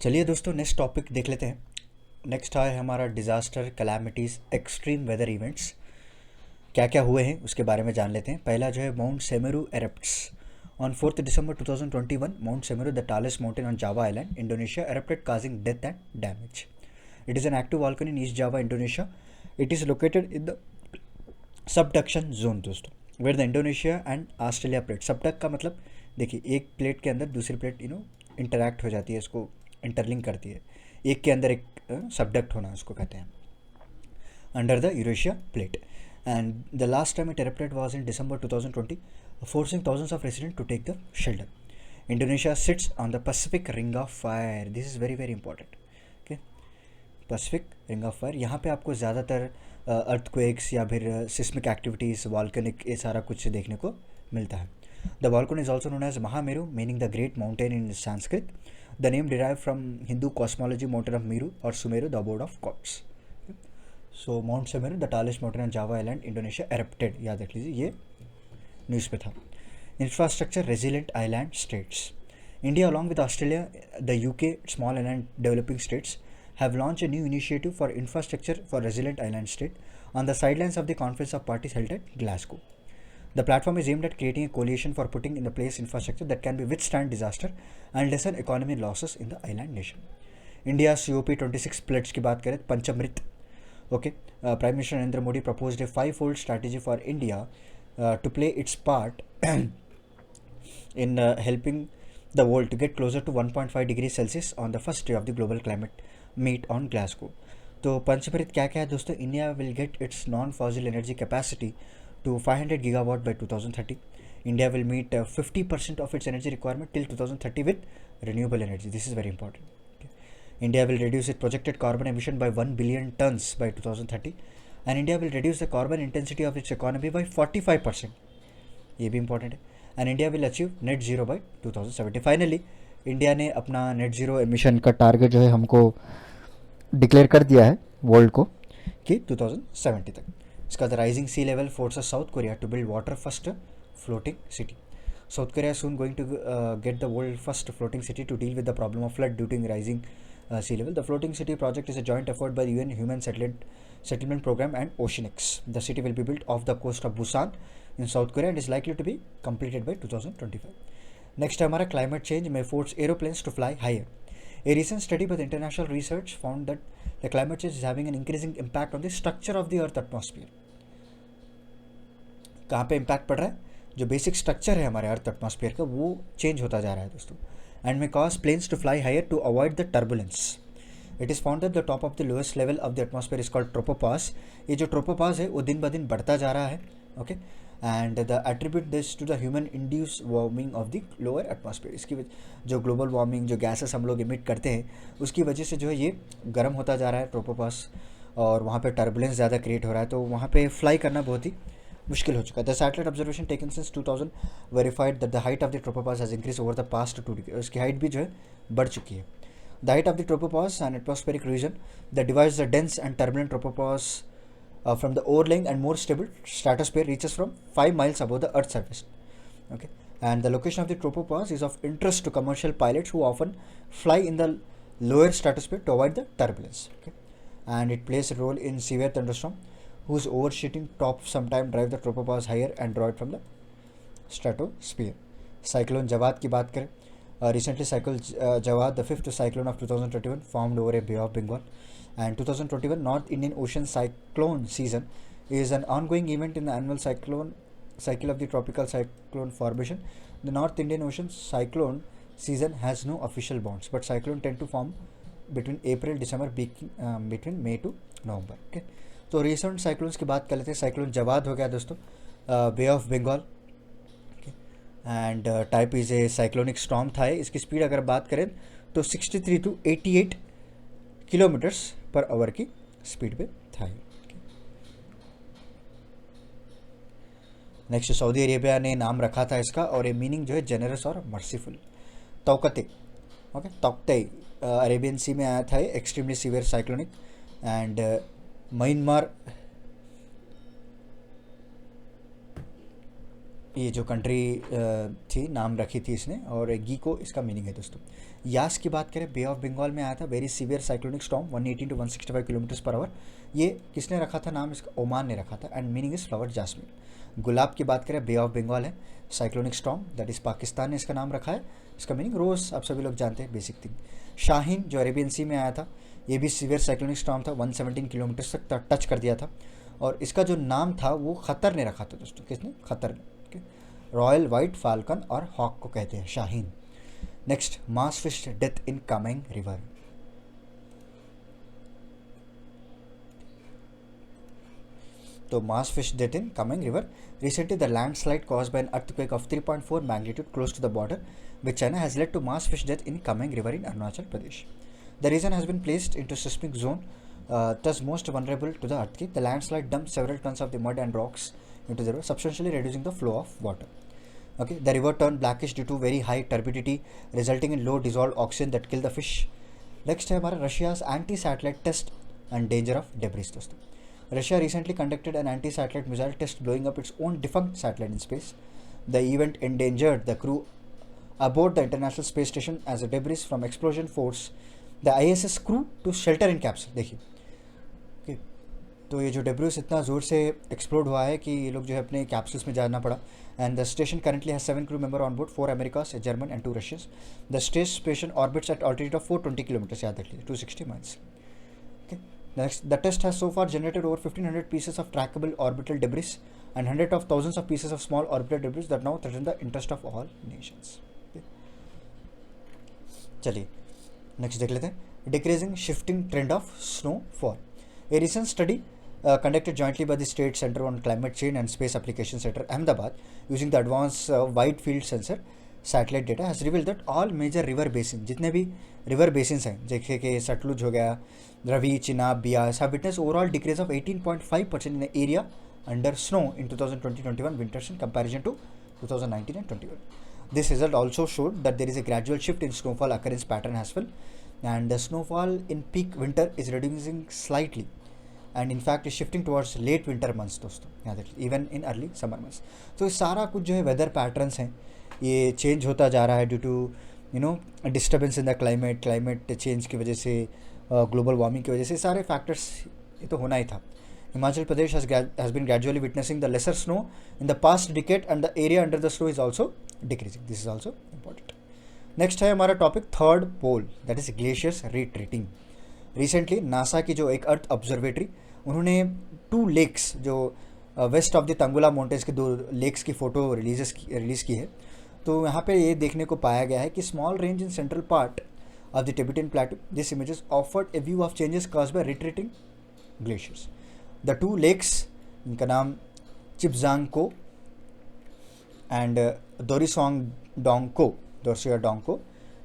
चलिए दोस्तों, next topic देख लेते हैं। नेक्स्ट है हमारा disaster, calamities, extreme weather events. क्या क्या हुए हैं उसके बारे में जान लेते हैं। पहला जो है Mount Semeru erupts on 4 December 2021। Mount Semeru, the tallest mountain on Java Island, Indonesia, erupted, causing death and damage. It is an active volcano in East Java, Indonesia. It is located in the subduction zone दोस्तों, where the Indonesia and Australia plate. Subduct का मतलब देखिए, एक plate के अंदर दूसरी plate interact हो जाती है, इसको इंटरलिंक करती है। एक के अंदर एक सबडक्ट होना उसको कहते हैं, under the Eurasia plate. And the last time it erupted was in December 2020, forcing thousands of residents to take the shelter. Indonesia sits on the Pacific Ring of Fire. This is very very important. Okay, Pacific ring of fire. यहाँ पे आपको ज़्यादातर earthquakes या फिर seismic activities, volcanic, ये सारा कुछ देखने को मिलता है। The volcano is also known as Mahameru, meaning the great mountain in Sanskrit. The name derive from Hindu cosmology, mountain of Meru, और Sumeru the abode of gods. So Mount Semeru, the tallest mountain on Java island, Indonesia, erupted. याद रख लीजिए, ये news पे था। Infrastructure, resilient island states. India, along with Australia, the UK, small and developing states, have launched a new initiative for infrastructure for resilient island state on the sidelines of the Conference of Parties held at Glasgow. The platform is aimed at creating a coalition for putting in place infrastructure that can be withstand disaster and lessen economic losses in the island nation. India COP26 pledge की बात करें, पंचमृत। Okay, Prime Minister Narendra Modi proposed a five-fold strategy for India to play its part in helping the world to get closer to 1.5 degrees Celsius on the first day of the global climate meet on Glasgow. तो पंचमृत क्या क्या है दोस्तों? India will get it's non fossil energy capacity to 500 gigawatt by 2030. India will meet 50% of its energy requirement till 2030 with renewable energy. This is very important. Okay. India will reduce its projected carbon emission by 1 billion tons by 2030, and India will reduce the carbon intensity of its economy by 45%. ये भी important है। And India will achieve net zero by 2070। Finally India ने अपना net zero emission का target जो है हमको declare कर दिया है वर्ल्ड को कि 2070 तक। इसका the rising sea level forces South Korea to build water first floating city. South Korea is soon going to get the world first floating city to deal with the problem of flood due to rising sea level. The floating city project is a joint effort by the UN Human Settlement Program and Oceanics. The city will be built off the coast of Busan in South Korea and is likely to be completed by 2025. Next, हमारा climate change may force aeroplanes to fly higher. A recent study by the international research found that the climate change is having an increasing impact on the structure of the Earth atmosphere. कहाँ पे impact पड़ रहा है? जो basic structure है हमारे earth atmosphere का, वो चेंज होता जा रहा है दोस्तों। And may cause planes to fly higher to avoid the turbulence. It is found that the top of the lowest level of the atmosphere is called tropopause. ये जो ट्रोपोपास है वो दिन ब दिन बढ़ता जा रहा है। Okay, and the attribute this to the human induce warming of the lower atmosphere. इसकी जो ग्लोबल वार्मिंग, जो गैसेस हम लोग इमिट करते हैं, उसकी वजह से जो है ये गर्म होता जा रहा है ट्रोपोपास, और वहाँ पे टर्बुलेंस ज़्यादा क्रिएट हो रहा है, तो वहाँ पे फ्लाई करना बहुत ही मुश्किल हो चुका है। The satellite observation taken since 2000 verified that the height of the tropopause has increase over the past 2 degree. उसकी हाइट भी जो है बढ़ चुकी है। The height of the tropopause and atmospheric region that divides the dense and turbulent tropopause from the overlying and more stable stratosphere reaches from 5 miles above the earth surface. Okay, and the location of the tropopause is of interest to commercial pilots who often fly in the lower stratosphere to avoid the turbulence. Okay, and it plays a role in severe thunderstorm whose overshooting top sometime drive the tropopause higher and draw it from the stratosphere. Cyclone Jawad की बात करें, recently cyclone Jawad, the fifth cyclone of 2021, formed over a Bay of Bengal, and 2021 North Indian Ocean cyclone season is an ongoing event in the annual cycle of the tropical cyclone formation. The North Indian Ocean cyclone season has no official bounds, but cyclone tend to form between April December, between May to November. Okay, तो recent cyclones की बात कर लेते हैं। Cyclone Jawad हो गया दोस्तों, bay of Bengal, and type is a cyclonic storm था। इसकी स्पीड अगर बात करें तो 63 to 88 किलोमीटर्स पर आवर की स्पीड पे था। नेक्स्ट, सऊदी अरेबिया ने नाम रखा था इसका, और ये मीनिंग जो है जेनरस और merciful. Tauktae, okay, Tauktae Arabian sea में आया था, extremely severe cyclonic. And Myanmar ये जो कंट्री थी नाम रखी थी इसने, और गीको इसका मीनिंग है दोस्तों। यास की बात करें, बे ऑफ बंगाल में आया था, very severe cyclonic storm 118 to 165 kilometre per our. ये किसने रखा था नाम इसका? ओमान ने रखा था, and meaning is flower jasmine. Gulab की बात करें, बे ऑफ बंगाल है, cyclonic storm that is Pakistan ने इसका नाम रखा है, इसका मीनिंग रोज़ आप सभी लोग जानते हैं, बेसिक थिंग। शाहीन जो अरेबियन सी में आया था, ये भी सीवियर साइक्लोनिक स्टॉर्म था, 117 किलोमीटर तक टच कर दिया था, और इसका जो नाम था वो खतर ने रखा था दोस्तों। किसने? खतर ने। रॉयल वाइट फाल्कन और हॉक को कहते हैं Shaheen. Next, mass fish death in Kameng river. तो mass fish death in Kameng river, recently the landslide caused by an earthquake of 3.4 magnitude close to the border with China has led to mass fish death in Kameng river in Arunachal Pradesh. The region has been placed into seismic zone, thus most vulnerable to the earthquake. The landslide dumped several tons of the mud and rocks into the river, substantially reducing the flow of water. Okay, the river turned blackish due to very high turbidity, resulting in low dissolved oxygen that killed the fish. Next है हमारा रशिया's anti-satellite test and danger of debris दोस्तों। Russia recently conducted an anti-satellite missile test, blowing up its own defunct satellite in space. The event endangered the crew aboard the International Space Station as the debris from explosion forced the ISS crew to shelter in capsule। देखिए, okay, तो ये जो debris इतना ज़ोर से explode हुआ है कि ये लोग जो है अपने कैप्सूल्स में जाना पड़ा। And the station currently has 7 crew member on board, 4 America's, a German and 2 Russians. The space station orbits at altitude of 420 kilometers, याद रख लीजिए, 260 miles. Next, the test has so far generated over 1500 pieces of trackable orbital debris and hundreds of thousands of pieces of small orbital debris that now threaten the interest of all nations. चलिए next देख लेते हैं, decreasing shifting trend of snowfall. A recent study conducted jointly by the State Center on Climate Change and Space Application Center, Ahmedabad, using the advanced wide field sensor satellite data has revealed that all major river basin, जितने भी river basins हैं जैसे कि सतलुज हो गया, Ravi, Chenab, Beas, have witnessed overall decrease of 18.5% in the area under snow in 2020-21 winters in comparison to 2019 and 21. This result also showed that there is a gradual shift in snowfall occurrence pattern as well, and the snowfall in peak winter is reducing slightly and in fact shifting towards late winter months दोस्तों, याद रखिए, even in early summer months. तो ये सारा कुछ जो है weather patterns हैं ये चेंज होता जा रहा है due to disturbance in the climate change की वजह से, ग्लोबल वार्मिंग की वजह से, सारे फैक्टर्स ये तो होना ही था। Himachal Pradesh has been gradually witnessing the lesser snow in the past decade and the area under the snow is also decreasing, this is also important. Next है हमारा topic third pole, that is glaciers retreating. Recently NASA की जो एक earth observatory, उन्होंने 2 lakes जो west of the Tanggula mountains के 2 lakes की photo release की है। तो यहाँ पे ये देखने को पाया गया है कि small range in central part of the Tibetan plateau, this images offered a view of changes caused by retreating glaciers. The 2 lakes, इनका नाम चिपजांगको एंड दोरसिया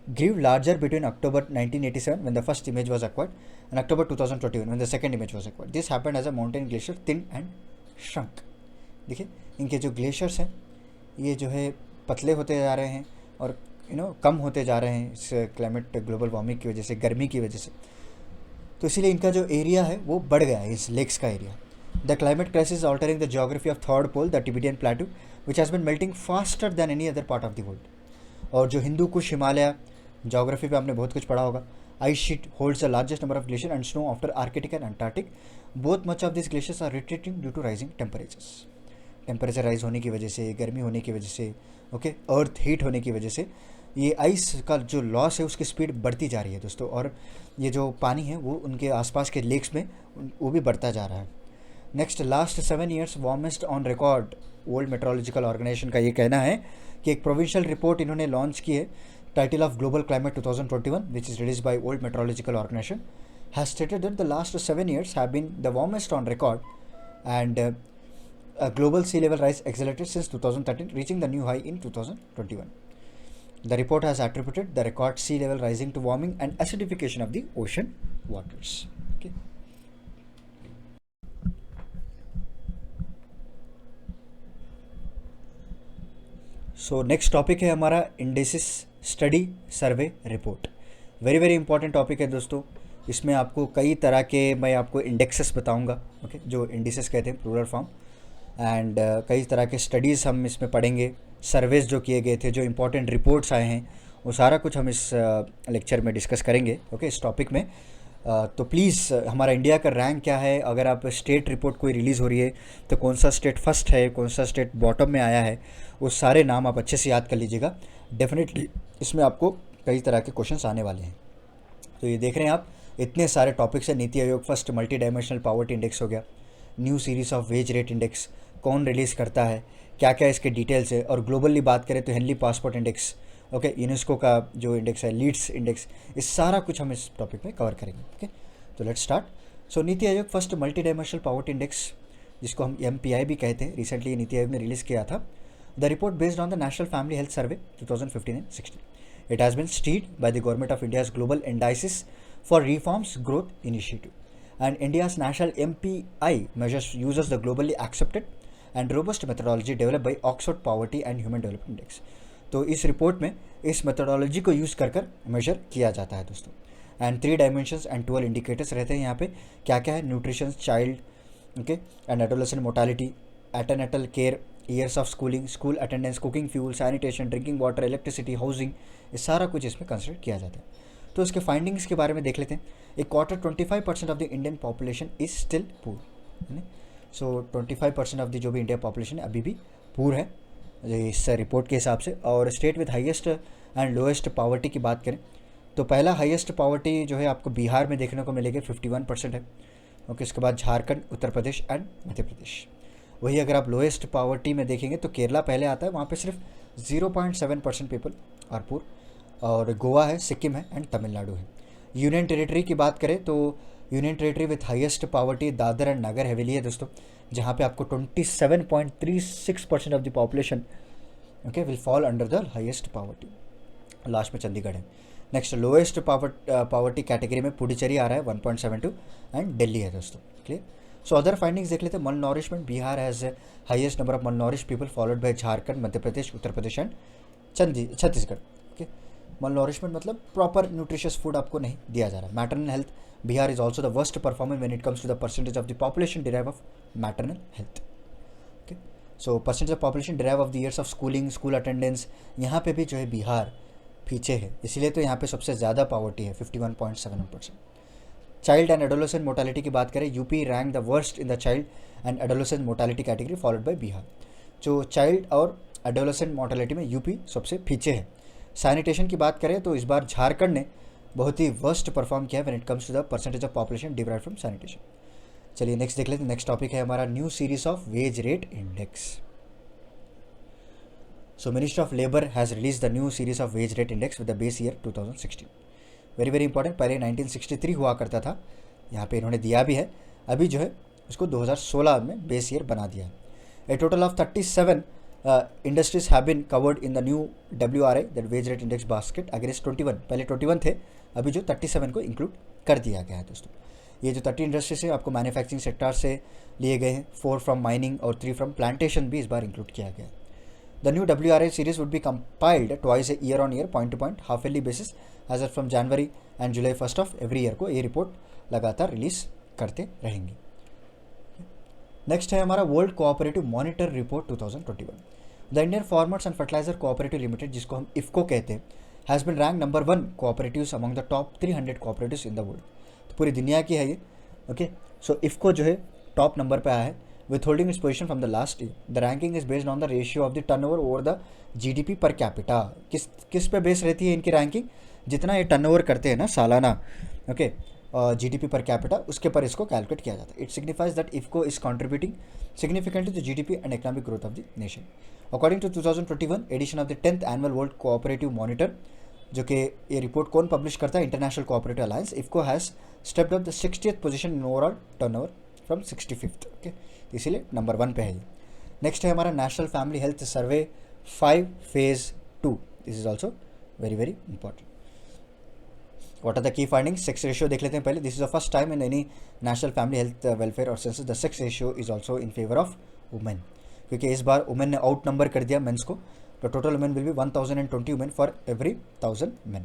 grew larger between October 1987 when the first image was acquired and October 2021 when the second image was acquired. This happened as a mountain glacier thinned and shrunk. देखिए इनके जो glaciers हैं ये जो है पतले होते जा रहे हैं और कम होते जा रहे हैं इस क्लाइमेट ग्लोबल वार्मिंग की वजह से, गर्मी की वजह से। तो इसीलिए इनका जो एरिया है वो बढ़ गया है, इस लेक्स का area. The climate crisis altering the geography of third pole, the Tibetan plateau, which has been melting faster than any other part of the world. और जो हिंदू कुश हिमालय, ज्योग्राफी पे आपने बहुत कुछ पढ़ा होगा, ice sheet holds the largest number of glacier and snow after Arctic and Antarctic. Both much of this glaciers are retreating due to rising temperatures. Temperature rise होने की वजह से, गर्मी होने की वजह से, ओके, अर्थ हीट होने की वजह से ये आइस का जो लॉस है उसकी स्पीड बढ़ती जा रही है दोस्तों, और ये जो पानी है वो उनके आसपास के लेक्स में वो भी बढ़ता जा रहा है। Next, last 7 years warmest on record, world meteorological organisation का ये कहना है कि एक प्रोविंशियल रिपोर्ट इन्होंने लॉन्च की है, title of Global Climate 2021, which is released by World Meteorological Organization, has stated that the last 7 years have been the warmest on record, and a global sea level rise accelerated since 2013, reaching the new high in 2021. The report has attributed the record sea level rising to warming and acidification of the ocean waters. Okay. So next topic है हमारा indices study survey report. Very very important topic है दोस्तों। इसमें आपको कई तरह के मैं आपको इंडेक्सेस बताऊंगा, ओके, जो इंडिसेस कहते हैं प्लूरल फॉर्म। एंड कई तरह के स्टडीज़ हम इसमें पढ़ेंगे, सर्वेज जो किए गए थे, जो इम्पोर्टेंट रिपोर्ट्स आए हैं, वो सारा कुछ हम इस लेक्चर में डिस्कस करेंगे। ओके, इस टॉपिक में तो प्लीज़ हमारा इंडिया का रैंक क्या है, अगर आप स्टेट रिपोर्ट कोई रिलीज़ हो रही है तो कौन सा स्टेट फर्स्ट है, कौन सा स्टेट बॉटम में आया है, वो सारे नाम आप अच्छे से याद कर लीजिएगा। डेफिनेटली इसमें आपको कई तरह के क्वेश्चंस आने वाले हैं। तो ये देख रहे हैं आप, इतने सारे टॉपिक्स हैं। NITI Aayog first multi dimensional poverty index हो गया, new series of wage rate index कौन रिलीज़ करता है, क्या क्या इसके डिटेल्स है, और ग्लोबली बात करें तो Henley passport index, okay, UNESCO का जो इंडेक्स है, लीड्स इंडेक्स, इस सारा कुछ हम इस टॉपिक में कवर करेंगे। ओके, तो let's start. So NITI Aayog first multi dimensional poverty index, जिसको हम MPI भी कहते हैं, रिसेंटली नीति आयोग ने रिलीज़ किया था। The report based on the national family health survey 2015 and 16. It has been studied by the Government of India's Global Indices for Reforms Growth Initiative, and India's national MPI measures uses the globally accepted and robust methodology developed by Oxford Poverty and Human Development Index. तो इस report में इस methodology को use कर major किया जाता है दोस्तों। एंड 3 डायमेंशंस एंड 12 इंडिकेटर्स रहते हैं यहाँ पे। क्या क्या है? Nutrition, child, okay, and adolescent mortality, antenatal care, years of schooling, school attendance, cooking fuel, sanitation, drinking water, electricity, housing, ये सारा कुछ इसमें कंसिडर किया जाता है। तो इसके फाइंडिंग्स के बारे में देख लेते हैं। ए quarter 25% of the Indian population is still पूर, है ना। सो 25% ऑफ द जो भी इंडिया पॉपुलेशन है अभी भी पूर है इस रिपोर्ट के हिसाब से। और state with highest and lowest poverty की बात करें तो पहला हाईएस्ट पावर्टी जो है आपको बिहार में देखने को मिलेगी, 51% है। ओके, इसके बाद झारखंड, उत्तर प्रदेश एंड मध्य प्रदेश। वही अगर आप लोएस्ट पावर्टी में देखेंगे तो केरला पहले आता है, वहाँ पे सिर्फ 0.7% पीपल आर पुअर, और गोवा है, सिक्किम है एंड तमिलनाडु है। यूनियन टेरिटरी की बात करें तो union territory with highest poverty Dadra and Nagar Haveli है दोस्तों, जहाँ पे आपको 27.36% of the population okay will fall under the highest poverty. Last में चंडीगढ़ है। नेक्स्ट लोएस्ट पावर्टी कैटेगरी में पुडुचेरी आ रहा है 1.72 एंड दिल्ली है दोस्तों। क्लियर। सो अदर फाइंडिंग्स देख लेते हैं। Malnourishment, Bihar has highest number of malnourished people followed by Jharkhand, Madhya Pradesh, Uttar Pradesh and Chhattisgarh. Okay, malnourishment मतलब प्रॉपर न्यूट्रिशियस फूड आपको नहीं दिया जा रहा। Maternal health, Bihar is also the worst performer when it comes to the percentage of the population deprived of maternal health. Okay, so percentage of population deprived of the years of schooling, school attendance, यहाँ पे भी जो है बिहार पीछे है, इसीलिए तो यहाँ पे सबसे ज़्यादा पावर्टी है 51.71%। चाइल्ड एंड एडोलेसेंट मोर्टालिटी की बात करें, UP rank the worst in the child and adolescent mortality category followed by Bihar. जो चाइल्ड और एडोलेसेंट मोर्टालिटी में यूपी सबसे पीछे है। सैनिटेशन की बात करें तो इस बार झारखंड ने बहुत ही वर्स्ट परफॉर्म किया है when it comes to the percentage of population derived from sanitation. चलिए नेक्स्ट देख लेते हैं। नेक्स्ट टॉपिक है हमारा new series of wage rate index. So Ministry of Labour has released the new series of wage rate index with the base year 2016. Very very important. पहले 1963 हुआ करता था, यहाँ पे इन्होंने दिया भी है, अभी जो है उसको 2016 में बेस ईयर बना दिया है। A total of 37 industries have been covered in the new WRI that wage rate index basket against 21। पहले 21 थे, अभी जो 37 को इंक्लूड कर दिया गया है दोस्तों। ये जो 30 इंडस्ट्रीज है आपको मैन्युफैक्चरिंग सेक्टर से लिए गए हैं, 4 फ्रॉम माइनिंग और 3 फ्रॉम प्लांटेशन भी इस बार इंक्लूड किया गया है। The new WRI series would be compiled twice a year on year, point to point, half yearly basis, as of from January and July 1st of every year को ये report लगातार release करते रहेंगे। Next है हमारा world cooperative monitor report 2021। The Indian farmers and fertiliser cooperative limited, जिसको हम इफ्को कहते हैं, has been rank number 1 cooperatives among the top 300 cooperatives in the world. तो पूरी दुनिया की है ये। ओके, सो इफ्को जो है टॉप नंबर पे आया है withholding its position from the last year. The ranking is based on the ratio of the turnover over the GDP per capita. किस पे बेस रहती है इनकी रैंकिंग? जितना ये टर्नओवर करते हैं ना सालाना, ओके, GDP per capita, उसके पर इसको कैलकुलेट किया जाता है। It signifies that IFFCO is contributing significantly to GDP and economic growth of the nation. According to 2021 edition of the 10th annual world cooperative monitor, जो कि ये रिपोर्ट कौन पब्लिश करता है? International cooperative alliance. IFFCO has stepped up the 60th position in overall turnover from 65th। Okay, इसीलिए number 1 पे है ये। नेक्स्ट है हमारा national family health survey 5 phase 2। This is also very very important. What are the key findings? Sex ratio देख लेते हैं पहले। This is the first time in any national family health welfare और census the sex ratio is also in favour of women, क्योंकि इस बार women ने outnumber कर दिया मेन्स को। तो total women will be 1020 women for every 1000 men.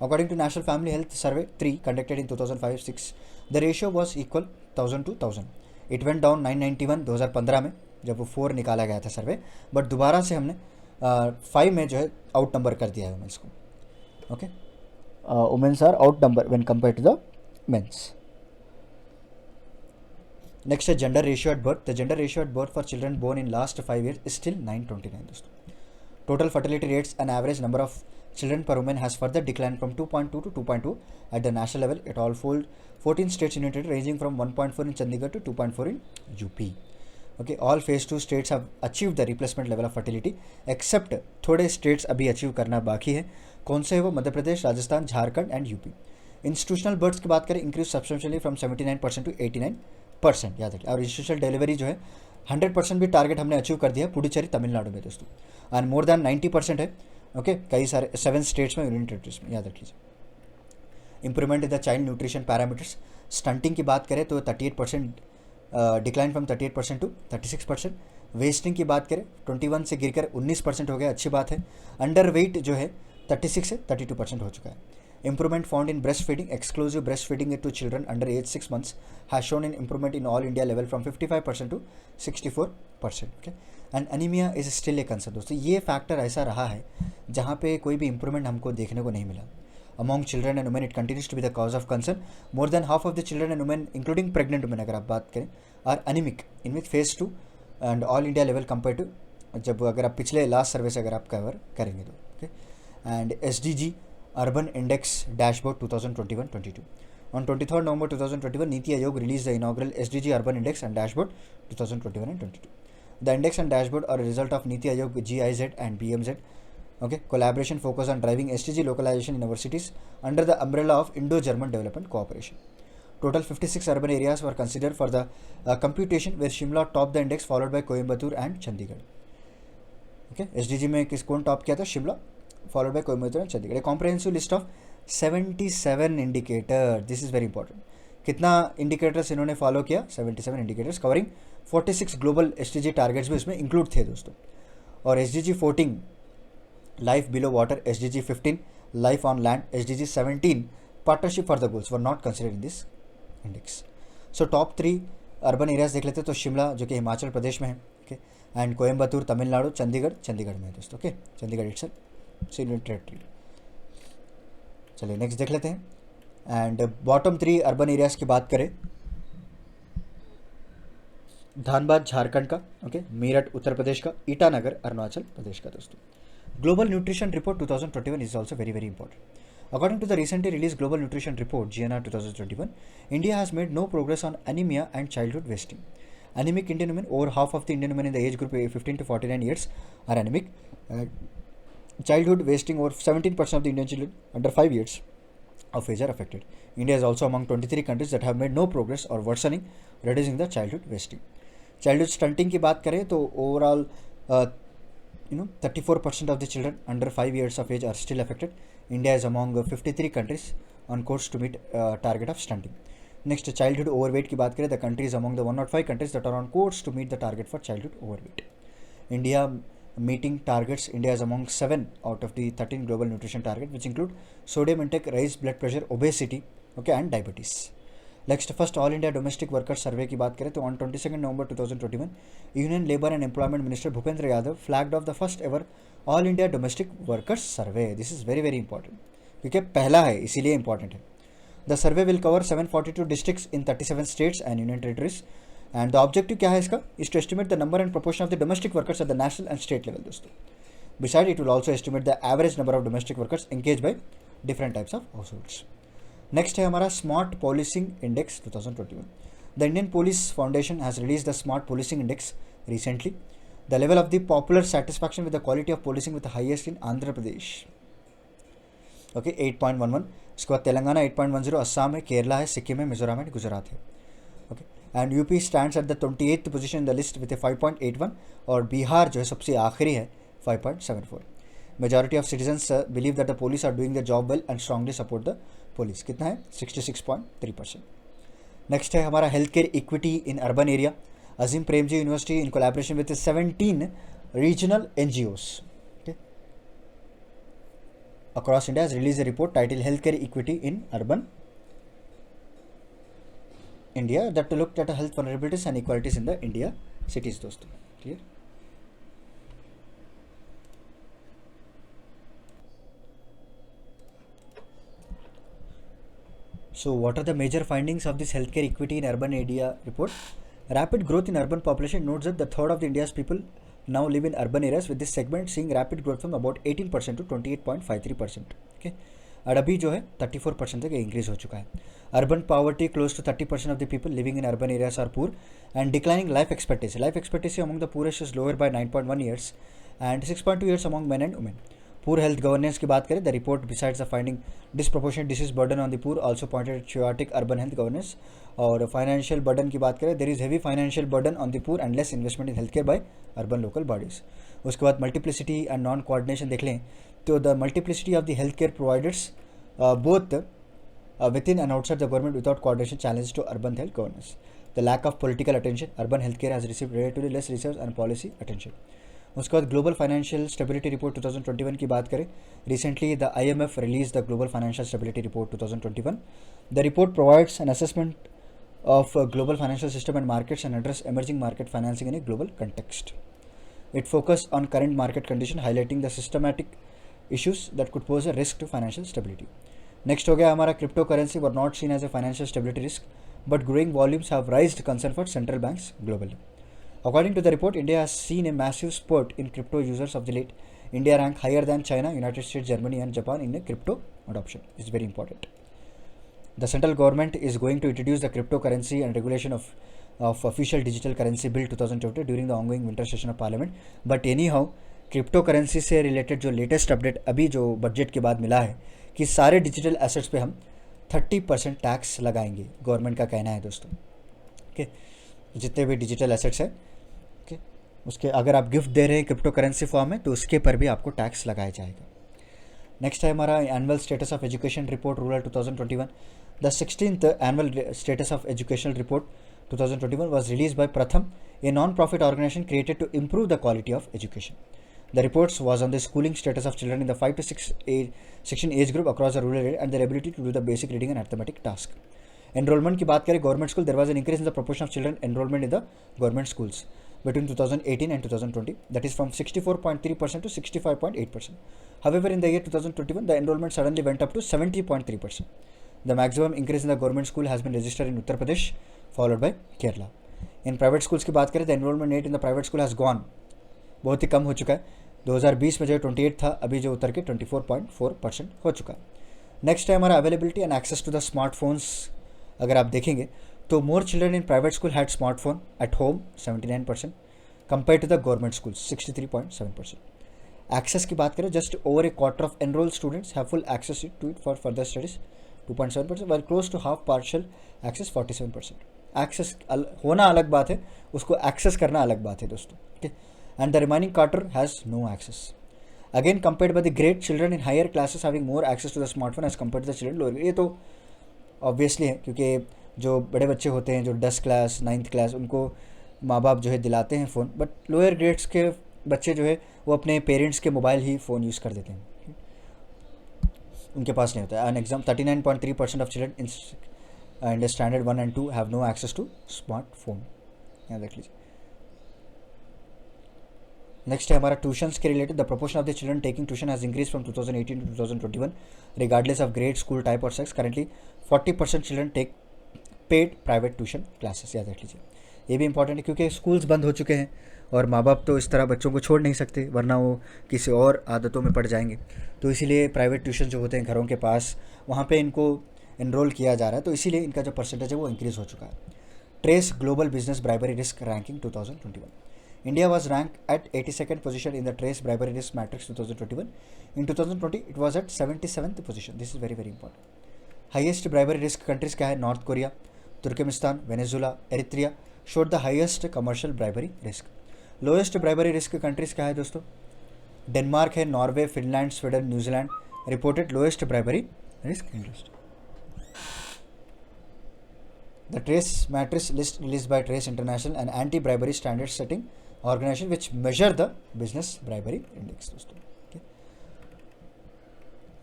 According to National Family Health Survey 3 conducted in 2005-06, the ratio was equal 1000 to 1000. It went down 991 2015 में जब वो 4 निकाला गया था सर्वे, बट दोबारा से हमने 5 में जो है आउट नंबर कर दिया है वुमेंस को. Okay, womens are outnumber when compare to the mens. Next है gender ratio at birth. The gender ratio at birth for children born in last 5 years is still 9:29 दोस्तों. Total fertility rates and average number of children per woman has further declined from 2.2 to 2.2 at the national level. It all 14 states union territory ranging from 1.4 in Chandigarh to 2.4 in UP. Okay, all phase 2 states have achieved the replacement level of fertility except थोड़े states अभी achieve करना बाकी है. कौन से है वो? Madhya Pradesh, Rajasthan, Jharkhand and UP. Institutional births की बात करें, इंक्रीज सब्सटेंशियली फ्रॉम 79% टू 89%, याद रखिए. और इंस्टीट्यूशनल डिलीवरी जो है 100% भी टारगेट हमने अचीव कर दिया है पुडुचेरी तमिलनाडु में दोस्तों. एंड मोर देन 90% है. ओके, कई सारे 7 स्टेट्स में, यूनियन टेरिटरीज में, याद रखिए. Improvement in the child nutrition parameters. Stunting की बात करें तो 38% डिक्लाइन फ्रॉम 38% टू 36%. वेस्टिंग की बात करें 21 से गिरकर 19% हो गया, अच्छी बात है. अंडर वेट जो है 36 से 32% हो चुका है. Improvement found in breastfeeding, exclusive breastfeeding to children under age 6 months has shown an improvement in all India level from 55% to 64%. Okay? And anemia is still a concern दोस्तों. ये फैक्टर ऐसा रहा है जहाँ पे कोई भी इम्प्रूवमेंट हमको देखने को नहीं मिला. Among children and women it continues to be the cause of concern. More than half of the children and women including pregnant women अगर आप बात करें are anemic in with phase 2 and all India level compared to, जब अगर आप पिछले last सर्वे से अगर आप कवर करेंगे तो. Okay, and SDG Urban Index Dashboard 2021-22. On 23rd November 2021, Niti Aayog released the inaugural SDG Urban Index and Dashboard 2021 and 22. The index and dashboard are a result of Niti Aayog, GIZ and BMZ. Okay, collaboration focus on driving SDG localization in our cities under the umbrella of Indo-German Development Cooperation. Total 56 urban areas were considered for the computation, where Shimla topped the index, followed by Coimbatore and Chandigarh. Okay, SDG में किस कौन top किया था? Shimla, followed by Coimbatore and Chandigarh. A comprehensive list of 77 indicator. This is very important. कितना indicators इन्होंने follow किया? 77 indicators covering 46 global SDG targets भी इसमें इंक्लूड थे दोस्तों. और SDG 14 life below water, SDG 15 life on land, SDG 17 partnership for the goals were not considered in this index. So top 3 urban areas देख लेते हैं. तो शिमला जो कि हिमाचल प्रदेश में है, ओके, एंड कोयम्बतूर तमिलनाडु, चंडीगढ़ में है दोस्तों. Okay, Chandigarh itself union territory. चलिए नेक्स्ट देख लेते हैं. एंड बॉटम 3 अर्बन एरियाज की बात करें, धानबाद झारखंड का, ओके, मेरठ उत्तर प्रदेश का, ईटानगर अरुणाचल प्रदेश का दोस्तों. Global nutrition report 2021 is also very very important. According to the recently released Global Nutrition Report (GNR 2021), India has made no progress on anemia and childhood wasting. Anemic Indian women, over half of the Indian women in the age group 15 to 49 years are anemic. Childhood wasting, over 17% of the Indian children under 5 years of age are affected. India is also among 23 countries that have made no progress or worsening, reducing the childhood wasting. Childhood stunting की बात करें तो overall 34% of the children under 5 years of age are still affected. India is among 53 countries on course to meet target of stunting. Next, childhood overweight की बात करें, the country is among the 105 countries that are on course to meet the target for childhood overweight. India meeting targets. India is among 7 out of the 13 global nutrition targets, which include sodium intake, raised blood pressure, obesity, okay, and diabetes. Next, first All India Domestic Workers Survey की बात करें तो on 22nd November 2021, Union Labour and Employment Minister Bhupendra Yadav flagged off the first ever All India Domestic Workers Survey. This is very very important क्योंकि पहला है इसीलिए important है. The survey will cover 742 districts in 37 states and union territories. And the objective क्या है इसका? Is to estimate the number and proportion of the domestic workers at the national and state level दोस्तों. Besides, it will also estimate the average number of domestic workers engaged by different types of households. Next है हमारा smart policing index 2021. The Indian police foundation has release the smart policing index recently. The level of the popular satisfaction with the quality of policing with the highest in Andhra Pradesh, okay, 8.11. उसके बाद तेलंगाना 8.10, असम है, केरला है, सिक्किम है, मिजोरम है, गुजरात है, okay. And UP stands at the 28th position in the list with 5.81 और बिहार जो है सबसे आखिरी है 5.74. Majority of citizens believe that the police are doing their job well and strongly support the police. कितना है? 66.3%. नेक्स्ट है हमारा health care equity in urban area. Azim Premji university in collaboration with 17 regional NGOs across India has released a report titled Healthcare Equity in Urban India that looked at health vulnerabilities and inequalities in the India cities दोस्तों. Clear? So, what are the major findings of this healthcare equity in urban area report? Rapid growth in urban population notes that the third of the India's people now live in urban areas, with this segment seeing rapid growth from about 18% to 28.53%. Okay, और अभी जो है 34% तक increase हो चुका है. Urban poverty close to 30% of the people living in urban areas are poor, and declining life expectancy. Life expectancy among the poorest is lower by 9.1 years and 6.2 years among men and women. Poor health governance की बात करें, the report besides the finding disproportionate disease burden on the poor also pointed at chaotic urban health governance. और financial burden की बात करें, there is heavy financial burden on the poor and less investment in health care by urban local bodies. उसके बाद multiplicity and non coordination देख लें तो the multiplicity of the health care providers both within and outside the government without coordination challenges to urban health governance. The lack of political attention, urban healthcare has received relatively less research and policy attention. उसके बाद global financial stability report 2021 की बात करें, recently the IMF release the global financial stability report 2021. The report provides an assessment of global financial system and markets and address emerging market financing in a global context. It focused on current market condition, highlighting the systematic issues that could pose a risk to financial stability. Next हो गया हमारा crypto currency were not seen as a financial stability risk, but growing volumes have raised concern for central banks globally. According to the report, India has seen a massive spurt in crypto users of the late. India ranked higher than China, United States, Germany and Japan in a crypto adoption. It's very important. The central government is going to introduce the cryptocurrency and regulation of official digital currency bill 2020 during the ongoing winter session of parliament. But anyhow, cryptocurrency से related जो latest update अभी जो budget के बाद मिला है कि सारे डिजिटल एसेट्स पे हम 30% टैक्स लगाएंगे, गवर्नमेंट का कहना है दोस्तों. ओके, जितने भी डिजिटल एसेट्स हैं, ओके, उसके अगर आप गिफ्ट दे रहे हैं क्रिप्टो करेंसी फॉर्म में तो उसके पर भी आपको टैक्स लगाया जाएगा. नेक्स्ट है हमारा annual status of education report rural 2021. The 16th annual status of educational report 2021 was released by Pratham, a non-profit organization created to improve the quality of education. The reports was on the schooling status of children in the 5 to 6 age group across the rural area and their ability to do the basic reading and arithmetic task. Enrollment की बात करें, government school, there was an increase in the proportion of children enrollment in the government schools between 2018 and 2020, that is from 64.3% to 65.8%. However, in the year 2021, the enrollment suddenly went up to 70.3%. The maximum increase in the government school has been registered in Uttar Pradesh, followed by Kerala. In private schools की बात करें, the enrollment rate in the private school has gone, बहुत ही कम हो चुका है. 2020 में जो 28 था, अभी जो उतर के 24.4% हो चुका है. नेक्स्ट है हमारा availability and access to the smartphones. अगर आप देखेंगे तो more children in private school had smartphone at home 79% compare to the government school 63.7%. Access की बात करें, just over a quarter of enrolled students have full access to it for further studies 2.7%, while close to half partial access 47%. Access होना अलग बात है, उसको access करना अलग बात है दोस्तों. ठीक, and the remaining quarter has no access. Again compared by the great children in higher classes having more access to the smartphone as compared to the children lower. ये तो ऑब्वियसली है, क्योंकि जो बड़े बच्चे होते हैं जो 10th क्लास 9th क्लास, उनको माँ बाप जो है दिलाते हैं फ़ोन, बट लोअर ग्रेड्स के बच्चे जो है वो अपने पेरेंट्स के मोबाइल ही फ़ोन यूज़ कर देते हैं, उनके पास नहीं होता है. An exam 39.3% of children in standard 1 and 2 have no access to smartphone. यहाँ देख लीजिए. नेक्स्ट है हमारा ट्यूशन्स के related. The proportion of the children taking tuition has increase from 2018 to 2021 regardless of grade, school type और sex. Currently 40% children take paid private tuition classes. याद रख लीजिए, ये भी इंपॉर्टेंट है क्योंकि स्कूल्स बंद हो चुके हैं और माँ बाप तो इस तरह बच्चों को छोड़ नहीं सकते, वरना वो किसी और आदतों में पड़ जाएंगे. तो इसीलिए प्राइवेट ट्यूशन जो होते हैं घरों के पास, वहाँ पे इनको एनरोल किया जा रहा है. तो इसीलिए इनका जो परसेंटेज है वो इंक्रीज़ हो चुका है. Trace global business bribery risk ranking 2021. India was ranked at 82nd position in the Trace Bribery Risk Matrix 2021. In 2020, it was at 77th position. This is very, very important. Highest bribery risk countries क्या है? North Korea, Turkmenistan, Venezuela, Eritrea showed the highest commercial bribery risk. Lowest bribery risk countries क्या है दोस्तों? Denmark है, Norway, Finland, Sweden, New Zealand reported lowest bribery risk interest. The Trace Matrix list released by Trace International, an anti-bribery standard setting organization which measure the business bribery index दोस्तों. Okay.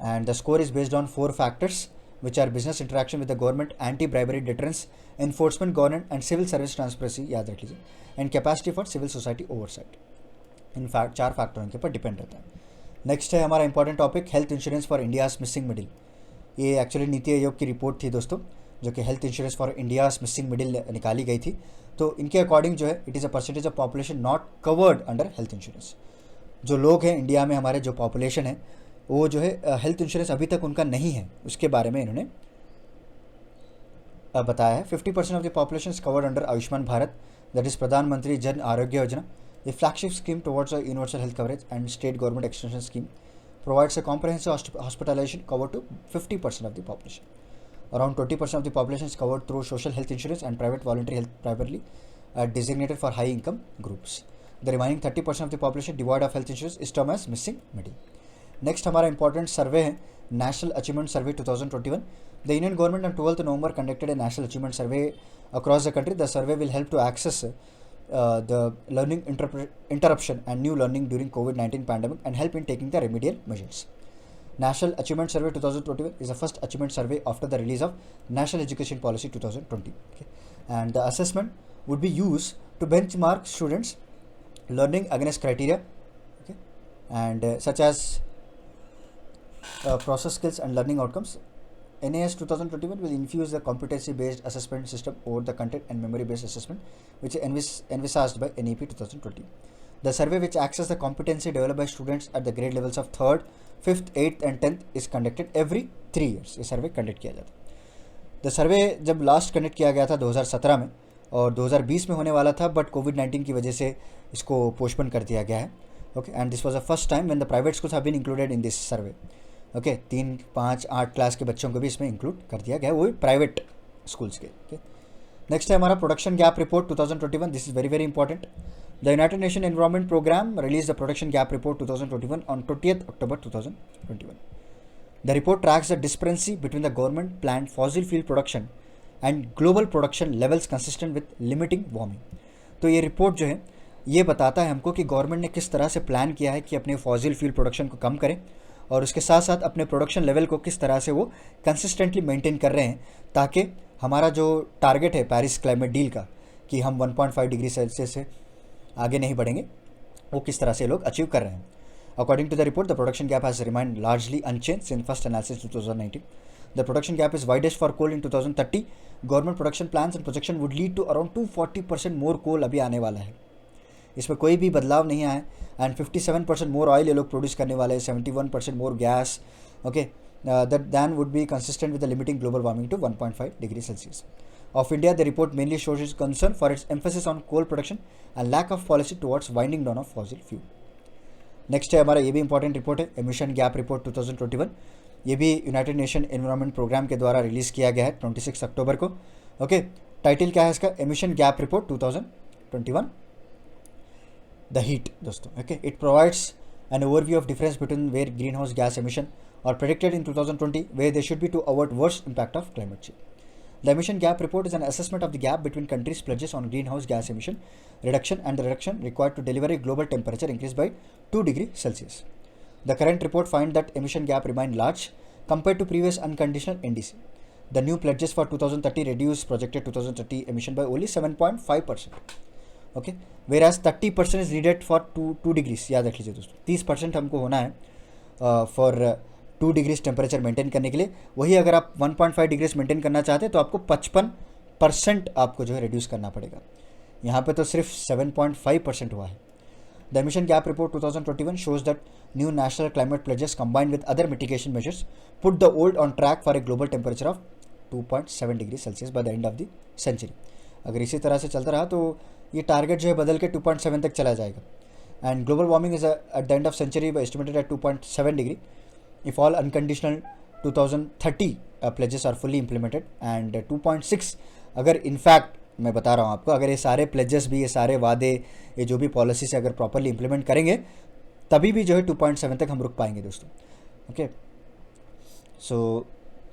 And the score is based on 4 factors: which are business interaction with the government, anti-bribery deterrence, enforcement, governance and civil service transparency, याद रख लीजिए, and capacity for civil society oversight. In fact 4 फैक्टरों के ऊपर depend रहता है. Next है हमारा important topic health insurance for India's missing middle. ये एक्चुअली नीति आयोग की रिपोर्ट थी दोस्तों, जो कि health insurance for India's missing middle निकाली गई थी. तो इनके अकॉर्डिंग जो है, it is a percentage of population not covered under health insurance. जो लोग हैं इंडिया में, हमारे जो पॉपुलेशन है, वो जो है हेल्थ इंश्योरेंस अभी तक उनका नहीं है, उसके बारे में इन्होंने बताया है. 50% of the population is covered under Ayushman Bharat, that is प्रधानमंत्री Jan Arogya Yojana, a flagship scheme towards a universal health coverage, and state government extension scheme provides a comprehensive hospitalization cover to 50% of the population. Around 20% of the population is covered through social health insurance and private voluntary health privately designated for high income groups. The remaining 30% of the population devoid of health insurance is termed as missing middle. Next हमारा important survey है National Achievement Survey 2021. The Indian government on 12th November conducted a National Achievement Survey across the country. The survey will help to access the learning interruption and new learning during COVID-19 pandemic and help in taking the remedial measures. National Achievement Survey 2021 is the first achievement survey after the release of National Education Policy 2020. Okay? And the assessment would be used to benchmark students' learning against criteria, okay? And such as process skills and learning outcomes. NAS 2021 will infuse the competency-based assessment system over the content and memory-based assessment, which is envisaged by NEP 2020. The survey, which accesses the competency developed by students at the grade levels of 3rd, 5th, 8th and 10th, is conducted every 3 years. ये survey conduct किया जाता है. The survey जब last conduct किया गया था 2017 में और 2020 में होने वाला था, बट कोविड-19 की वजह से इसको पोस्टपोन कर दिया गया है. Okay, and this was the first time when the private schools have been included in this survey. Okay, 3, 5, 8 class के बच्चों को भी इसमें इंक्लूड कर दिया गया है, वो भी प्राइवेट स्कूल्स के. ओके, नेक्स्ट है हमारा production gap report 2021. This is very very important. The United Nation environment programme release the production gap report 2021 on 20th October 2021. The report tracks the discrepancy between the government planned fossil fuel production and global production levels consistent with limiting warming. तो ये report जो है ये बताता है हमको कि government ने किस तरह से प्लान किया है कि अपने फॉसिल फ्यूल प्रोडक्शन को कम करें और उसके साथ साथ अपने प्रोडक्शन लेवल को किस तरह से वो कंसिस्टेंटली मेंटेन कर रहे हैं, ताकि हमारा जो टारगेट है पेरिस क्लाइमेट डील का कि हम 1.5 डिग्री सेल्सियस से आगे नहीं बढ़ेंगे, वो किस तरह से लोग अचीव कर रहे हैं. According to the report, the production gap has remained largely unchanged since first analysis 2019. The production gap is widest for coal in 2030. Government production plans and projection would lead to around 240% more coal अभी आने वाला है. इसमें कोई भी बदलाव नहीं आया है. एंड 57% मोर ऑयल ये लोग प्रोड्यूस करने वाले हैं, 71% more gas. Okay, that than would be consistent with the limiting global warming to 1.5 degree Celsius. Of India the report mainly shows its concern for its emphasis on coal production and lack of policy towards winding down of fossil fuel. Next है हमारा, ये भी important report है, emission gap report 2021. ये भी United Nation environment programme के द्वारा release किया गया है 26 अक्टूबर को. ओके, टाइटल क्या है इसका? Emission gap report 2021 the heat दोस्तों. Okay, it provides an overview of difference between where greenhouse gas emission are predicted in 2020, where they should be to avoid worse impact of climate change. The emission gap report is an assessment of the gap between countries' pledges on greenhouse gas emission reduction and the reduction required to deliver a global temperature increase by 2 degrees Celsius. The current report finds that emission gap remained large compared to previous unconditional NDC. The new pledges for 2030 reduce projected 2030 emission by only 7.5%. Okay, वेराज 30% is needed for 2 degrees. याद रख लीजिए दोस्तों, 30% हमको होना है for 2 degrees temperature maintain करने के लिए. वही अगर आप 1.5 डिग्रीज मेंटेन करना चाहते हैं तो आपको 55% आपको जो है रिड्यूस करना पड़ेगा. यहाँ पे तो सिर्फ 7.5% हुआ है. The emission gap report 2021 shows that new national climate pledges combined with other mitigation measures put the world on track for a global temperature of 2.7 degree Celsius by the end of the century. अगर इसी तरह से चलता रहा तो ये target जो है बदल के 2.7 तक चला जाएगा. And global warming is at the end of century estimated at 2.7 degree if all unconditional 2030 pledges are fully implemented. And 2.6 अगर इनफैक्ट मैं बता रहा हूँ आपको, अगर ये सारे प्लेजेस भी, ये सारे वादे, ये जो भी पॉलिसी से अगर प्रॉपरली इम्प्लीमेंट करेंगे तभी भी जो है 2.7 तक हम रुक पाएंगे दोस्तों. Okay, so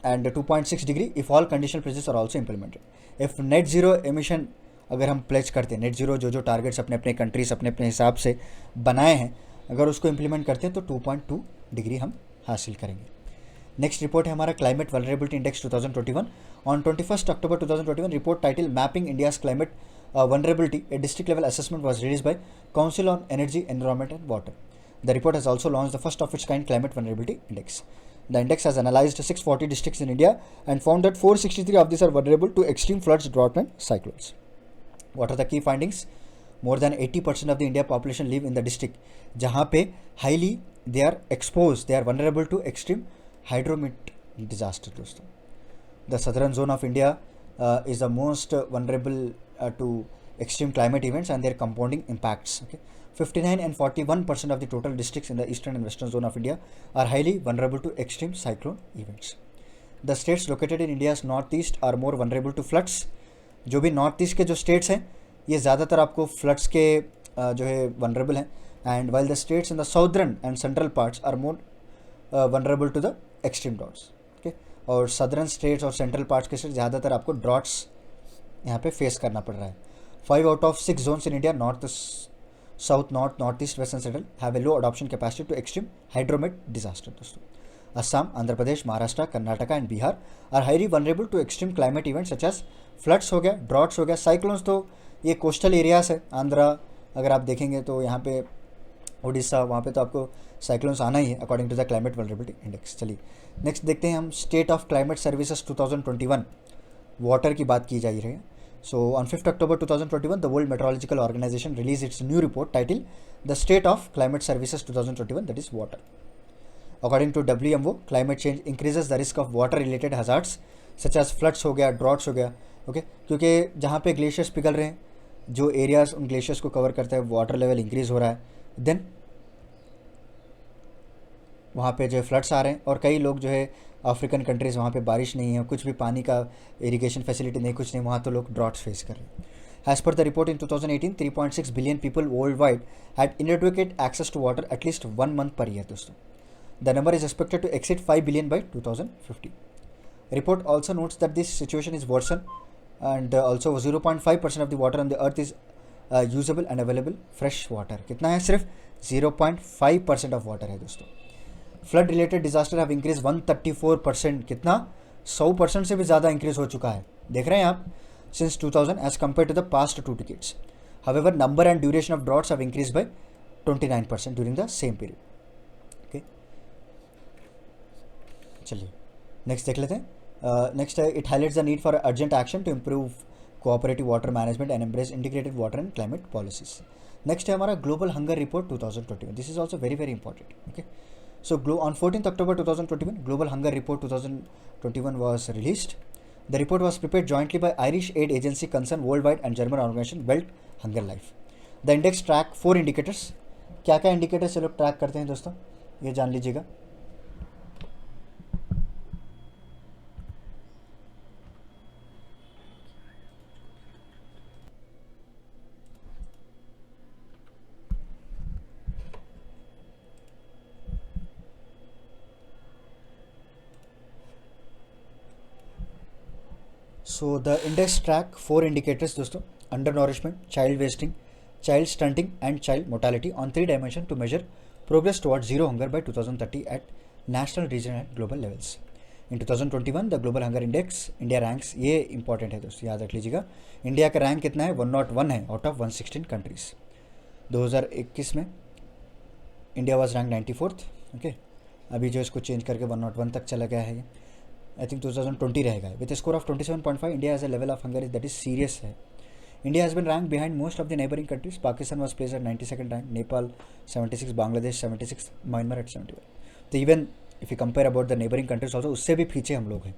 and 2.6 degree if all conditional pledges are also implemented. If net zero emission अगर हम प्लेज करते हैं, नेट जीरो जो टारगेट्स अपने अपने कंट्रीज अपने अपने हिसाब से बनाए हैं, अगर उसको इम्प्लीमेंट करते हैं तो 2.2 डिग्री हम हासिल करेंगे. नेक्स्ट रिपोर्ट है हमारा climate vulnerability index 2021 on 21 October 2021 report title mapping India's climate vulnerability, a district level assessment was released by Council on Energy, Environment and Water. The report has also launched the first of its kind climate vulnerability index. The index has analyzed 640 districts in India and found that 463 of these are vulnerable to extreme floods, drought and cyclones. What are the key findings? More than 80% of the India population live in the district जहाँ पे highly they are exposed, they are vulnerable to extreme hydromet disaster दोस्तों. The southern zone of India is the most vulnerable to extreme climate events and their compounding impacts. Okay, 59 and 41% of the total districts in the eastern and western zone of India are highly vulnerable to extreme cyclone events. The states located in India's northeast are more vulnerable to floods. जो भी north east के जो states हैं ये ज़्यादातर आपको floods के जो है वनरेबल हैं, and while the states in the southern and central parts are more vulnerable to the extreme droughts. Okay, और सदर्न स्टेट्स और सेंट्रल पार्ट्स के स्टेट्स ज़्यादातर आपको ड्रॉट्स यहाँ पे फेस करना पड़ रहा है. 5 out of 6 zones in India, north, south, north, northeast, west and central have a low adoption capacity to extreme hydromet disaster. दोस्तों, Assam, Andhra Pradesh, Maharashtra, Karnataka and Bihar are highly vulnerable to extreme climate events such as floods हो गया, droughts हो गया, cyclones. तो ये coastal areas है. आंध्रा अगर आप देखेंगे तो यहाँ पे उड़ीसा, वहाँ पे तो आपको साइक्लोन्स आना ही है according to the climate vulnerability index. चलिए नेक्स्ट देखते हैं हम state of climate services 2021. Water की बात की जा रही है. So on 5th October 2021, the World Meteorological Organization released its new report titled The State of Climate Services 2021, that is water. According to WMO, climate change increases the risk of water-related hazards such as floods हो गया, droughts हो गया. Okay, क्योंकि जहाँ पे glaciers पिघल रहे हैं, जो एरियाज उन ग्लेशियर्स को कवर करता है, वाटर लेवल इंक्रीज हो रहा है, देन वहाँ पे जो है फ्लड्स आ रहे हैं. और कई लोग जो है अफ्रीकन कंट्रीज़, वहाँ पे बारिश नहीं है, कुछ भी पानी का इरिगेशन फैसिलिटी नहीं, कुछ नहीं, वहाँ तो लोग ड्रॉट्स फेस कर रहे हैं. As per the report in 2018, 3.6 billion people worldwide had inadequate access to water at least 1 month per year. दोस्तों, the number is expected to exceed 5 billion by 2050. Report also notes that this situation is worsen and also 0.5% of the water on the earth is usable and available fresh water. कितना है? सिर्फ 0.5% of water है दोस्तों. Flood related disaster have increase 134%. कितना? 100% से भी ज़्यादा increase हो चुका है. देख रहे हैं आप, since 2000 as compare to the past 2 decades. However number and duration of droughts have increase by 29% during the same period. Okay, चलिए नेक्स्ट देख लेते हैं. नेक्स्ट है, it highlights the need for urgent action to improve cooperative water management and embrace integrated water and climate policies. Next है हमारा global hunger report 2021. This is also very very important. Okay, so on 14th October 2021, Global Hunger Report 2021 was released. The report was prepared jointly by Irish Aid Agency Concern Worldwide and German organization Welt Hunger Life. The index track 4 indicators. क्या क्या indicators ये लोग track करते हैं दोस्तों, ये जान लीजिएगा. So the index track 4 indicators दोस्तों: undernourishment, child wasting, child stunting and child mortality on 3 dimensions to measure progress towards zero hunger by 2030 at national, regional and global levels. In 2021 the global hunger index India ranks, ये important है दोस्तों, याद रख लीजिएगा. India का rank कितना है? 101 है आउट ऑफ 116 कंट्रीज. 2021 में India was rank 94th. Okay, अभी जो इसको चेंज करके 101 तक चला गया है. आई थिंक 2020 रहेगा. With score of 27.5, India as a level of hunger that is serious है. India has been rank behind most of the neighbouring countries. Pakistan was place at 92nd rank, Nepal 76, Bangladesh 76, Myanmar at 71. तो even if you compare about the neighbouring countries also, उससे भी पीछे हम लोग हैं.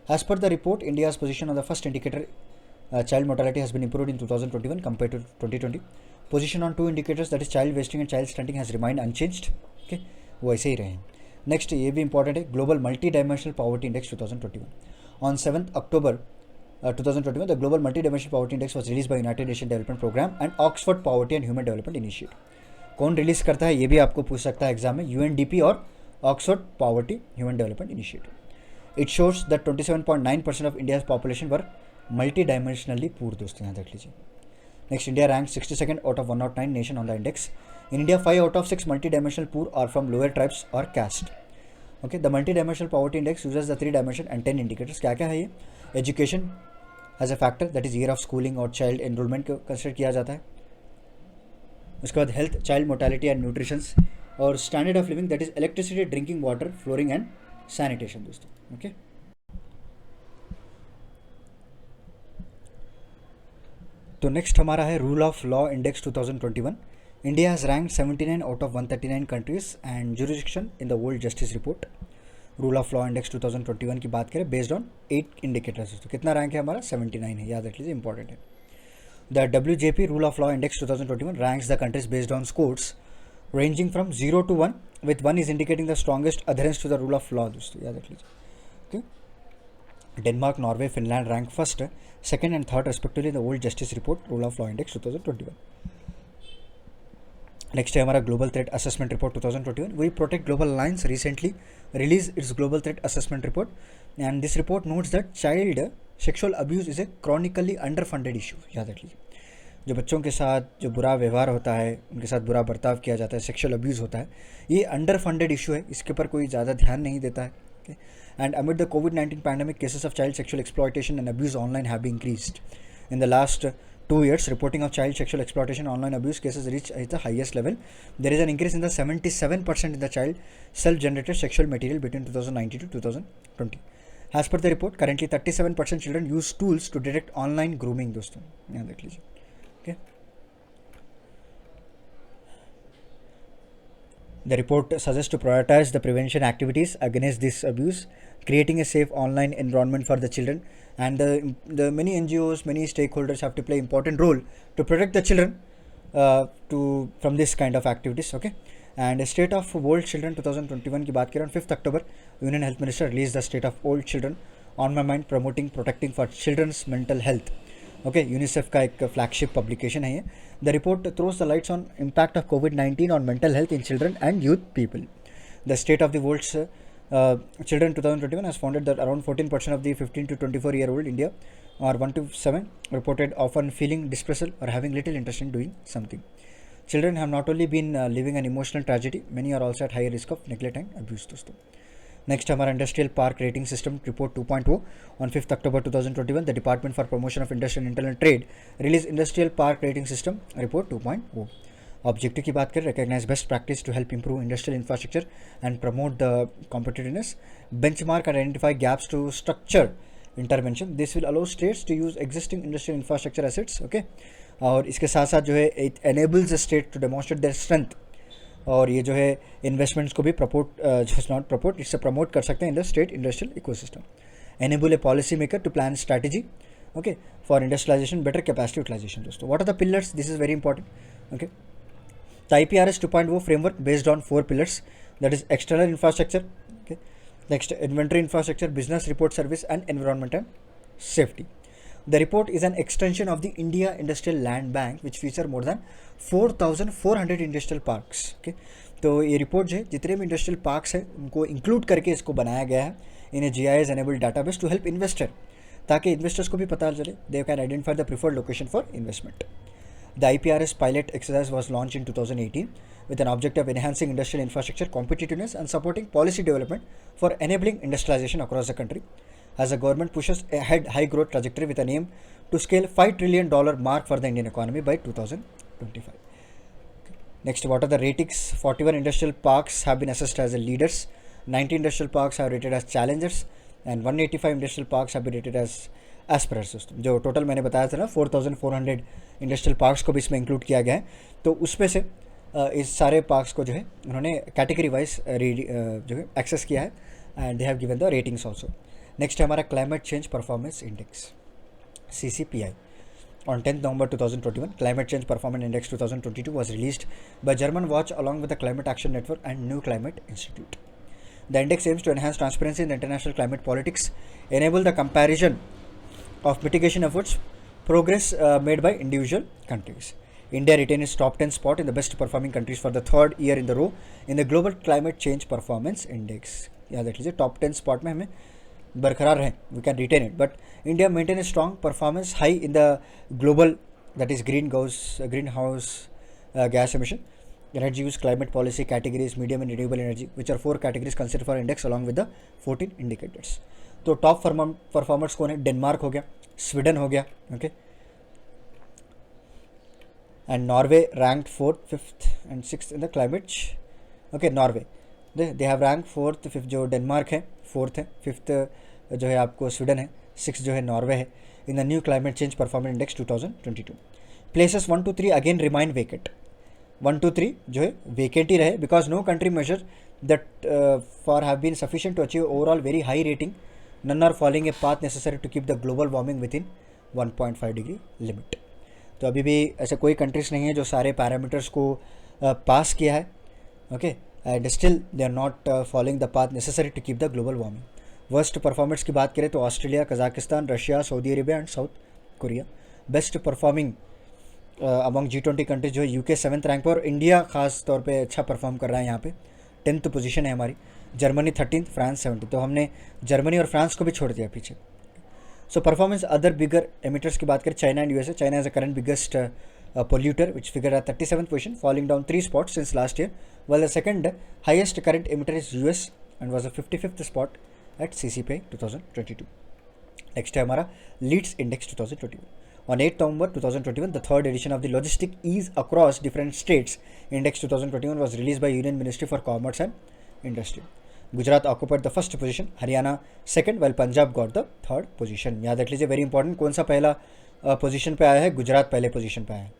As per the report, India's position on the first indicator child mortality has been improved in 2021 compared to 2020. Position on 2 indicators that is child wasting and child stunting has remained unchanged. Okay, वो ऐसे ही रहे हैं. Next ये भी important है, global multi dimensional poverty index 2021. On 7th October 2021 the global multi dimensional poverty index was release by United Nation development programme and Oxford poverty and human development initiative. कौन release करता है ये भी आपको पूछ सकता है एग्जाम में. UNDP और Oxford poverty human development initiative. It shows that 27.9% of India's population were multi dimensionally पूर. दोस्तों यहाँ देख लीजिए. Next, India rank 62nd out of 109 nation on the index. In India, 5 out of 6 multi-dimensional poor are from lower tribes or caste. Okay, the multi dimensional poverty index uses the 3 dimension and 10 indicators. क्या क्या है ये? Education as a factor, that is year of schooling और child enrolment को consider किया जाता है. उसके बाद health, child mortality and nutritions, और standard of living, that is electricity, drinking water, flooring and sanitation दोस्तों. ओके, तो नेक्स्ट हमारा है rule of law index 2021. India has rank 79 out of 139 countries and jurisdiction in the world justice report. Rule of law index 2021 की बात करें based on 8 indicators. तो कितना rank है हमारा? 79 है, याद रख लीजिए, इंपॉर्टेंट है. The WJP rule of law index 2021 ranks the countries based on scores ranging from 0 to 1, with 1 is indicating the strongest adherence to the rule of law दोस्तों, याद रख लीजिए. Okay, Denmark, Norway, Finland rank first, second and third respectively the world justice report rule of law index 2021. Next है हमारा global threat assessment report 2021. WeProtect global alliance recently release its global threat assessment report, and this report notes that child sexual abuse is a chronically under funded issue. याद रख लीजिए, जो बच्चों के साथ जो बुरा व्यवहार होता है, उनके साथ बुरा बर्ताव किया जाता है, सेक्सुअल अब्यूज़ होता है, ये अंडर फंडेड इशू है, इसके ऊपर कोई ज़्यादा ध्यान नहीं देता है. एंड अमिड द कोविड-19 pandemic, cases of child sexual exploitation and abuse online have been increased. In the last 2 years, reporting of child sexual exploitation online abuse cases reached at the highest level. There is an increase in the 77% in the child self-generated sexual material between 2019 to 2020. As per the report, currently 37% children use tools to detect online grooming दोस्तों, यहाँ देख लीजिए. Okay. The report suggests to prioritize the prevention activities against this abuse, creating a safe online environment for the children, and the many NGOs, many stakeholders have to play important role to protect the children from this kind of activities. Okay, and State of World Children 2021 की बात करें, on 5th October, Union Health Minister released the State of World Children on my mind, promoting protecting for children's mental health. Okay, UNICEF का एक flagship publication है ये. The report throws the lights on impact of कोविड-19 on mental health in children and youth people. The state of the world's children 2021 has found that around 14% of the 15 to 24-year-old India, or 1 to 7, reported often feeling distressed or having little interest in doing something. Children have not only been living an emotional tragedy, many are also at higher risk of neglect and abuse दोस्तों. Next हमारा industrial park rating system report 2.0. On 5th October 2021, the department for promotion of industry and internet trade release industrial park rating system report 2.0. Objective की बात करें, recognise best practice to help improve industrial infrastructure and promote the competitiveness, benchmark and identify gaps to structure intervention. This will allow states to use existing industrial infrastructure assets. Okay, और इसके साथ साथ जो है it enables the state to demonstrate their strength, और ये जो है इन्वेस्टमेंट्स को भी प्रपोर्ट इससे प्रमोट कर सकते हैं in the state industrial ecosystem. Enable a policy maker to plan strategy okay for industrialisation, better capacity utilisation दोस्तों. What are the pillars? This is very important. Okay, the IPRS 2.0 framework based on 4 pillars, that is external infrastructure, okay, next inventory infrastructure, business report service and environment and safety. The report is an extension of the India Industrial Land Bank, which feature more than 4,400 industrial parks. Okay, तो ये report जो है जितने भी industrial parks हैं उनको include करके इसको बनाया गया है इन ए GIS enabled database to help investor, ताकि इन्वेस्टर्स को भी पता चले, they can identify the preferred location for investment. The IPRS pilot exercise was launched in 2018 with an objective of enhancing industrial infrastructure competitiveness and supporting policy development for enabling industrialization across the country. As the government pushes ahead high growth trajectory with an aim to scale $5 trillion mark for the Indian economy by 2025. Next, what are the ratings? 41 industrial parks have been assessed as leaders, 90 industrial parks are rated as challengers, and 185 industrial parks have been rated as aspirants. जो total मैंने बताया था ना 4,400 industrial parks को भी इसमें include किया गया है, तो उसमें से इस सारे पार्क्स को जो है उन्होंने कैटेगरी वाइज जो है एक्सेस किया है, and they have given the ratings also. Next है हमारा climate change performance index CCPI. On 10th November 2021, Climate Change Performance Index 2022 was released by German Watch along with the Climate Action Network and New Climate Institute. The index aims to enhance transparency in the international climate politics, enable the comparison of mitigation efforts, progress made by individual countries. India retained its top 10 spot in the best performing countries for the 3rd year in the row in the Global Climate Change Performance Index. याद रख लीजिए, top 10 spot में हमें बरकरार रहें, we can retain it, but India maintain a strong performance high in the global, that is green house gas emission, energy use, climate policy, categories, medium and renewable energy, which are 4 categories considered for index along with the 14 indicators. तो top performers कौन है? Denmark हो गया, Sweden हो गया, okay, and Norway ranked 4th, 5th and 6th in the climate. Okay, Norway they have rank 4th, 5th जो Denmark है, 4th है, 5th जो है आपको स्वीडन है, 6th जो है नॉर्वे है, in the new climate change performance index 2022. Places 1 to 3 again remain vacant. 1 to 3 जो है वेकेंट ही रहे, because no country major that for have been sufficient to achieve overall very high rating. None are following a path necessary to keep the global warming within 1.5 degree limit. तो अभी भी ऐसे कोई countries नहीं है जो सारे parameters को पास किया है, okay, and still they are not following the path necessary to keep the global warming. Worst performance की बात करें तो Australia, Kazakhstan, Russia, Saudi Arabia and South Korea. Best performing among G20 countries जो है यूके 7th रैंक पर, और India खास तौर पे अच्छा परफॉर्म कर रहा है. यहाँ पे 10th पोजीशन है हमारी. Germany 13th, France 17th. तो हमने जर्मनी और फ्रांस को भी छोड़ दिया पीछे. सो परफॉर्मेंस अदर बिगर एमिटर्स की बात करें, China and USA. China is a current biggest polluter which figured at 37th position, falling down 3 spots since last year, while the second highest current emitter is US and was a 55th spot at CCPI 2022. Next है हमारा Leeds index 2021. On 8th November 2021, the third edition of the Logistic Ease Across Different States Index 2021 was released by Union Ministry for Commerce and Industry. Gujarat occupied the first position, Haryana second, while Punjab got the third position. याद रख लीजिए, very important, कौन सा पहला position पे आया है? गुजरात पहले पोजीशन पे आया है.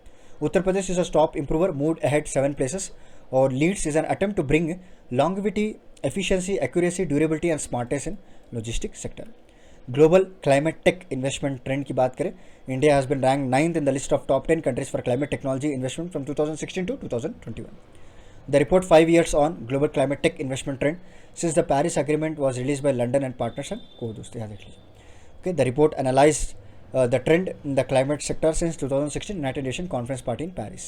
Uttar Pradesh is a top improver, moved ahead 7 places, और leads is an attempt to bring longevity, efficiency, accuracy, durability and smartness in logistic sector. Global climate tech investment trend की बात करें, India has been rank 9th in the list of top 10 countries for climate technology investment from 2016 to 2021. The report 5 years on global climate tech investment trend since the Paris Agreement was released by London and partners and co-दोस्त, याद रख लीजिए. Okay, the report analyzed the trend in the climate sector since 2016 United Nations Conference Party in Paris.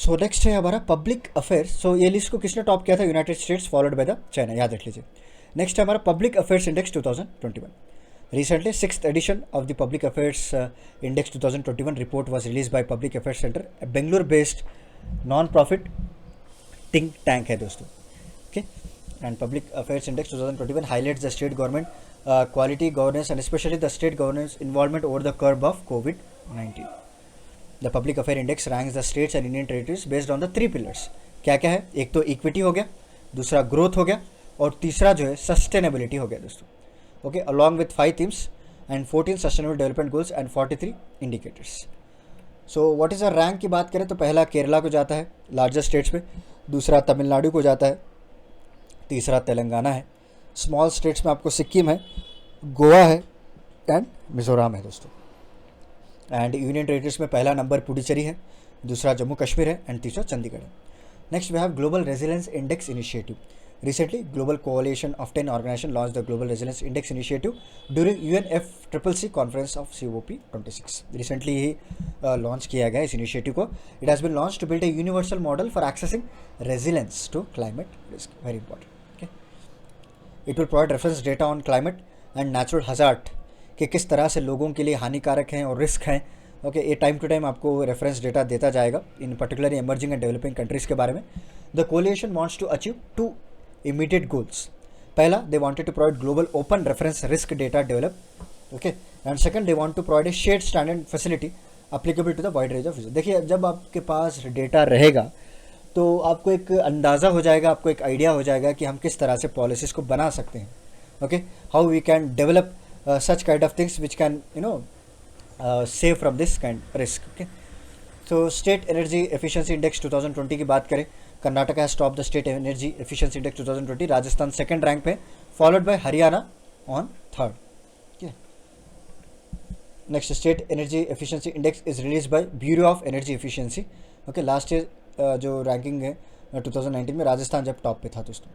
So next है हमारा public affairs. सो ये list को किसने top किया था? United states followed by the China, याद रख लीजिए. नेक्स्ट है हमारा public affairs index 2021. Recently, 6th edition of the Public Affairs Index 2021 report was released by Public Affairs Center, a Bangalore-based non-profit think tank है दोस्तों. Okay, and Public Affairs Index 2021 highlights the state government quality governance and especially the state governance involvement over the curve of COVID-19. The Public Affairs Index ranks the states and Union territories based on the 3 pillars. क्या क्या है? एक तो equity हो गया, दूसरा growth हो गया, और तीसरा जो है सस्टेनेबिलिटी हो गया दोस्तों. Okay, along with 5 themes and 14 sustainable development goals and 43 indicators. So what is a rank की बात करें तो पहला केरला को जाता है लार्जेस्ट स्टेट्स में, दूसरा तमिलनाडु को जाता है, तीसरा तेलंगाना है, स्मॉल स्टेट्स में आपको सिक्किम है, गोवा है एंड मिजोरम है दोस्तों. एंड यूनियन टेरिटरीज में पहला नंबर पुडुचेरी है, दूसरा जम्मू कश्मीर है एंड तीसरा चंडीगढ़ है. Next we have global resilience index initiative. Recently, Global Coalition of 10 organizations launched the Global Resilience Index Initiative during UNFCCC conference of COP26. Recently he launch किया गया इस initiative को. It has been launched to build a universal model for accessing resilience to climate risk. Very important. Okay. It will provide reference data on climate and natural hazard कि किस तरह से लोगों के लिए हानिकारक हैं और रिस्क हैं. ओके, ये टाइम टू टाइम आपको रेफरेंस डेटा देता जाएगा in particular emerging and developing countries के बारे में. The coalition wants to achieve 2 immediate goals. पहला, they wanted to provide global open reference risk data develop, okay, and second they want to provide a shared standard facility applicable to the wide range of users. देखिए, जब आपके पास data रहेगा तो आपको एक अंदाज़ा हो जाएगा, आपको एक आइडिया हो जाएगा कि हम किस तरह से पॉलिसीज़ को बना सकते हैं. Okay, how we can develop such kind of things which can save from this kind risk. Okay, so state energy efficiency index 2020 की बात करें, Karnataka has top the state energy efficiency index 2020, Rajasthan second rank पे, followed by Haryana on third. Next, state energy efficiency index is release by bureau of energy efficiency. Okay, last year जो ranking है 2019 में राजस्थान जब top पे था दोस्तों,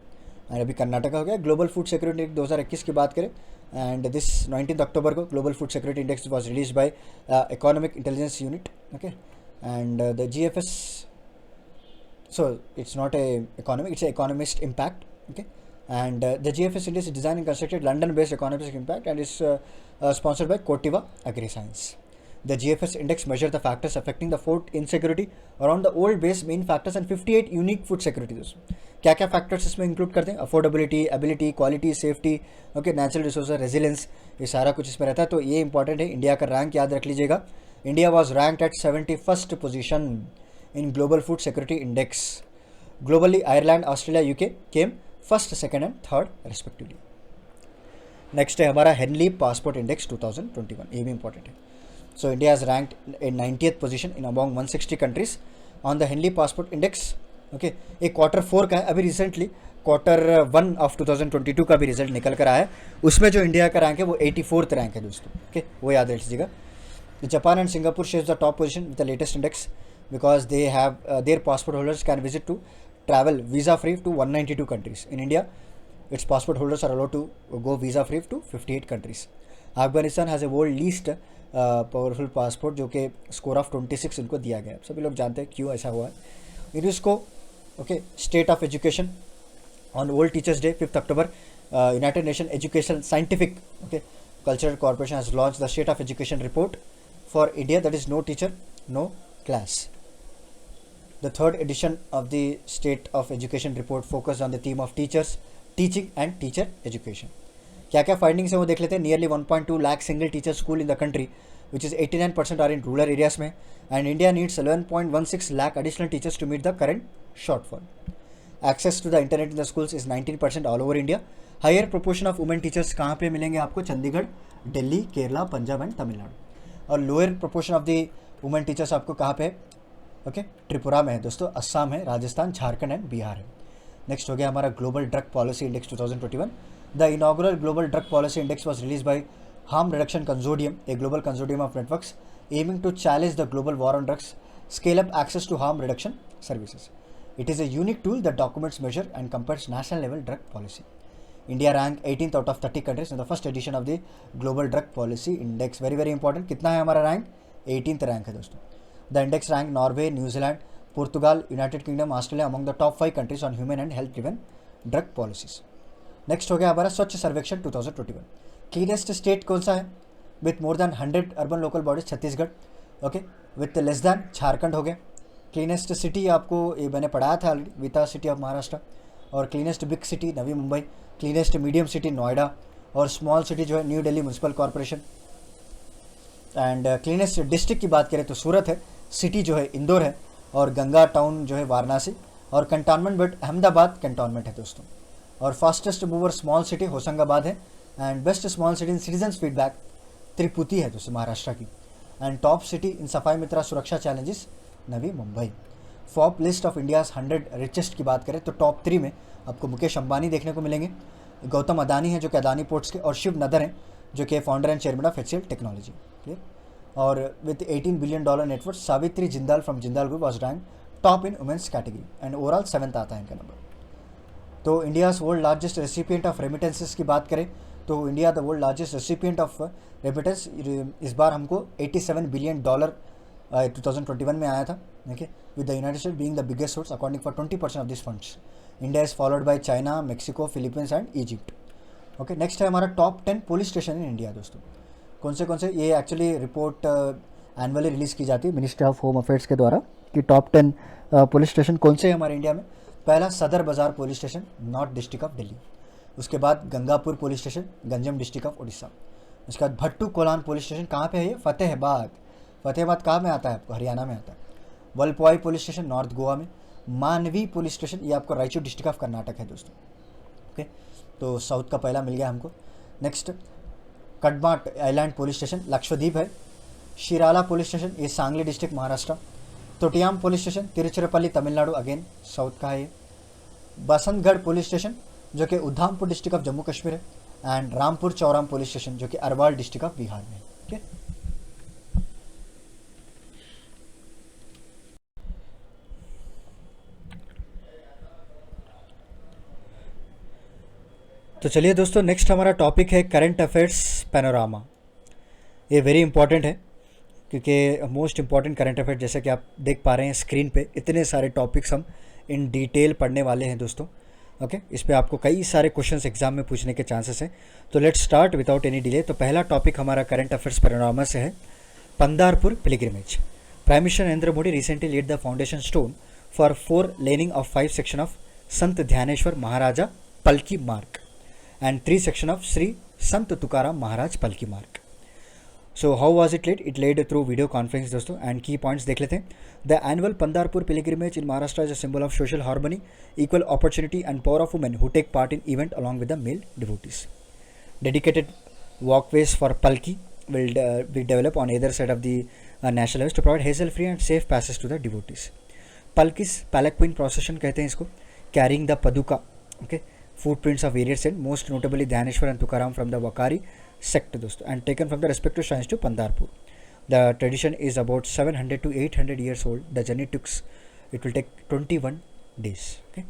एंड अभी कर्नाटक हो गया. ग्लोबल फूड सिक्योरिटी इंडेक्स 2021 की बात करें, एंड दिस 19 अक्टूबर को global food security index was release bye economic intelligence unit. Okay, and the GFS, so it's not a economic, it's a economist impact. Okay, and the GFS index is designed and constructed London based economist impact and is sponsored by Corteva Agri Science. The GFS index measure the factors affecting the food insecurity around the old base main factors and 58 unique food security. दोस्तों क्या क्या factors इसमें include करते हैं? Affordability, ability, quality, safety, okay, natural resource, resilience, ये सारा कुछ इसमें रहता है। तो ये इंपॉर्टेंट है, इंडिया का रैंक याद रख लीजिएगा। India was ranked at 71st position in global food security index. Globally Ireland, Australia, UK came first, second and third respectively. Next है हमारा हेनली पासपोर्ट इंडेक्स 2021, ये भी इंपॉर्टेंट है। So India is ranked in 90th position in among 160 countries on the Henley passport index. Okay, एक Q4 का है, अभी recently Q1 of 2022 का भी रिजल्ट निकल कर आया है। उसमें जो इंडिया का रैंक है वो 84th रैंक है दोस्तों। ओके, वो याद रख लीजिएगा। Japan and Singapore shares the top position with the latest index because they have their passport holders can visit to travel visa free to 192 countries. In India, its passport holders are allowed to go visa free to 58 countries. Afghanistan has a world least powerful passport जो कि score of 26 उनको दिया गया है। सभी लोग जानते हैं क्यों ऐसा हुआ है। UNESCO, okay, state of education on world teachers day 5 October, united nation education scientific, okay, cultural corporation has launch the state of education report for India, that is no teacher no class. The third edition of the State of Education report focused on the theme of teachers, teaching and teacher education. क्या क्या findings है वो देख लेते हैं। Nearly 1.2 lakh single teacher school in the country which is 89% are in rural areas में, and India needs 11.16 lakh additional teachers to meet the current shortfall. Access to the internet in the schools is 19% all over India. Higher proportion of women teachers कहाँ पे मिलेंगे आपको? Chandigarh, Delhi, Kerala, Punjab and Tamil Nadu. और lower proportion of the women teachers आपको कहाँ पे? Okay, Tripura में है दोस्तों, असम है, राजस्थान, झारखंड एंड बिहार है। नेक्स्ट हो गया हमारा global drug policy index 2021। The inaugural global drug policy index was release by harm reduction consortium, a global consortium of networks aiming to challenge the global war on drugs, scale up access to harm reduction services. It is a unique tool that documents, measure and compares national level drug policy. India ranked 18th out of 30 countries in the first edition of the Global Drug Policy Index. Very very important. कितना है हमारा rank? 18th rank है दोस्तों। The index ranked Norway, New Zealand, Portugal, United Kingdom, Australia among the top 5 countries on human and health driven drug policies. Next हो गया हमारा स्वच्छ सर्वेक्षण 2021। क्लीनेस्ट स्टेट कौन सा है? With more than 100 urban local bodies, Chhattisgarh. Okay, with less than Jharkhand हो गया। क्लीनेस्ट सिटी आपको ये मैंने पढ़ाया था already, Vita city of Maharashtra. और cleanest big city Navi Mumbai, cleanest medium city Noida, और स्मॉल सिटी जो है new Delhi municipal corporation. And cleanest district की बात करें तो सूरत है, सिटी जो है इंदौर है, और गंगा टाउन जो है वाराणसी, और कंटोनमेंट बेल्ट अहमदाबाद कंटोनमेंट है दोस्तों। और fastest mover small city Hoshangabad है, and best small city in citizens feedback Tirupati है दोस्तों महाराष्ट्र की। And top city in Safai Mitra Suraksha challenges Navi Mumbai. फॉप लिस्ट ऑफ इंडियाज़ 100 रिचेस्ट की बात करें तो टॉप 3 में आपको मुकेश अंबानी देखने को मिलेंगे, गौतम अदानी है जो कि अदानी पोर्ट्स के, और शिव नदर हैं जो कि founder and chairman of HCL technology. Clear. और with $18 billion net worth, Savitri Jindal from Jindal group was rank top in women's category, and overall 7th आता है इनका नंबर। तो India's world largest recipient of remittances की बात करें तो India the world largest recipient of remittance, इस बार हमको $87 बिलियन 2021 में आया था। Okay, with the United State being the biggest source according for 20% of this funds. India is followed by China, Mexico, Philippines and Egypt. Okay, next है हमारा top 10 police station in India दोस्तों। कौन से ये actually report annually release की जाती है ministry of home affairs के द्वारा कि टॉप 10 पुलिस स्टेशन कौन से हैं हमारे इंडिया में। पहला सदर बाज़ार police station, north district of Delhi. उसके बाद Gangapur police station, Ganjam district of Orissa. उसके बाद भट्टू कोलान पुलिस स्टेशन, कहाँ पे है ये? फतेहाबाद। फतेहाबाद कहाँ में आता है आपको? हरियाणा में आता है। वलपवाई पुलिस स्टेशन, नॉर्थ गोवा में। मानवी पुलिस स्टेशन, ये आपको रायचूर डिस्ट्रिक्ट ऑफ कर्नाटक है दोस्तों। ओके, तो साउथ का पहला मिल गया हमको। नेक्स्ट कटबाट आइलैंड पुलिस स्टेशन, लक्षद्वीप है। शिराला पुलिस स्टेशन, ये Sangli district Maharashtra. Thottiyam police station, Tiruchirappalli Tamil Nadu, again south का है ये। बसंतगढ़ पुलिस स्टेशन जो कि उधमपुर डिस्ट्रिक्ट ऑफ जम्मू कश्मीर है। And Rampur Chauram police station जो कि अरवाल डिस्ट्रिक्ट ऑफ बिहार में है। ठीक है, तो चलिए दोस्तों, नेक्स्ट हमारा टॉपिक है करंट अफेयर्स पैनोरामा। ये वेरी इंपॉर्टेंट है क्योंकि मोस्ट इंपॉर्टेंट करंट अफेयर, जैसे कि आप देख पा रहे हैं स्क्रीन पे, इतने सारे टॉपिक्स हम इन डिटेल पढ़ने वाले हैं दोस्तों। ओके, इस पे आपको कई सारे क्वेश्चंस एग्जाम में पूछने के चांसेस हैं। तो let's start without any delay. तो पहला टॉपिक हमारा करंट अफेयर्स पैनोरामा से है Pandarpur pilgrimage. Prime Minister Narendra Modi recently laid the foundation stone for 4 laning of 5 section of Sant Dhyaneshwar Maharaja Palki Mark and 3 section of Sri Sant Tukaram Maharaj Palki Mark. So how was it laid? It laid through video conference दोस्तों, and key points देख लेते हैं. The annual Pandarpur pilgrimage in Maharashtra is a symbol of social harmony, equal opportunity and power of women who take part in event along with the male devotees. Dedicated walkways for Palki will be developed on either side of the national highways to provide hassle-free and safe passage to the devotees. Palki's palanquin procession कहते हैं इसको, carrying the paduka, okay, footprints of various saints, most notably Dhyaneshwar and Tukaram from the Wakari sect दोस्तों, and taken from the respective shrines to Pandarpur. The tradition is about 700 to 800 years old. The journey it will take 21 days. Okay.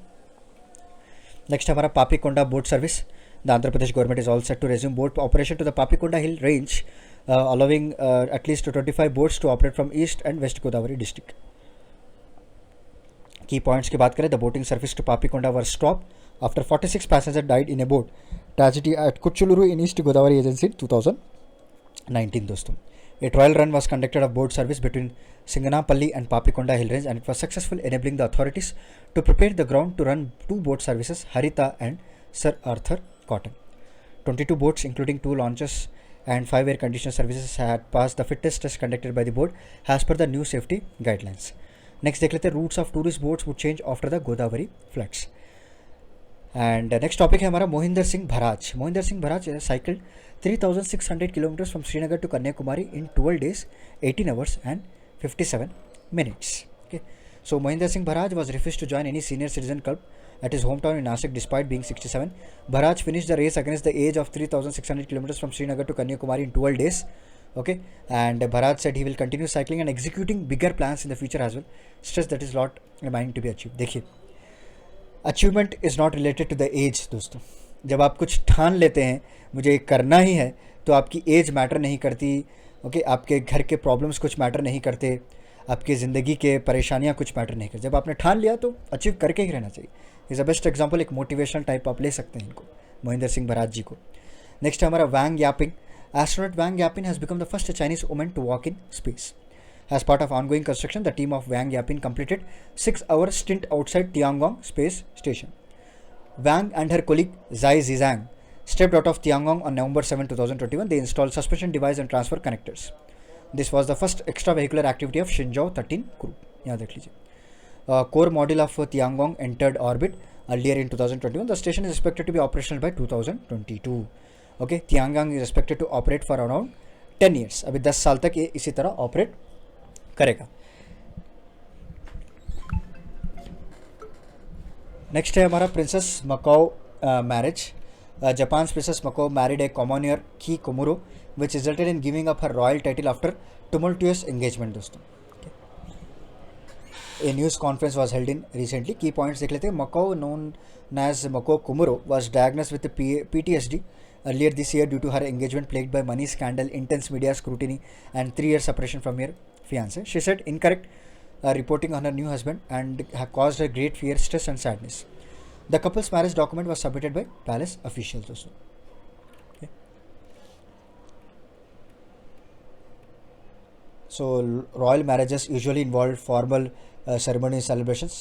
Next हमारा Papikonda boat service. The Andhra Pradesh government is all set to resume boat operation to the Papikonda hill range, allowing at least 25 boats to operate from East and West Godavari district. Key points की बात करें, the boating service to Papikonda were stopped after 46 passengers died in a boat tragedy at Kuchuluru in East Godavari agency in 2019 दोस्तों. A trial run was conducted of boat service between Singanapalli and Papikonda hill range, and it was successful, enabling the authorities to prepare the ground to run 2 boat services, Harita and Sir Arthur Cotton. 22 boats including 2 launches and 5 air conditioner services had passed the fitness test conducted by the board as per the new safety guidelines. Next देख लेते हैं, routes of tourist boats would change after the Godavari floods. And next topic है हमारा Mohinder Singh Bharaj. Mohinder Singh Bharaj cycled 3,600 kilometers from Srinagar to Kanyakumari in 12 days, 18 hours and 57 minutes. Okay. So Mohinder Singh Bharaj was refused to join any senior citizen club at his hometown in Nasik despite being 67. Bharaj finished the race against the age of 3,600 kilometers from Srinagar to Kanyakumari in 12 days. Okay, and Bharaj said he will continue cycling and executing bigger plans in the future as well. Stress that is lot remaining to be achieved. देखिए, achievement is not related to the age दोस्तों. जब आप कुछ ठान लेते हैं मुझे करना ही है तो आपकी एज मैटर नहीं करती. ओके, आपके घर के प्रॉब्लम्स कुछ मैटर नहीं करते, आपकी ज़िंदगी के परेशानियां कुछ मैटर नहीं करती. जब आपने ठान लिया तो अचीव करके ही रहना चाहिए. इज़ अ बेस्ट एग्जांपल, एक मोटिवेशनल टाइप आप ले सकते हैं इनको, मोहिंदर सिंह भराज जी को. नेक्स्ट है हमारा Wang Yaping. Astronaut Wang Yaping has become the first Chinese woman to walk in space. As part of ongoing construction, the team of Wang Yapin completed 6-hour stint outside Tiangong Space Station. Wang and her colleague Zai Zizang stepped out of Tiangong on November 7, 2021. They installed suspension device and transfer connectors. This was the first extravehicular activity of Shenzhou 13 crew. यहाँ देख लीजिए. Core module of Tiangong entered orbit earlier in 2021. The station is expected to be operational by 2022. Okay, Tiangong is expected to operate for around 10 years. अभी 10 साल तक ये इसी तरह operate करेगा. नेक्स्ट है हमारा princess Mako marriage. Japan's princess Mako married a commoner Kei Komuro which resulted in giving up her royal title after tumultuous engagement दोस्तों. A news conference was held in recently. Key points देख लेते हैं. Macau, known as Macau Komuro, was diagnosed with PTSD earlier this year due to her engagement plagued by money scandal, intense media scrutiny, and 3-year separation from her fiancé. She said incorrect reporting on her new husband and have caused her great fear, stress, and sadness. The couple's marriage document was submitted by palace officials also. Okay. So royal marriages usually involve formal ceremony celebrations,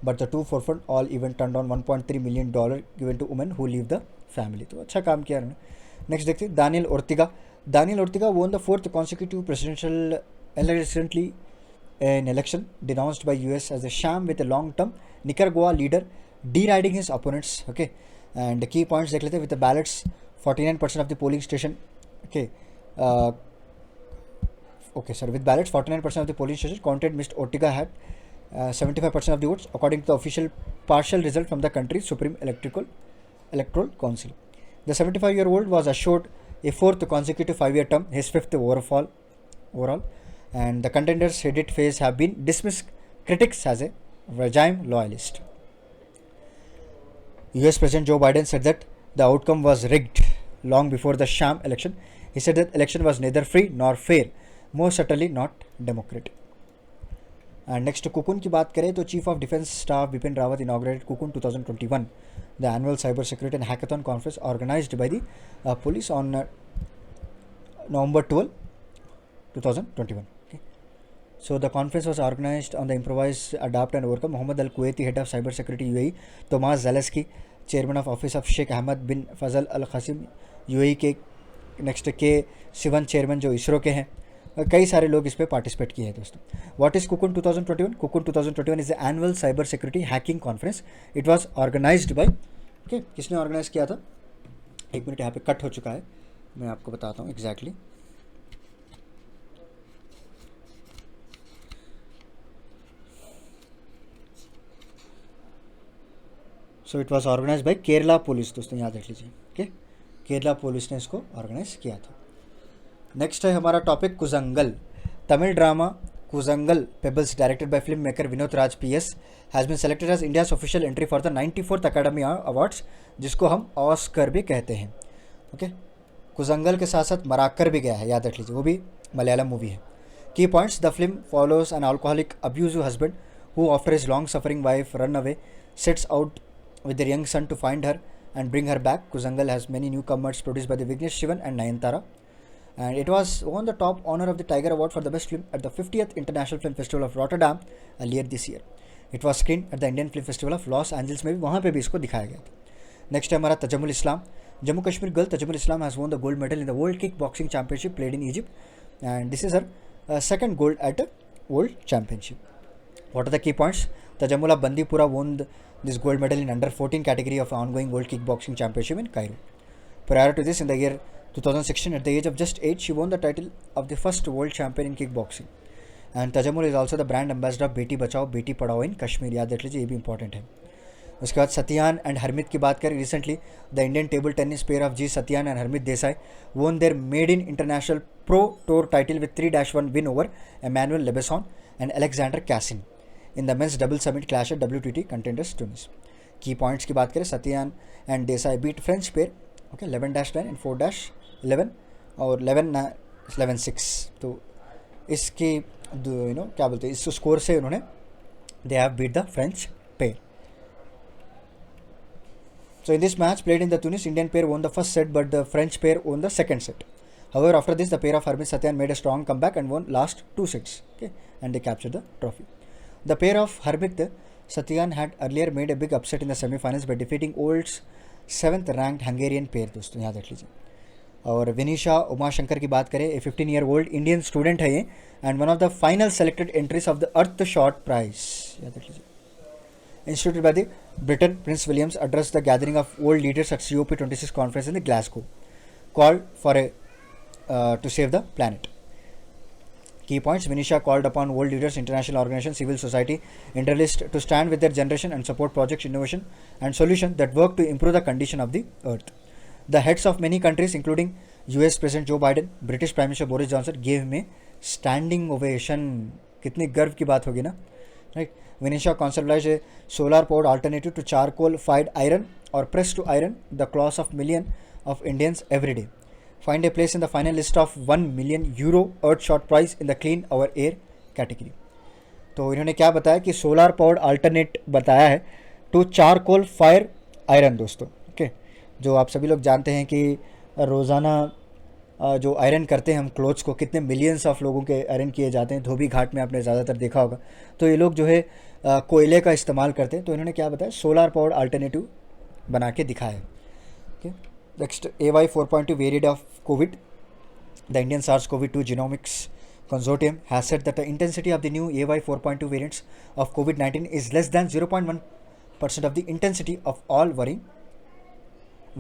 but the two forefront all even turned down $1.3 million given to women who leave the family. तो अच्छा काम किया उन्होंने. Next देखते हैं Daniel Ortega. Daniel Ortega won the 4th consecutive presidential recently an election denounced by US as a sham with a long-term Nicaragua leader deriding his opponents. Okay, and the key points देख लेते हैं. With the ballots 49% of the polling station. Okay, with ballots 49% of the polling station counted, Mr. Ortega had 75% of the votes according to the official partial result from the country's Supreme Electoral Council. The 75-year-old was assured a 4th consecutive 5-year term, his 5th overall, and the contenders' headed face have been dismissed critics as a regime loyalist. US President Joe Biden said that the outcome was rigged long before the sham election. He said that election was neither free nor fair, most certainly not democratic. And next to Cocoon की बात करें तो Chief of Defence Staff Bipin Rawat inaugurated Cocoon 2021, the annual cyber security and hackathon conference organized by the police on November 12, 2021. Okay. So the conference was organized on the improvised adapt and overcome. Mohammed Al Kuwaiti, head of cybersecurity UAE, Tomas Zaleski, chairman of office of Sheikh Ahmed bin Fazal Al Qasim UAE के, next के Sivan chairman जो इसरो के हैं, कई सारे लोग इस पर पार्टिसिपेट किए हैं दोस्तों. What is cocon 2021? Cocon 2021 is the annual cyber security hacking conference. It was organized by, okay, किसने ऑर्गेनाइज किया था? एक मिनट, यहाँ पे कट हो चुका है, मैं आपको बताता हूँ exactly. So it was organize by Kerala police दोस्तों, याद रख लीजिए. ओके, केरला पुलिस ने इसको ऑर्गेनाइज किया था. नेक्स्ट है हमारा topic Koozhangal. Tamil drama Koozhangal pebbles directed by film maker Vinod Raj PS has been selected as India's official entry for the 94th academy awards, जिसको हम ऑस्कर भी कहते हैं. ओके, कुजंगल के साथ साथ मराकर भी गया है, याद रख लीजिए, वो भी मलयालम मूवी है. की points: the film follows an alcoholic abusive husband who after his long suffering wife run away sets out with their young son to find her and bring her back. Kusangal has many newcomers produced by the Vignesh Shivan and Nayanthara, and it was won the top honor of the Tiger Award for the best film at the 50th International Film Festival of Rotterdam earlier this year. It was screened at the Indian Film Festival of Los Angeles में भी, वहाँ पे भी इसको दिखाया गया था. Next है हमारा Tajamul Islam. Jammu Kashmir girl Tajamul Islam has won the gold medal in the World Kick Boxing Championship played in Egypt, and this is her second gold at a World Championship. What are the key points? Tajamula Bandipura won this gold medal in under 14 category of ongoing World Kickboxing Championship in Cairo. Prior to this, in the year 2016, at the age of just 8, she won the title of the first world champion in kickboxing. And Tajamul is also the brand ambassador of Beti Bachao Beti Padhao in Kashmir. याद रख लीजिए, ये भी important है. उसके बाद सत्यान and Harmeet की बात करें. Recently the Indian table tennis pair of G Sathiyan and Harmeet Desai won their maiden international pro tour title with 3-1 win over Emmanuel Lebeson and Alexander Cassin in the men's double summit clash at WTT contenders Tunis. Key points की बात करें, Sathiyan and Desai beat French pair, okay, 11-10 and 4-11 और 11-6. तो इसकी क्या बोलते हैं, इस स्कोर से उन्होंने they have beat the French pair. So in this match played in the Tunis, Indian pair won the first set, but the French pair won the second set. However, after this, the pair of Harmit Satyan made a strong comeback and won last 2 sets. Okay, and they captured the trophy. The pair of Harmit Satyan had earlier made a big upset in the semi-finals by defeating Old's 7th ranked Hungarian pair. दोस्तों याद रख लीजिए. और विनीशा उमाशंकर की बात करें, 15-year-old Indian student है ये, and one of the final selected entries of the earthshot prize. याद रख लीजिए. Instituted by the Britain, Prince Williams addressed the gathering of world leaders at COP26 conference in Glasgow, called for to save the planet. Key points: Vinisha called upon world leaders, international organizations, civil society, interest to stand with their generation and support projects, innovation, and solutions that work to improve the condition of the earth. The heads of many countries, including US President Joe Biden, British Prime Minister Boris Johnson, gave him a standing ovation. कितनी गर्व की बात होगी ना, right? Vinisha conceptualized a solar-powered alternative to charcoal-fired iron or pressed to iron, the claws of millions of Indians every day. Find a place in the final list of €1 million Earthshot Prize in the Clean Our Air category. तो इन्होंने क्या बताया कि solar powered alternate बताया है to charcoal fire iron दोस्तों. Okay, जो आप सभी लोग जानते हैं कि रोज़ाना जो आयरन करते हैं हम क्लोथ्स को, कितने मिलियंस ऑफ लोगों के आयरन किए जाते हैं. धोबी घाट में आपने ज़्यादातर देखा होगा. तो ये लोग जो है कोयले का इस्तेमाल करते हैं. तो इन्होंने क्या बताया, सोलर पावर्ड अल्टरनेटिव बना के दिखाया. Okay, next AY 4.2 variant of Covid. The Indian SARS-CoV-2 genomics consortium has said that the intensity of the new AY 4.2 variants of COVID-19 is less than 0.1% of the intensity of all worrying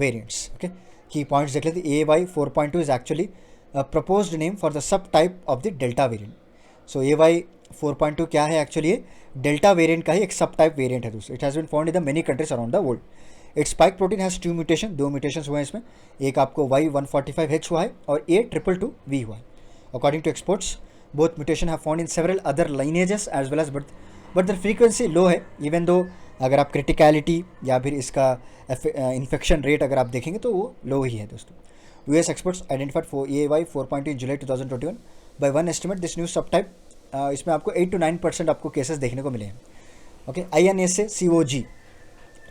variants. Okay, key points देख लेते. AY 4.2 is actually a proposed name for the subtype of the Delta variant. So AY 4.2 क्या है actually, ये delta variant का ही एक सब type variant है दोस्तों. It has been found in the many countries around the world. Its spike protein has 2 mutation, 2 mutations हुए हैं इसमें. एक आपको Y145H हुआ है और A222V हुआ है. According to experts, both mutation have found in several other lineages as well as but the frequency low है. इवन दो अगर आप क्रिटिकलिटी या फिर इसका इन्फेक्शन रेट अगर आप देखेंगे तो वो लो ही है दोस्तों. US experts identified for AY 4.2 in July 2021. By one estimate, this new subtype इसमें आपको 8 to 9% आपको केसेस देखने को मिले हैं. ओके, INSA-CoG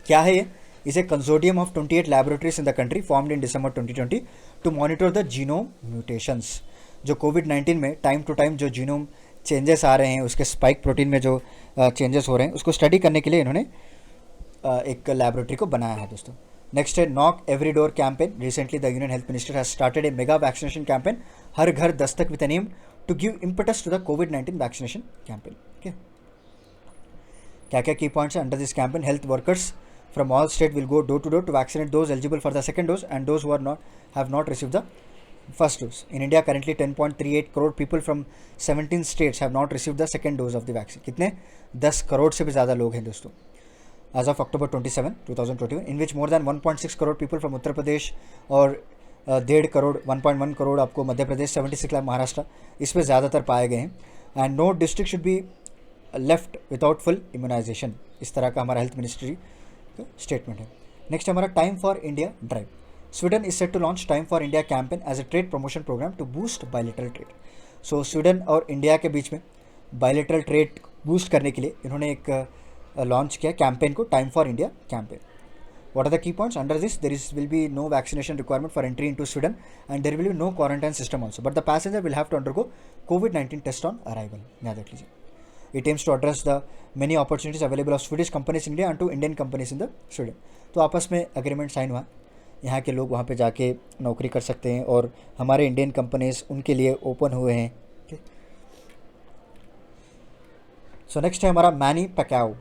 क्या है ये? Is a consortium of 28 laboratories in the country formed in December 2020 to monitor the genome mutations. जो कोविड-19 में टाइम टू टाइम जो जीनोम चेंजेस आ रहे हैं, उसके स्पाइक प्रोटीन में जो चेंजेस हो रहे हैं, उसको स्टडी करने के लिए इन्होंने एक लैबोरेटरी को बनाया है दोस्तों। नेक्स्ट है knock every door campaign. Recently the union health minister has started a mega vaccination campaign, Har Ghar Dastak, with an aim to give impetus to the कोविड-19 वैक्सीनेशन कैंपेन। ओके, क्या क्या की पॉइंट्स है under this campaign? Health workers from all state will go door to door to vaccinate those eligible for the second dose and those who are not have not receive the first dose. In India, currently 10.38 crore people from 17 states have not received the second dose of the vaccine. कितने? 10 करोड़ से भी ज़्यादा लोग हैं दोस्तों as of October 27, 2021, in which more than 1.6 crore people from Uttar Pradesh और 1.5 करोड़ 1.1 करोड़ आपको मध्य प्रदेश, 76 लाख महाराष्ट्र, इसमें ज़्यादातर पाए गए हैं। And no district should be left without full immunization, इस तरह का हमारा हेल्थ मिनिस्ट्री का स्टेटमेंट है। नेक्स्ट हमारा time for India drive. Sweden is set to launch Time for India campaign as a trade promotion program to boost bilateral trade. So Sweden और India के बीच में bilateral trade बूस्ट करने के लिए इन्होंने एक लॉन्च किया कैंपेन को, time for India campaign. What are the key points? Under this, will be no vaccination requirement for entry into Sweden and there will be no quarantine system also. But the passenger will have to undergo COVID-19 test on arrival. याद रख लीजिए। It aims to address the many opportunities available of Swedish companies in India and to Indian companies in the Sweden. तो आपस में agreement sign हुआ, यहाँ के लोग वहाँ पे जाके नौकरी कर सकते हैं और हमारे इंडियन कंपनीज उनके लिए ओपन हुए हैं। सो नेक्स्ट है हमारा Manny Pacquiao.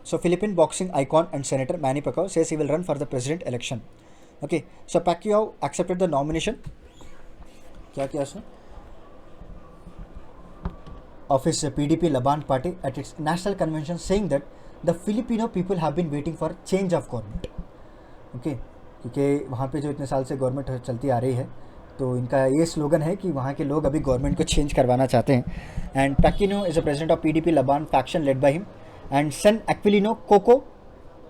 So Philippine boxing icon and senator Manny Pacquiao says he will run for the president election. Okay, so Pacquiao accepted the nomination, क्या किया sir, of his PDP Laban party at its national convention, saying that the Filipino people have been waiting for change of government. Okay, क्योंकि वहाँ पे जो इतने साल से government चलती आ रही है, तो इनका ये स्लोगन है कि वहाँ के लोग अभी गवर्नमेंट को चेंज करवाना चाहते हैं। And Pacquiao is a president of PDP Laban faction led by him and son Aquilino Koko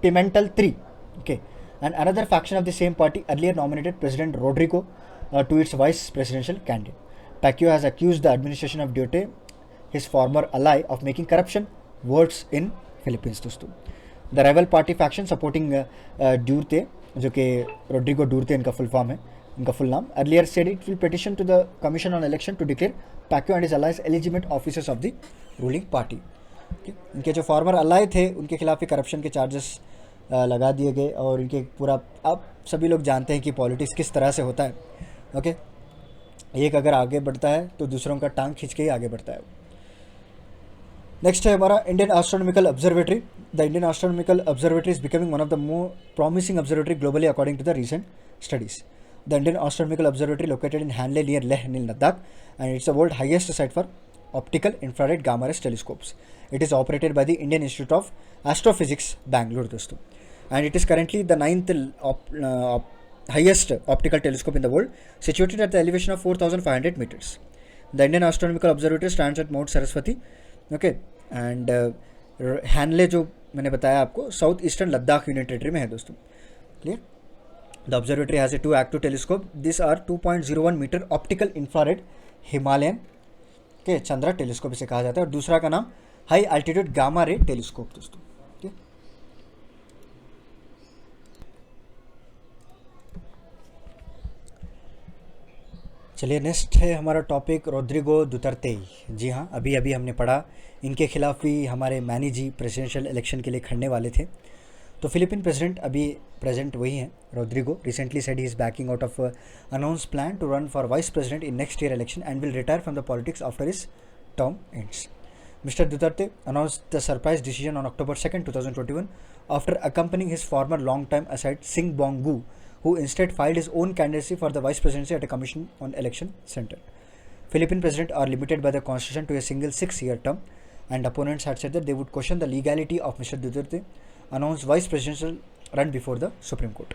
Pimentel 3, okay, and another faction of the same party earlier nominated President Rodrigo to its vice presidential candidate. Pacquiao has accused the administration of Duterte, his former ally, of making corruption worse in Philippines दोस्तों। The rival party faction supporting Duterte, जो कि Rodrigo डूरते इनका full form है, इनका full नाम, earlier said it will petition to the Commission on Election to declare Pacquiao and his allies legitimate officers of the ruling party. Okay. इनके जो farmer Alai थे उनके खिलाफ ही करप्शन के चार्जेस लगा दिए गए और इनके पूरा, अब सभी लोग जानते हैं कि पॉलिटिक्स किस तरह से होता है। ओके, एक अगर आगे बढ़ता है तो दूसरों का टांग खींच के ही आगे बढ़ता है। नेक्स्ट है हमारा Indian astronomical observatory. The Indian astronomical observatory is becoming one of the more promising observatory globally according to the recent studies. The Indian astronomical observatory located in Hanle near Leh नील Ladakh and it's the world highest site for optical infrared gamma rays telescopes. It is operated by the Indian Institute of Astrophysics, Bangalore दोस्तों, and it is currently the 9th highest optical telescope in the world, situated at the elevation of 4,500 meters. The Indian Astronomical Observatory stands at Mount Saraswati, okay, and Hanle जो मैंने बताया आपको south eastern Ladakh union territory में है दोस्तों. Clear? The observatory has a 2 active telescope. These are 2.01 meter optical infrared Himalayan के Chandra telescope इसे कहा जाता है, और दूसरा का नाम high altitude gamma ray telescope दोस्तों. ठीक, चलिए नेक्स्ट है हमारा टॉपिक रोड्रिगो दुतर्ते. जी हाँ, अभी अभी हमने पढ़ा इनके खिलाफ भी हमारे मैनी जी प्रेसिडेंशियल इलेक्शन के लिए खड़ने वाले थे. तो फिलिपिन प्रेसिडेंट अभी प्रेजेंट वही हैं, Rodrigo. Recently said he is backing out of announce plan to run for vice president in next year election and will retire from the politics after his term ends. Mr. Duterte announced the surprise decision on October 2nd, 2021, after accompanying his former long-time aside Singh Bong-gu, who instead filed his own candidacy for the vice presidency at a commission on election center. Philippine president are limited by the constitution to a single 6-year term, and opponents had said that they would question the legality of Mr. Duterte announced vice presidential run before the Supreme Court.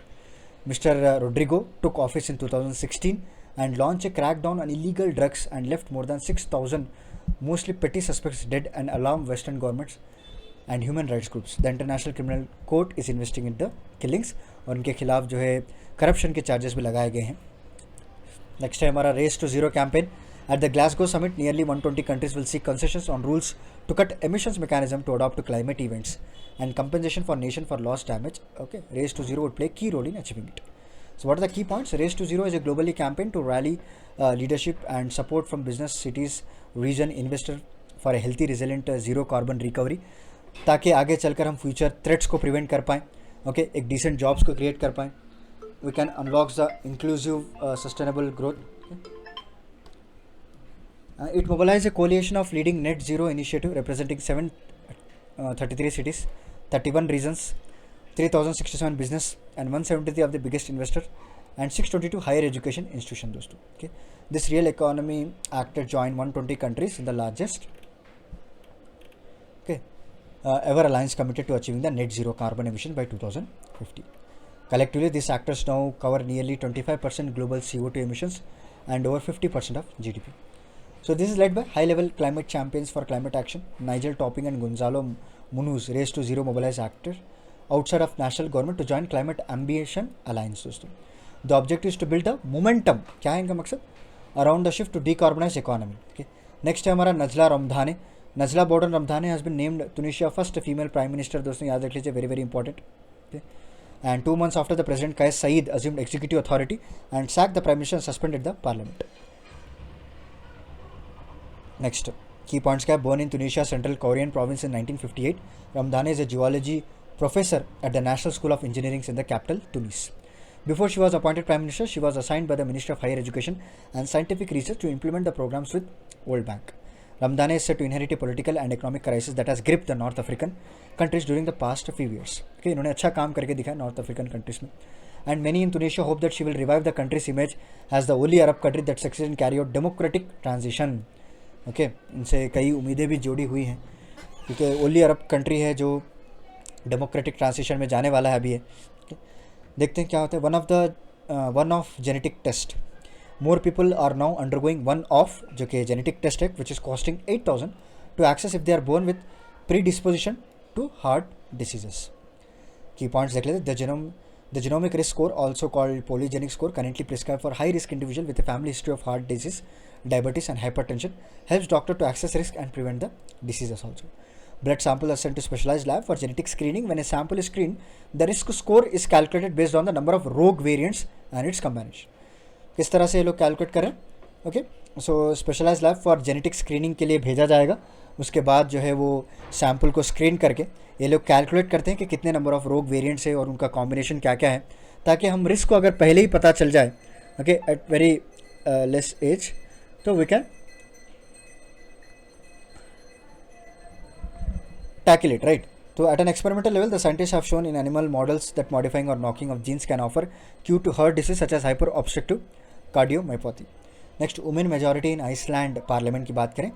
Mr. Rodrigo took office in 2016 and launched a crackdown on illegal drugs and left more than 6,000 mostly petty suspects dead and alarmed Western governments and human rights groups. The International Criminal Court is investigating the killings और उनके खिलाफ जो है corruption के charges भी लगाए गए हैं. नेक्स्ट है हमारा race to zero campaign. At the Glasgow summit, nearly 120 countries will seek concessions on rules to cut emissions mechanism to adapt to climate events and compensation for nation for lost damage. Okay, race to zero would play a key role in achieving it. So what are the key points? Race to Zero is a globally campaign to rally leadership and support from business, cities, region, investor for a healthy, resilient, zero carbon recovery, ताकि आगे चलकर हम future threats को prevent कर पाएँ, okay, एक decent jobs को create कर पाएँ. We can unlock the inclusive sustainable growth. It mobilized a coalition of leading net zero initiative representing 733 cities, 31 regions, 3067 business and 173 of the biggest investor and 622 higher education institution दोस्तों. Okay, this real economy actor joined 120 countries in the largest ever alliance committed to achieving the net zero carbon emission by 2050. Collectively, these actors now cover nearly 25% global CO2 emissions and over 50% of GDP. So this is led by high-level climate champions for climate action. Nigel Topping and Gonzalo Munoz Race to Zero mobilize actors outside of national government to join Climate Ambition Alliance. दोस्तों, the objective is to build a momentum. क्या है इनका मकसद? Around the shift to decarbonize economy. Okay. Next है हमारा नजला रमधाने. नजला Borden रमधाने has been named Tunisia first female prime minister. दोस्तों याद रख लीजिए, very very important. Okay. And 2 months after the president Kais Saied assumed executive authority and sacked the prime minister and suspended the parliament. Next, key points क्या है? Born in Tunisia, Central Korean province in 1958, Ramdane is a geology professor at the National School of Engineering in the capital, Tunis. Before she was appointed Prime Minister, she was assigned by the Ministry of Higher Education and Scientific Research to implement the programs with World Bank. Ramdane is said to inherit a political and economic crisis that has gripped the North African countries during the past few years. Okay, इन्होंने अच्छा काम करके दिखाया North African countries में. And many in Tunisia hope that she will revive the country's image as the only Arab country that succeeded in carry out democratic transition. Okay, इनसे कई उम्मीदें भी जोड़ी हुई हैं क्योंकि ओनली अरब कंट्री है जो डेमोक्रेटिक ट्रांजिशन में जाने वाला है अभी है. देखते हैं क्या होता है. One of genetic test. More people are now undergoing one of, जो कि जेनेटिक टेस्ट है, which is costing 8,000 to access if they are born with predisposition to heart diseases. Key points देख लेते हैं. The genomic risk score, also called polygenic score, currently prescribed for high-risk individual with a family history of heart disease, diabetes and hypertension, helps doctor to access risk and prevent the diseases also. Blood samples are sent to specialized lab for genetic screening. When a sample is screened, the risk score is calculated based on the number of rogue variants and its combination. किस तरह से ये लोग calculate करें? Okay, so specialize lab for genetic screening के लिए भेजा जाएगा. उसके बाद जो है वो सैम्पल को स्क्रीन करके ये लोग कैलकुलेट करते हैं कि कितने नंबर ऑफ रोग वेरिएंट्स है और उनका कॉम्बिनेशन क्या क्या है, ताकि हम रिस्क को अगर पहले ही पता चल जाए, okay, at very less age, तो we can tackle it, right? So at an experimental level, the scientists have shown in animal models that modifying or knocking of genes can offer cure to heart disease such as hyperobstructive cardiomyopathy. Next, women majority in Iceland parliament की बात करें.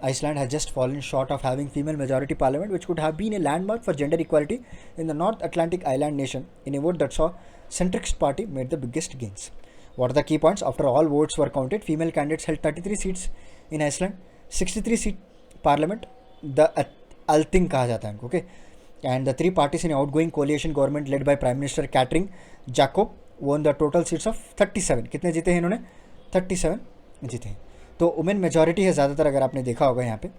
Iceland has just fallen short of having female majority parliament, which could have been a landmark for gender equality in the North Atlantic island nation. In a vote that saw centrist party made the biggest gains. What are the key points? After all votes were counted, female candidates held 33 seats in Iceland, 63 seat parliament. The Althing कहा जाता है इनको, okay? And the three parties in outgoing coalition government led by Prime Minister Katrin Jacob won the total seats of 37. कितने जीते हैं इन्होंने? 37 जीते हैं. तो वुमेन मेजॉरिटी है ज़्यादातर, अगर आपने देखा होगा यहाँ पे.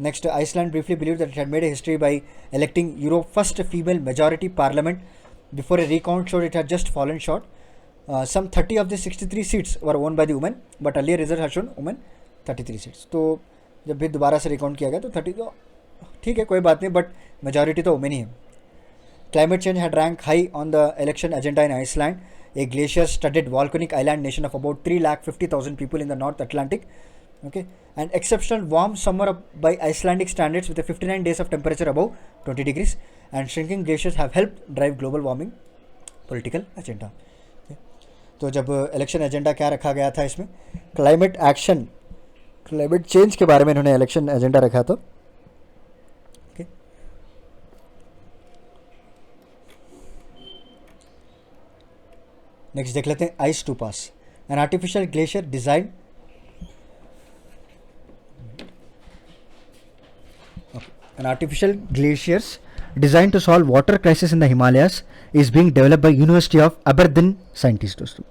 Next, Iceland briefly believe that it had made a history by electing Europe first female majority parliament before a recount showed it had just fallen short. Some 30 of the 63 seats were won by the women, but earlier result had shown women 33 seats. तो जब भी दोबारा से recount किया गया तो 30, तो ठीक है, कोई बात नहीं, बट मेजॉरिटी तो वुमेन ही है. Climate change had ranked high on the election agenda in Iceland, a glacier-studded volcanic island nation of about 350,000 people in the North Atlantic. Okay, an exceptional warm summer by Icelandic standards with a 59 days of temperature above 20 degrees and shrinking glaciers have helped drive global warming political agenda. Okay. तो जब election agenda क्या रखा गया था इसमें, climate action, climate change के बारे में इन्होंने इलेक्शन एजेंडा रखा. तो नेक्स्ट देख लेते हैं ice stupas. An artificial glacier design an artificial glaciers designed to solve water crisis in the Himalayas is being developed by University of Aberdeen scientists दोस्तों.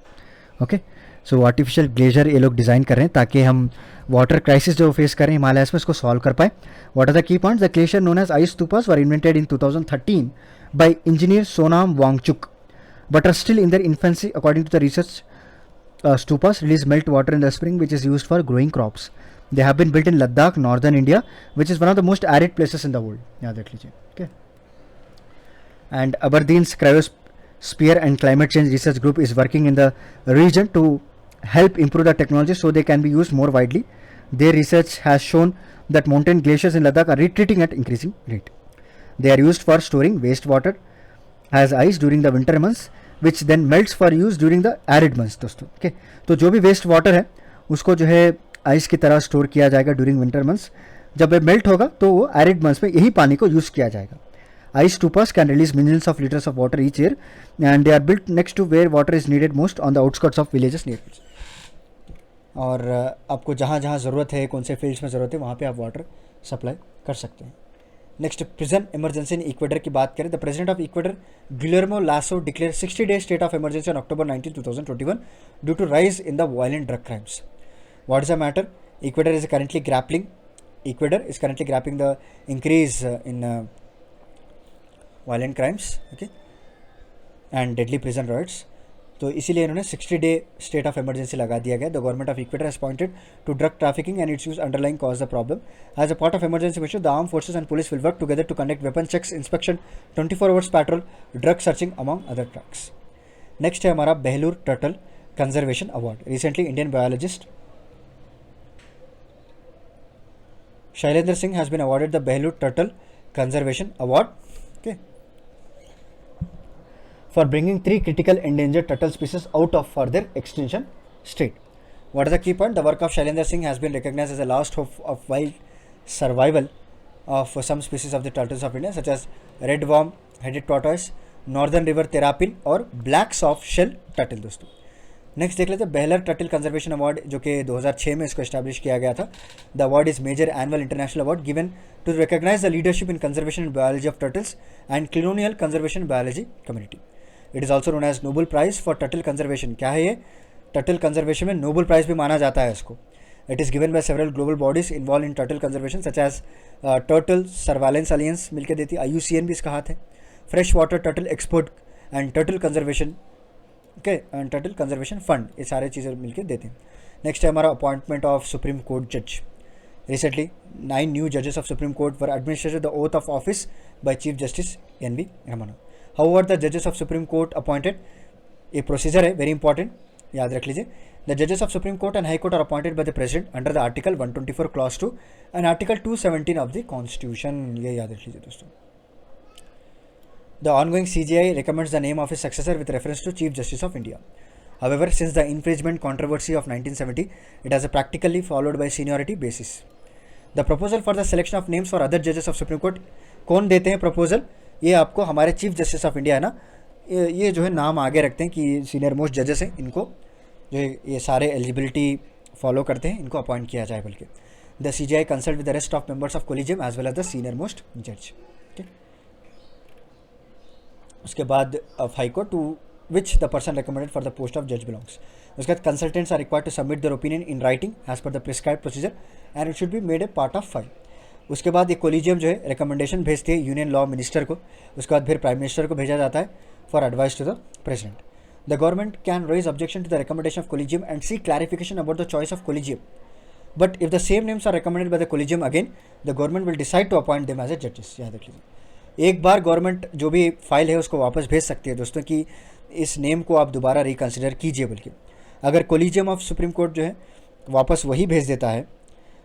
ओके, सो आर्टिफिशियल ग्लेशियर ये लोग design कर रहे हैं ताकि हम वाटर क्राइसिस जो face कर रहे हैं हिमालयास में उसको सॉल्व कर पाए. What are the key points? The glacier known as ice stupas were invented in 2013 by engineer Sonam Wangchuk but are still in their infancy according to the research. Stupas release melt water in the spring, which is used for growing crops. They have been built in Ladakh, northern India, which is one of the most arid places in the world. याद रख लीजिए. Okay. And Aberdeen's Cryosphere and Climate Change Research Group is working in the region to help improve the technology so they can be used more widely. Their research has shown that mountain glaciers in Ladakh are retreating at increasing rate. They are used for storing wastewater as ice during the winter months, which then melts for use during the arid months. दोस्तों okay, तो जो भी waste water है उसको जो है ice की तरह स्टोर किया जाएगा ड्यूरिंग विंटर मंथ्स. जब ये मेल्ट होगा तो वो एरिड मंथ्स में यही पानी को यूज़ किया जाएगा. Ice stupas can release millions of liters of water each year, and they are built next to where water is needed most on the outskirts of villages near. और आपको जहाँ जहाँ ज़रूरत है, कौन से फील्ड्स में ज़रूरत है, वहाँ पे आप वाटर सप्लाई कर सकते हैं. Next, prison emergency in Ecuador की बात करें. The president of Ecuador Guillermo Lasso declare 60-day state of emergency on October 19, 2021 due to rise in the violent drug crimes. What is the matter? Ecuador is currently grappling the increase in violent crimes, okay, and deadly prison riots. तो इसीलिए इन्होंने 60-day state of emergency लगा दिया गया. The government of Ecuador has pointed to drug trafficking and its use underlying cause the problem. As a part of emergency measure, the arm forces and police will work together to conduct weapon checks, inspection, 24 hours patrol, drug searching among other tracks. Next है हमारा Behler turtle conservation award. Recently Indian biologist Shailendra Singh has been awarded the Behler turtle conservation award, okay, for bringing 3 critical endangered turtle species out of further extinction state. What is the key point? The work of Shailendra Singh has been recognized as the last hope of wild survival of some species of the turtles of India, such as red worm headed tortoise, northern river terrapin और black soft shell turtle. दोस्तों next देख लेते हैं बेहलर turtle conservation award, जो कि 2006 में इसको establish किया गया था. The award is major annual international award given to recognise the leadership in conservation and biology of turtles and colonial conservation biology community. It is also known as Nobel prize for turtle conservation. क्या है ये? Turtle conservation में Nobel prize भी माना जाता है इसको. It is given by several global bodies involve in turtle conservation such as turtle survival alliance मिलकर देती है, IUCN भी इसका हाथ है, fresh water turtle export and turtle conservation, okay, and turtle conservation fund. ये सारे चीज़ें मिलकर देते हैं. नेक्स्ट है हमारा अपॉइंटमेंट ऑफ सुप्रीम कोर्ट जज. Recently 9 new judges of Supreme Court were administered the oath of office by Chief Justice N.V. Ramana. However, the judges of Supreme Court appointed, ये प्रोसीजर है वेरी इंपॉर्टेंट, याद रख लीजिए. The जजेस of supreme court and high court are appointed by the president under the article 124 clause 2 and article 217 of the constitution. ये याद रख लीजिए दोस्तों. The ongoing CJI recommends the name of his successor with reference to Chief Justice of India. However, since the infringement controversy of 1970, it has practically followed by seniority basis. The proposal for the selection of names for other judges of Supreme Court, कौन देते हैं proposal? ये आपको हमारे chief justice of India है ना, ये जो है नाम आगे रखते हैं कि सीनियर मोस्ट जजेस हैं, इनको जो ये सारे एलिजिबिलिटी फॉलो करते हैं, इनको अपॉइंट किया जाए. बल्कि the CJI consult with the rest of members of collegium as well as the senior most जज. उसके बाद of high court to which the person recommended for the post of जज बिलोंग्स. उसके बाद consultants are required to submit their opinion in writing as per the prescribed procedure and it should be made a part of file. उसके बाद ये collegium जो है recommendation भेजती है यूनियन लॉ मिनिस्टर को. उसके बाद फिर प्राइम मिनिस्टर को भेजा जाता है for advice to the president. The government can raise objection to the recommendation of collegium and seek clarification about the choice of collegium. But if the same names are recommended by the collegium again, the government will decide to appoint them as a जजेस. याद रख लीजिए, एक बार government जो भी file है उसको वापस भेज सकती है दोस्तों कि इस नेम को आप दोबारा रिकन्सिडर कीजिए. बल्कि अगर कोलिजियम ऑफ सुप्रीम कोर्ट जो है वापस वही भेज देता है,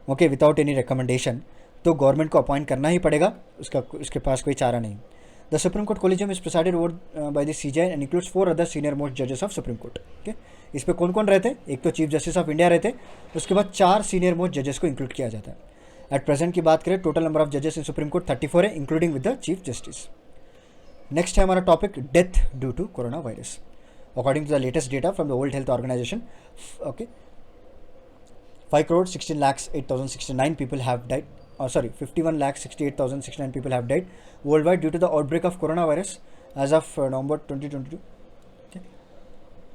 ओके, विदाउट एनी रिकमेंडेशन, तो गवर्नमेंट को अपॉइंट करना ही पड़ेगा, उसके पास कोई चारा नहीं. The supreme court collegium is presided over by the CJI and includes 4 other senior most जजेस ऑफ सुप्रीम कोर्ट. ओके, इस पर कौन कौन रहते हैं? एक तो चीफ जस्टिस ऑफ इंडिया रहते हैं, उसके बाद 4 सीनियर मोस्ट जजेस को इंक्लूड किया जाता है. एट प्रेजेंट की बात करें, टोटल नंबर ऑफ जजेस इन सुप्रीम कोर्ट 34 है, including with the chief justice. Next है हमारा topic death due to coronavirus. According to the latest data from the world health organization, okay, 5,16,08,069 people have died. 51,68,069 people have died worldwide due to the outbreak of coronavirus as of November 2022. Okay.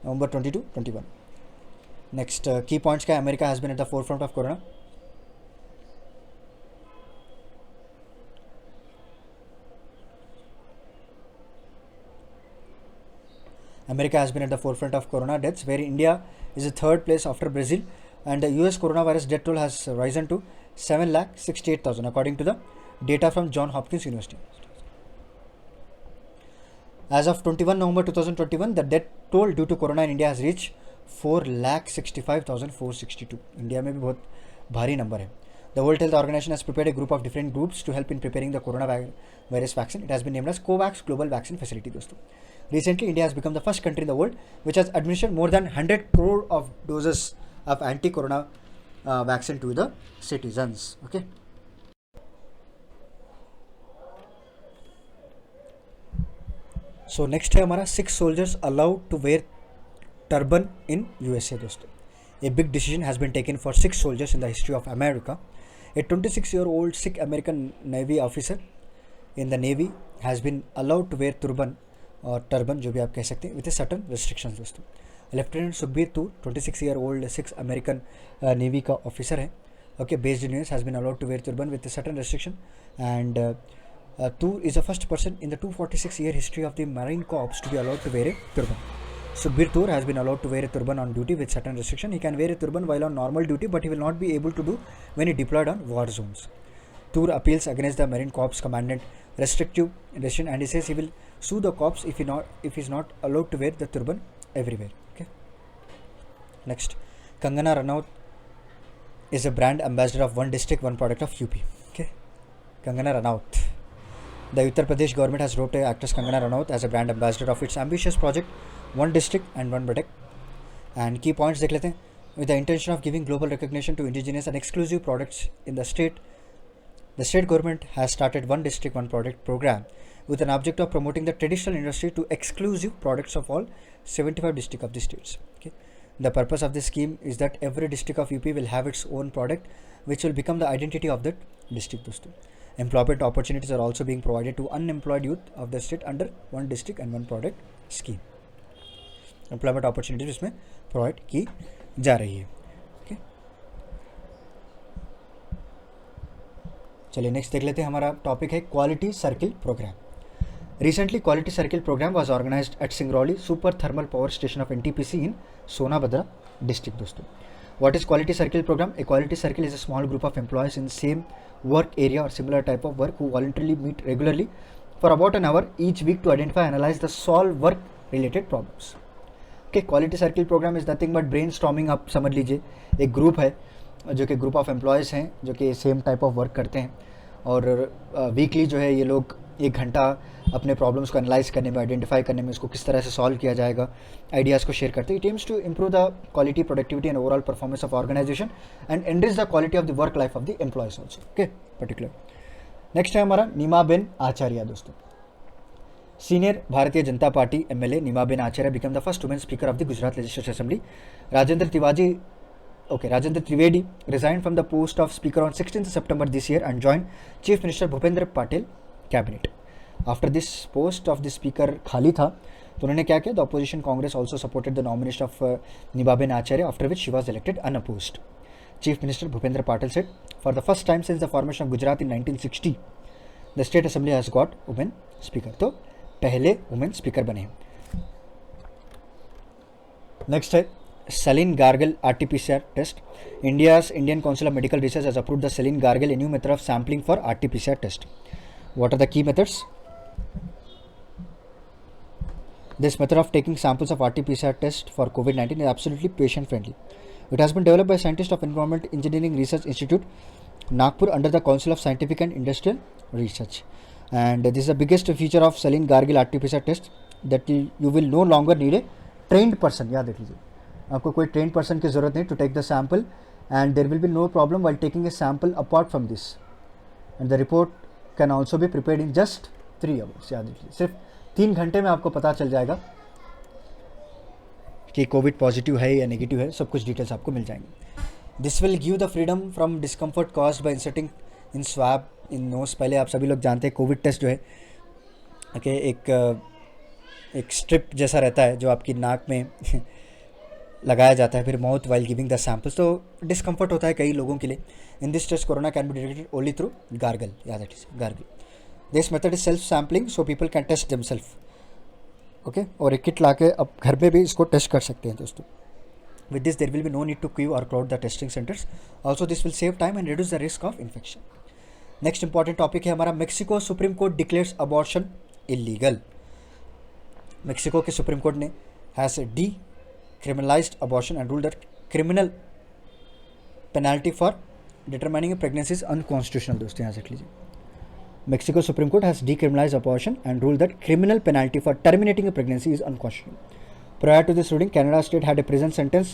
November 22, 21. Next, key points का America has been at the forefront of corona. America has been at the forefront of corona deaths, where India is the third place after Brazil, and the US coronavirus death toll has risen to 7,68,000 according to the data from Johns Hopkins University. As of 21 November 2021, the death toll due to corona in India has reached 4,65,462. India में भी बहुत भारी number है. The World Health Organization has prepared a group of different groups to help in preparing the coronavirus vaccine. It has been named as COVAX Global Vaccine Facility. दोस्तों, recently India has become the first country in the world which has administered more than 100 crore of doses of anti-corona vaccine to the citizens. Okay. So next है हमारा 6 soldiers allowed to wear turban in USA. दोस्तों, a big decision has been taken for 6 soldiers in the history of America. A 26-year-old Sikh American Navy officer in the Navy has been allowed to wear turban और turban जो भी आप कह सकते हैं with a certain restrictions. दोस्तों, lieutenant Sukhbir तूर 26-year-old Sikh American Navy का officer है. Okay, based in US, has been allowed to wear turban with a certain restriction, and Toor is the first person in the 246-year history of the Marine Corps to be allowed to wear a turban. Sukhbir Toor has been allowed to wear a turban on duty with certain restriction. He can wear a turban while on normal duty, but he will not be able to do when he deployed on war zones. Toor appeals against the Marine Corps commandant restrictive decision, and he says he will sue the corps if he is not allowed to wear the turban everywhere. Okay. Next, Kangana Ranaut is a brand ambassador of one district, one product of UP. Okay, Kangana Ranaut. The Uttar Pradesh government has roped actress Kangana Ranaut as a brand ambassador of its ambitious project, One District and One Product. And key points देख लेते हैं. With the intention of giving global recognition to indigenous and exclusive products in the state government has started One District, One Product program with an object of promoting the traditional industry to exclusive products of all 75 districts of the states. Okay. The purpose of this scheme is that every district of UP will have its own product, which will become the identity of that district. दोस्तों, employment opportunities are also being provided to unemployed youth of the state under One District and One Product scheme. Employment opportunities इसमें provide की जा रही है. Okay, चलिए next देख लेते हैं. हमारा टॉपिक है quality circle programme. Recently, Quality Circle program was organized at Singrauli Super Thermal Power Station of NTPC in Sonabhadra district. दोस्तों, what is Quality Circle program? A Quality Circle is a small group of employees in same work area or similar type of work who voluntarily meet regularly for about an hour each week to identify, analyze, the solve work related problems. Okay, Quality Circle program is nothing but brainstorming. आप समझ लीजिए एक group है जो कि group of employees हैं जो कि सेम टाइप ऑफ वर्क करते हैं, और वीकली जो है ये लोग 1 घंटा अपने प्रॉब्लम्स को एनालाइज करने में, आइडेंटिफाई करने में, उसको किस तरह से सॉल्व किया जाएगा, आइडियाज़ को शेयर करते हैं. It aims to improve the quality, productivity and overall performance of organization and enrich the quality of the work life of the employees also. Okay, particular. Next है हमारा नीमाबेन आचार्य. दोस्तों, senior Bharatiya Janata Party MLA Nimaben Acharya become the first women speaker of the Gujarat legislative assembly. Rajendra Trivedi resigned from the post of Speaker on 16th September this year and joined Chief Minister Bhupendra Patel cabinet. After this post of the Speaker खाली था तो उन्होंने क्या किया? The opposition Congress also supported the nomination of Nimaben Acharya, after which she was elected unopposed. Chief Minister Bhupendra Patel said, for the first time since the formation of Gujarat in 1960, the State Assembly has got women speaker. तो पहले women speaker बने हैं. Next है Saline Gargle RT-PCR test. Indian Council of Medical Research has approved the Saline Gargle, a new method of sampling for RT-PCR test. What are the key methods? This method of taking samples of RT-PCR test for COVID-19 is absolutely patient-friendly. It has been developed by scientists of Environment Engineering Research Institute, Nagpur, under the Council of Scientific and Industrial Research. And this is the biggest feature of Saline Gargle RT-PCR test, that you will no longer need a trained person. याद रख लीजिए, आपको कोई trend person की ज़रूरत नहीं to take the sample, and there will be no problem while taking a sample apart from this, and the report can also be prepared in just 3 hours. याद रखिए, सिर्फ 3 घंटे में आपको पता चल जाएगा कि कोविड पॉजिटिव है या नेगेटिव है. सब कुछ डिटेल्स आपको मिल जाएंगे. This will give the freedom from discomfort caused by inserting in swab in knows. पहले आप सभी लोग जानते हैं कोविड टेस्ट जो है ओके एक स्ट्रिप जैसा रहता है जो आपकी नाक में लगाया जाता है, फिर mouth while giving the samples, तो डिस्कम्फर्ट होता है कई लोगों के लिए. In this test corona can be detected only through gargle. याद रखिए, gargle. This method is self sampling, so people can test themselves. Okay, और एक किट ला के अब घर में भी इसको टेस्ट कर सकते हैं दोस्तों. With this there will be no need to queue और crowd the testing centres. Also this will save time and reduce the risk of infection. Next important topic है हमारा, Mexico supreme court declares abortion illegal. Mexico के supreme court ने has decriminalised abortion and rule that criminal penalty for determining a pregnancy is unconstitutional. दोस्तों यहाँ से देख लीजिए, Mexico Supreme Court has decriminalized abortion and ruled that criminal penalty for terminating a pregnancy is unconstitutional. Prior to this ruling, Canada state had a prison sentence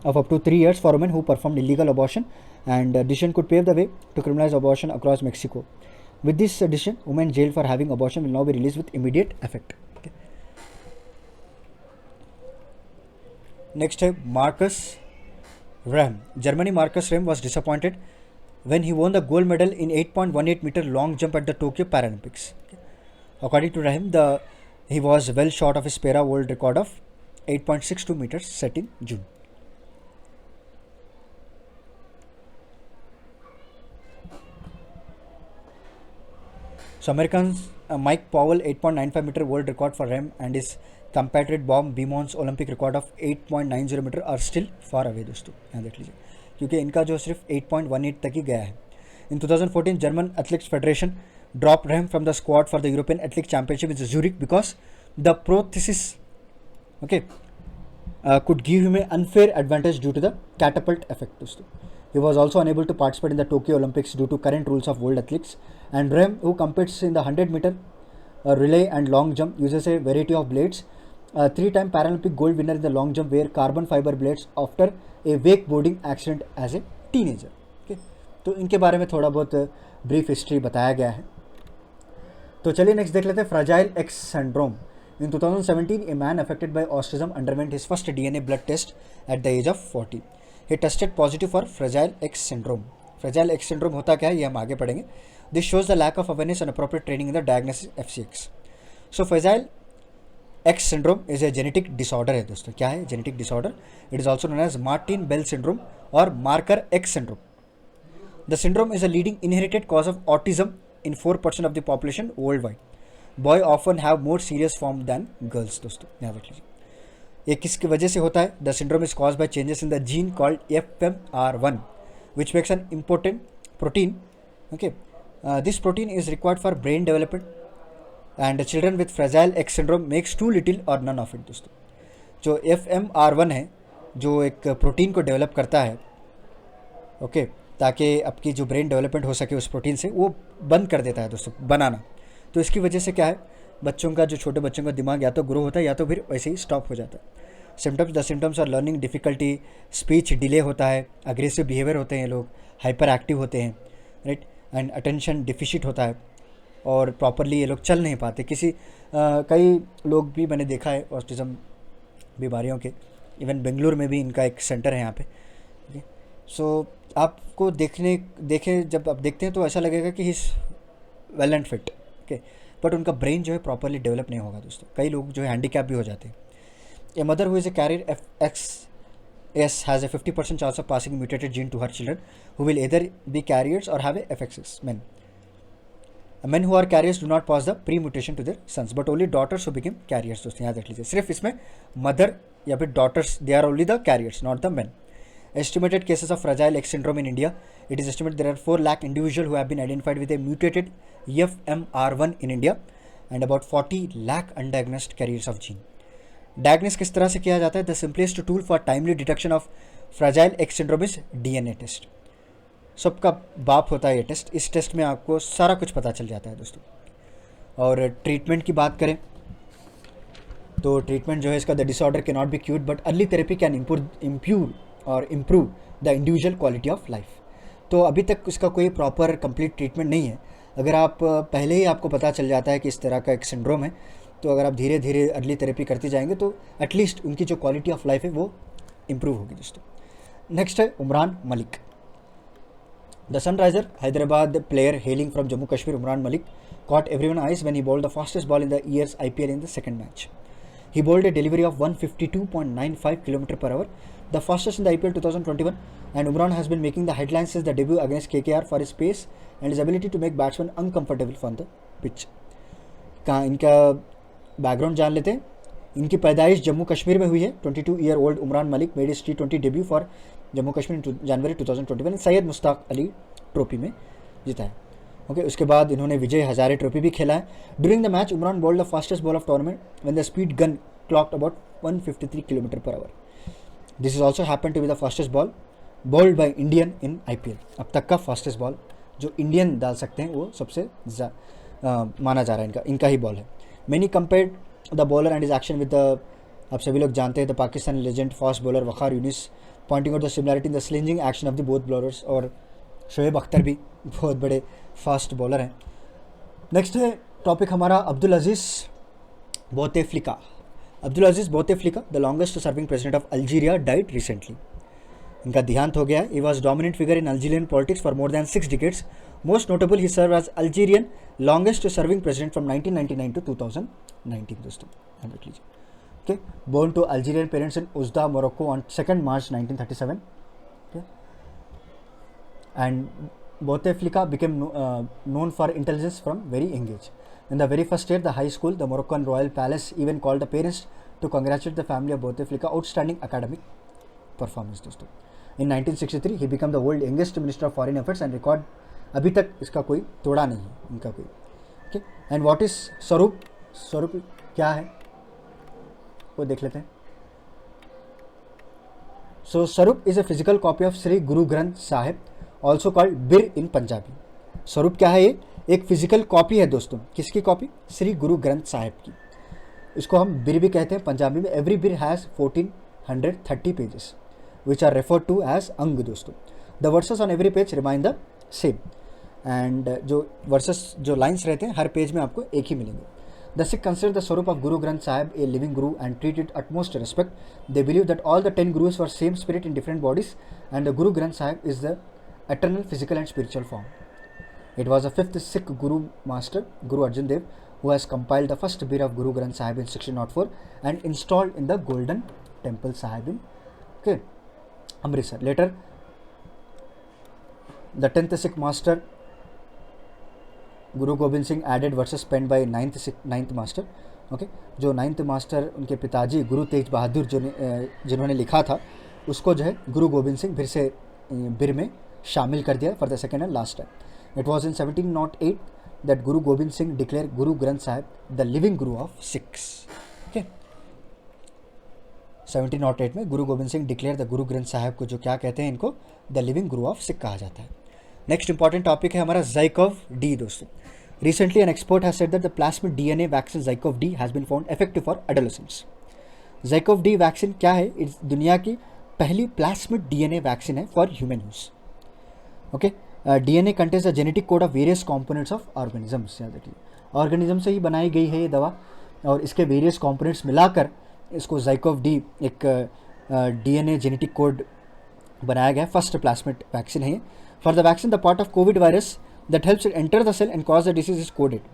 of up to 3 years for women who performed illegal abortion, and decision could pave the way to criminalize abortion across Mexico. With this decision, women jailed for having abortion will now be released with immediate effect. Okay. Next है Marcus Rem. Germany Marcus Rem was disappointed when he won the gold medal in 8.18 meter long jump at the Tokyo Paralympics. According to Rahim, he was well short of his para world record of 8.62 meters set in June. So Americans Mike Powell 8.95 meter world record for Rem and his compatriot Bob Beamon's Olympic record of 8.90 meter are still far away. दोस्तों यहाँ देख लीजिए, क्योंकि इनका जो सिर्फ 8.18 तक ही गया है. In 2014 German athletics federation drop Rehm from the squad for the European athletic championship in Zurich because the prosthesis could give him an unfair advantage due to the catapult effect. दोस्तों, he was also unable to participate in the Tokyo Olympics due to current rules of world athletics. And Rem, who competes in the 100 meter relay and long jump, uses a variety of blades. A 3-time Paralympic gold winner in the long jump wear carbon fiber blades after a wakeboarding accident as a teenager. Okay, तो इनके बारे में थोड़ा बहुत brief history बताया गया है. तो चलिए नेक्स्ट देख लेते हैं fragile x syndrome. In 2017, a man affected by autism underwent his first DNA blood test at the age of 40. He tested positive for Fragile X syndrome. Fragile X syndrome होता क्या है ये हम आगे पढ़ेंगे. This shows the lack of awareness and appropriate training in the diagnosis FCX. So Fragile X syndrome is a genetic disorder है दोस्तों. क्या है genetic disorder? It is also known as Martin-Bell syndrome or Marker X syndrome. The syndrome is a leading inherited cause of autism in 4% of the population worldwide. Boy often have more serious form than girls. दोस्तों यहाँ देख लीजिए, ये किसकी वजह से होता है? The syndrome is caused by changes in the gene called FMR1 which makes an important protein. Okay, this protein is required for brain development and children with fragile X syndrome makes too little or none of it. दोस्तों, जो FMR1 है जो एक protein को develop करता है, okay, ताकि आपकी जो ब्रेन डेवलपमेंट हो सके उस प्रोटीन से, वो बंद कर देता है दोस्तों बनाना. तो इसकी वजह से क्या है, बच्चों का जो छोटे बच्चों का दिमाग या तो ग्रो होता है या तो फिर वैसे ही स्टॉप हो जाता है. Symptoms are learning difficulty, speech delay होता है, अग्रेसिव बिहेवियर होते हैं, लोग हाइपर एक्टिव होते हैं, राइट, एंड अटेंशन डिफिशिट होता है और प्रॉपरली ये लोग चल नहीं पाते. कई लोग भी मैंने देखा है ऑटिज़म बीमारियों के, इवन बेंगलुरु में भी इनका एक सेंटर है यहाँ पे. सो आपको जब आप देखते हैं तो ऐसा लगेगा कि he is well and fit, okay, but उनका ब्रेन जो है प्रॉपरली डेवलप नहीं होगा. दोस्तों, कई लोग जो है हैंडीकैप भी हो जाते हैं. A mother who is a carrier FXS has a 50% chance of passing mutated gene to her children who will either be carriers और have a FXS. men who are carriers do not pass the pre-mutation to their sons, but only daughters who become carriers. दोस्तों यहाँ देख लीजिए, सिर्फ इसमें mother या फिर daughters, they are only the carriers, not the men. Estimated cases of Fragile X syndrome in India, it is estimated there are 4 lakh individuals who have been identified with a mutated FMR1 in India and about 40 lakh undiagnosed carriers of gene. Diagnosis किस तरह से किया जाता है? The simplest tool for timely detection of Fragile X syndrome is DNA test. सबका बाप होता है ये टेस्ट. इस टेस्ट में आपको सारा कुछ पता चल जाता है दोस्तों. और ट्रीटमेंट की बात करें तो ट्रीटमेंट जो है इसका, the disorder can not be cured but early therapy can improve the individual quality of life. तो अभी तक इसका कोई प्रॉपर कंप्लीट ट्रीटमेंट नहीं है. अगर आप पहले ही आपको पता चल जाता है कि इस तरह का एक सिंड्रोम है, तो अगर आप धीरे धीरे अर्ली थेरेपी करते जाएंगे तो एटलीस्ट उनकी जो क्वालिटी ऑफ लाइफ है वो इम्प्रूव होगी दोस्तों. नेक्स्ट है Umran Malik. The Sunriser Hyderabad player hailing from Jammu Kashmir, Umran Malik, caught everyone's eyes when he bowled the fastest ball in the year's IPL in the second match. He bowled a delivery of 152.95 km per hour, the fastest in the IPL 2021, and Umran has been making the headlines since the debut against KKR for his pace and his ability to make batsmen uncomfortable on the pitch. इनका background जान लेते हैं. इनकी पैदाइश जम्मू कश्मीर में हुई है। 22 year old Umran Malik made his T20 debut for Jammu Kashmir in January 2021, Syed Mushtaq Ali trophy में जीता है। ओके, उसके बाद इन्होंने विजय हजारे ट्रॉफी भी खेला है। During the match Umran bowled the fastest ball of tournament when the speed gun clocked about 153 kilometre per hour. This is also happen to be the fastest ball bowled by Indian in IPL। अब तक का fastest ball जो Indian डाल सकते हैं वो सबसे माना जा रहा है, इनका ही बॉल है। Many compared the bowler and his action with the, आप सभी लोग जानते हैं the Pakistani legend fast bowler Waqar Younis, pointing out the similarity in the slinging action of the both bowlers. और शोएब अख्तर भी बहुत बड़े फास्ट बॉलर हैं। नेक्स्ट है टॉपिक हमारा Abdul Aziz Bouteflika. Abdul Aziz Bouteflika the longest serving president of Algeria died recently. इनका देहांत हो गया है। He was dominant figure in Algerian politics for more than 6 decades. Most notable he serve as Algerian longest serving president from 1999 to 2019। दोस्तों ध्यान रख लीजिए। Okay, born to Algerian parents in Oujda, Morocco on 2nd March 1937. Okay, and Bouteflika became known for intelligence from very young age. In the very first year, the high school, the Moroccan royal palace even called the parents to congratulate the family of Bouteflika outstanding academic performance. दोस्तों, in 1963, he became the world youngest minister of foreign affairs and record अभी तक इसका कोई तोड़ा नहीं है इनका कोई। Okay, and what is स्वरूप? स्वरूप क्या है वो देख लेते हैं। सो स्वरूप is a physical copy of Shri Guru Granth Sahib, also called बिर इन पंजाबी। स्वरूप क्या है? ये एक फिजिकल कॉपी है दोस्तों। किसकी कॉपी? श्री गुरु ग्रंथ साहिब की। इसको हम बिर भी कहते हैं पंजाबी में। Every Bir has 1430 pages which are referred to as Ang. दोस्तों, the verses on every page remind the same, and जो वर्सेस जो लाइन्स रहते हैं हर पेज में आपको एक ही मिलेंगे। The Sikh consider the Swarup of Guru Granth Sahib a living guru and treat it utmost respect. They believe that all the 10 gurus were same spirit in different bodies, and the Guru Granth Sahib is the eternal physical and spiritual form. It was the 5th Sikh Guru Master, Guru Arjan Dev, who has compiled the first bir of Guru Granth Sahib in 1604 and installed in the Golden Temple Sahib in Amritsar. Later, the 10th Sikh Master Guru Gobind Singh added verses pen by ninth master. Okay, जो 9th master उनके पिताजी गुरु तेज बहादुर जिन्होंने लिखा था उसको जो है गुरु गोबिंद सिंह फिर से बिर में शामिल कर दिया for the second and last time. It was in 1708 that Guru Gobind Singh declare Guru Granth Sahib the living Guru of six. Okay, 1708 में गुरु गोबिंद सिंह डिक्लेयर द गुरु ग्रंथ साहिब को जो क्या कहते हैं, इनको the living Guru of Sikh कहा जाता है। नेक्स्ट इंपॉर्टेंट टॉपिक है हमारा ज़ाइकोव-डी। दोस्तों, recently an expert has said that the plasmid DNA vaccine ZyCoV D has been found effective for adolescents. ZyCoV D vaccine क्या है? इस दुनिया की पहली प्लाज्मिड DNA वैक्सीन है for human use. Okay, DNA contains the genetic code of various components of organisms. याद रखिए, organism से ही बनाई गई है ये दवा, और इसके वेरियस कंपोनेंट्स मिलाकर इसको ज़ाइकोव-डी एक DNA जेनेटिक कोड बनाया गया। फर्स्ट प्लाज्मिड वैक्सीन है ये। For the vaccine, the part of COVID virus that helps it enter the cell and cause the disease is coded.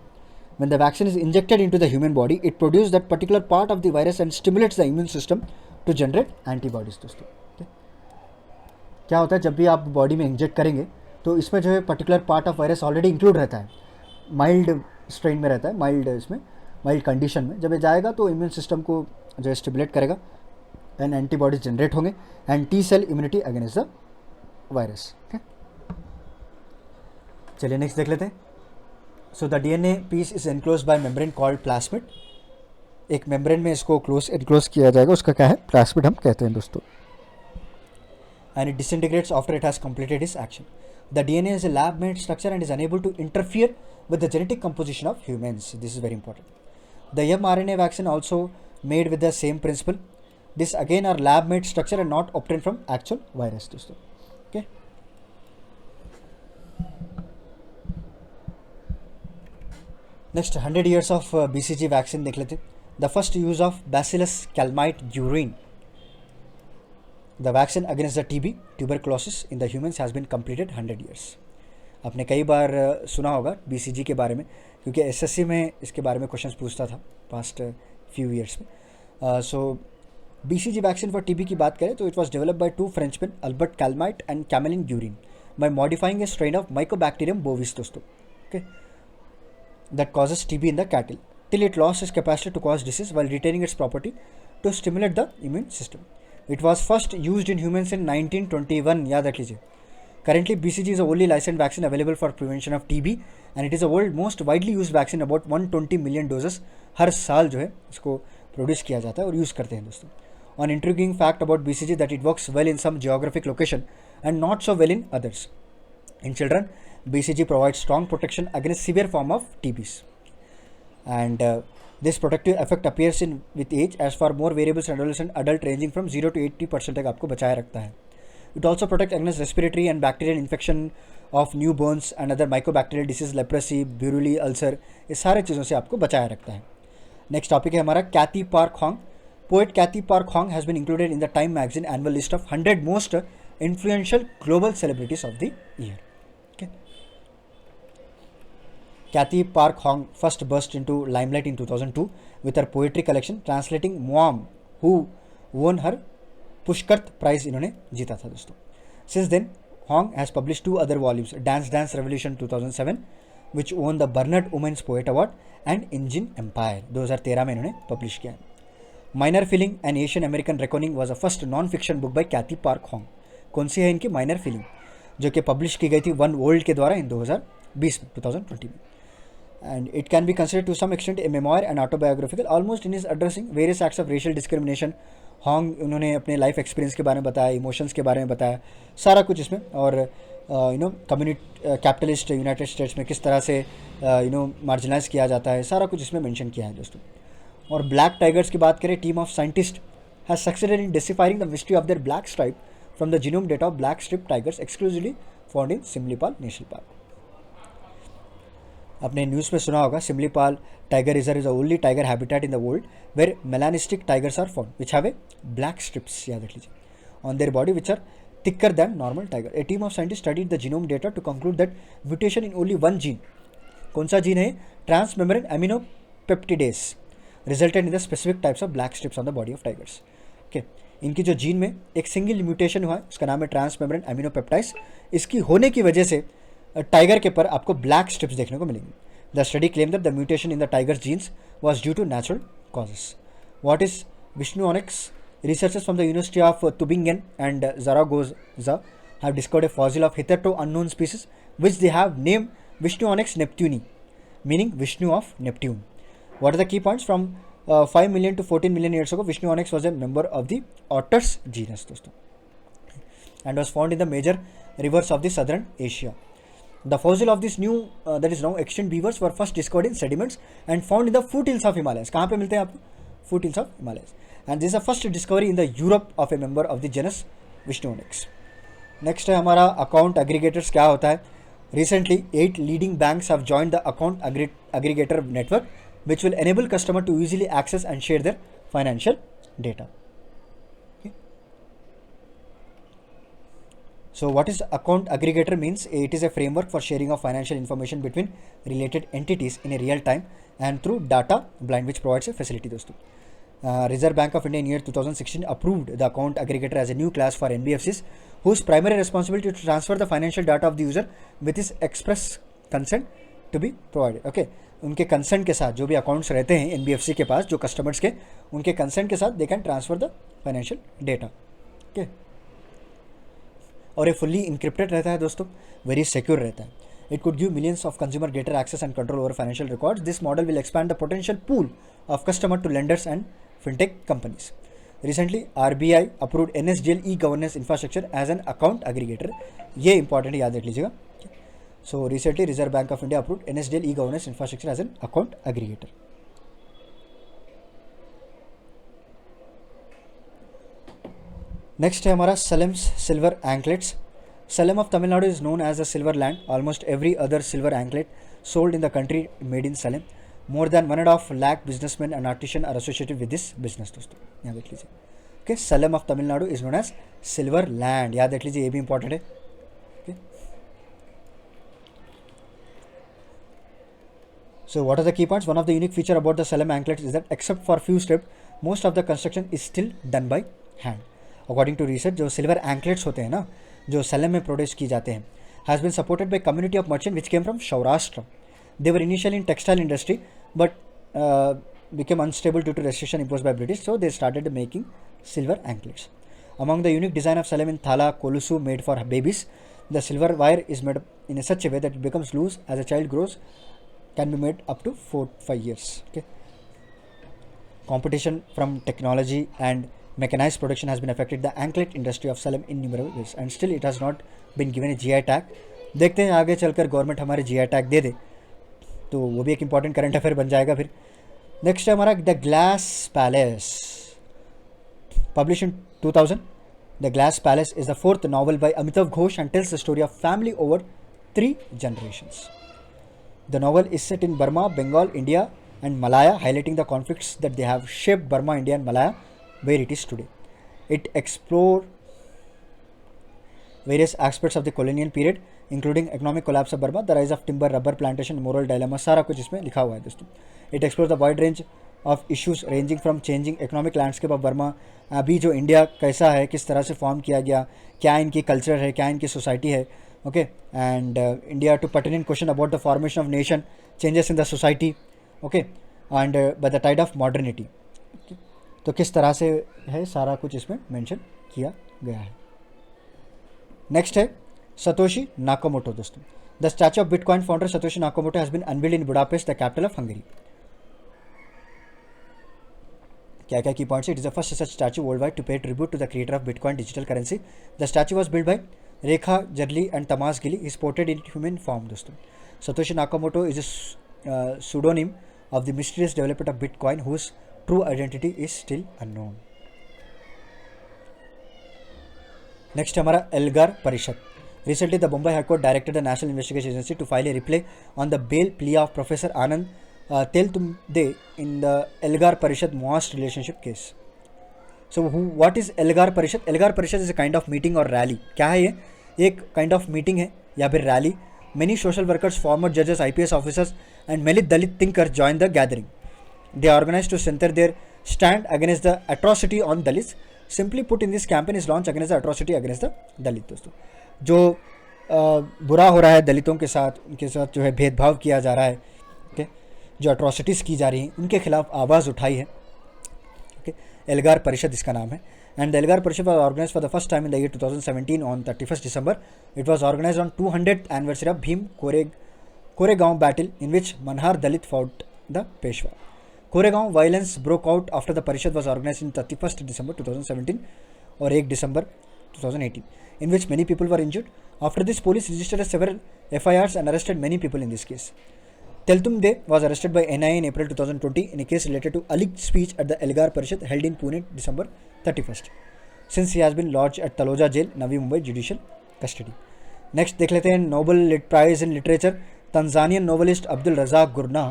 When the vaccine is injected into the human body, it produces that particular part of the virus and stimulates the immune system to generate antibodies. दोस्तों, क्या होता है जब भी आप body में inject करेंगे तो इसमें जो है particular part of virus already include रहता है, माइल्ड स्ट्रेन में रहता है, माइल्ड कंडीशन में। जब ये जाएगा तो इम्यून सिस्टम को जो है स्टिमुलेट करेगा एंड एंटीबॉडीज जनरेट होंगे and T cell immunity against the virus. चलिए नेक्स्ट देख लेते हैं। So the DNA piece is enclose by membrane called plasmid. एक मेम्ब्रेन में इसको एनक्लोज किया जाएगा, उसका क्या है? प्लाज्मिड हम कहते हैं दोस्तों। And it disintegrates after it has completed its action. The DNA is a lab made structure and is unable to interfere with the genetic composition of humans. This is very important. The mRNA vaccine also made with the same principle. This again are lab made structure and not obtain from actual virus. दोस्तों, okay, next 100 years of BCG vaccine देख लेते हैं। The first use of bacillus Calmette Guérin the vaccine against the TB tuberculosis in the humans has been completed 100 years। आपने कई बार सुना होगा BCG के बारे में, क्योंकि SSC में इसके बारे में क्वेश्चंस पूछता था पास्ट फ्यू ईयर्स में। So BCG vaccine for TB की बात करें तो it was developed by 2 Frenchmen, Albert Calmette and Camille Guérin, by modifying a strain of mycobacterium bovis. दोस्तों, okay, that causes TB in the cattle. till it lost its capacity to cause disease while retaining its property to stimulate the immune system. It was first used in humans in 1921. याद रख लीजिए. Currently, BCG is the only licensed vaccine available for prevention of TB and it is the world most widely used vaccine. About 120 million doses हर साल जो है इसको produce किया जाता है और यूज़ करते हैं दोस्तों. An intriguing fact about BCG that it works well in some geographic location and not so well in others. In children, BCG provides strong protection against severe form of TBs. And this protective effect appears in with age as for more variables in adult ranging from 0 to 80% तक आपको बचाए रखता है. It also protects against respiratory and bacterial infection of newborns and other mycobacterial disease, leprosy, buruli, ulcer. ये सारे चीज़ों से आपको बचाए रखता है. नेक्स्ट टॉपिक है हमारा Kathy Park Hong. Poet Kathy Park Hong has been included in the Time magazine annual list of 100 most influential global celebrities of the year. Okay. Kathy Park Hong first burst into limelight in 2002 with her poetry collection translating Moam, who won her Pushkart Prize इन्होंने जीता था दोस्तों. Since then, Hong has published 2 other volumes, Dance Dance Revolution 2007, which won the Bernard Women's Poet Award, and Engine Empire 2013 में इन्होंने publish किया है. Minor feeling and Asian American recording was a first non fiction book by Cathy Park Hong. कौन सी है इनकी minor feeling, जो कि पब्लिश की गई थी वन वर्ल्ड के द्वारा इन 2020 में. And it can be considered to some extent a memoir and autobiographical almost in is addressing various acts of racial discrimination. Hong उन्होंने अपने लाइफ एक्सपीरियंस के बारे में बताया, इमोशंस के बारे में बताया, सारा कुछ इसमें. और कम्युनिटी कैपिटलिस्ट यूनाइटेड स्टेट्स में किस तरह से मार्जिनलाइज किया जाता है, सारा कुछ इसमें मेंशन किया है दोस्तों. और ब्लैक टाइगर्स की बात करें, team of scientist has succeeded in deciphering the mystery of their black stripe from the genome data of black stripe tigers exclusively found in Similipal national park. आपने न्यूज़ में सुना होगा, Similipal tiger reserve is the only tiger habitat in the world where melanistic tigers are found which have a black stripes, याद रख लीजिए, on their body which are thicker than normal tiger. A team of scientists studied the genome data to conclude that mutation in only one gene, कौन सा gene है, transmembrane aminopeptidase, resulted in the specific types of black strips on the body of tigers. Okay, इनकी जो gene में एक single mutation हुआ है, उसका नाम है ट्रांसमेम्ब्रेन एमिनोपेप्टाइड्स. इसकी होने की वजह से टाइगर के पर आपको ब्लैक स्ट्रिप्स देखने को मिलेंगी. The study claim that the mutation in the tigers genes was due to natural causes. What is Vishnu onyx? Researchers from the University of Tübingen and Zaragoza have discovered a fossil of hitherto unknown species, which they have named Vishnu onyx neptuni, meaning Vishnu of Neptune. What are the key points? From 5 million to 14 million years ago, Vishnu onyx was a member of the otters genus, दोस्तों, and was found in the major rivers of the southern Asia. The fossil of this new, that is now extinct beavers, were first discovered in sediments and found in the foothills of Himalayas. कहाँ पे मिलते हैं आपको? Foothills of Himalayas. And this is the first discovery in the Europe of a member of the genus Vishnu onyx. Next है हमारा account aggregators. क्या होता है? Recently, 8 leading banks have joined the account aggregator network, which will enable customer to easily access and share their financial data. Okay. So what is account aggregator means? It is a framework for sharing of financial information between related entities in a real time and through data blind, which provides a facility, दोस्तों. Reserve Bank of India in year 2016 approved the account aggregator as a new class for NBFCs whose primary responsibility to transfer the financial data of the user with his express consent to be provided. Okay, उनके consent के साथ जो भी accounts रहते हैं NBFC के पास, जो customers के, उनके कंसेंट के साथ they can transfer the financial data. Okay, और ये फुल्ली इंक्रिप्टेड रहता है दोस्तों, वेरी सिक्योर रहता है. It could give millions of consumer greater access and control over financial records. This model will expand the potential pool of customer to lenders and fintech companies. Recently, RBI approved NSDL e-governance infrastructure as an account aggregator. ये important याद रख लीजिएगा. So recently, Reserve Bank of India approved NSDL e-governance infrastructure as an account aggregator. Next है हमारा Salem's silver anklets. Salem of Tamil Nadu is known as the silver land. Almost every other silver anklet sold in the country made in Salem. More than 1.5 lakh businessmen and artisans are associated with this business, दोस्तों, यहाँ देख लीजिए. Okay, Salem of Tamil Nadu is known as silver land. याद देख लीजिए, ये भी important है. Okay. So what are the key points? One of the unique feature about the Salem anklets is that except for few strips, most of the construction is still done by hand. According to research, जो silver anklets होते हैं ना, जो सलेम में produce की जाते हैं, has been supported by community of merchant which came from Saurashtra. They were initial in textile industry but became unstable due to restriction imposed by British, so they started making silver anklets. Among the unique design of Salem in Thala Kolusu made for babies, the silver wire is made in such a way that it becomes loose as a child grows, can be made up to 4-5 years. Okay. Competition from technology and mechanized production has been affected the anklet industry of Salem in numerous ways, and still it has not been given a GI tag. देखते हैं आगे चलकर government हमारे GI tag दे दे तो वो भी एक important current affair बन जाएगा फिर. नेक्स्ट है हमारा the glass palace, publish in 2000. The glass palace is the fourth novel bye Amitabh Ghosh and tells the story of family over 3 generations. The novel is set in Burma, Bengal, India and Malaya, highlighting the conflicts that they have shaped Burma, India and Malaya where it is today. It explores various aspects of the colonial period including economic collapse of Burma, the rise of timber, rubber plantation, moral dilemma, सारा कुछ इसमें लिखा हुआ है दोस्तों. It explores the wide range of issues ranging from changing economic landscape of Burma, अभी जो India कैसा है, किस तरह से फॉर्म किया गया, क्या इनकी कल्चर है, क्या इनकी सोसाइटी है, okay, and India to pertinent question about the formation of nation, changes in the society, okay, and by the tide of modernity. Okay. तो किस तरह से है सारा कुछ इसमें मेंशन किया गया है. नेक्स्ट है सतोशी नाकामोटो दोस्तों. The statue of bitcoin founder Satoshi Nakamoto has been unveiled in Budapest, the capital of Hungary. क्या क्या key points? It is the first such statue world wide to pay tribute to the creator of bitcoin digital currency. The statue was build by Reka Gyarmati and Tamas Gilly. Is portrayed in human form दोस्तों. Satoshi Nakamoto is a pseudonym of the mysterious developer of Bitcoin whose true identity is still unknown. Next हमारा Elgar Parishad. Recently, the Bombay High Court directed the National Investigation Agency to file a reply on the bail plea of Professor Anand Teltumde in the Elgar Parishad Moast relationship case. So, what is Elgar Parishad? Elgar Parishad is a kind of meeting or rally. क्या है ये? एक kind of meeting है या फिर rally. Many social workers, former judges, IPS officers, and many Dalit thinkers joined the gathering. They are organized to center their stand against the atrocity on Dalits. Simply put, in this campaign is launched against the atrocity against the Dalit. दोस्तों जो बुरा हो रहा है दलितों के साथ, उनके साथ जो है भेदभाव किया जा रहा है, ओके, जो अट्रॉसिटीज़ की जा रही हैं उनके खिलाफ आवाज़ उठाई है. ओके, एल्गार परिषद इसका नाम है. And the Elgar Parishad was organized for the first time in the year 2017 on 31st December. It was organized on 200th anniversary of Bhim Koregaon battle in which Manhar Dalit fought the Peshwa. Koregaon violence broke out after the Parishad was organized in 31st December 2017 or 1 December 2018, in which many people were injured. After this, police registered several FIRs and arrested many people in this case. Teltumde was arrested by NIA in April 2020 in a case related to alleged speech at the Elgar Parishad held in Pune December 31st. Since he has been lodged at Taloja Jail, Navi Mumbai Judicial Custody. Next देख लेते हैं Nobel Prize in Literature. Tanzanian novelist Abdul Razak Gurnah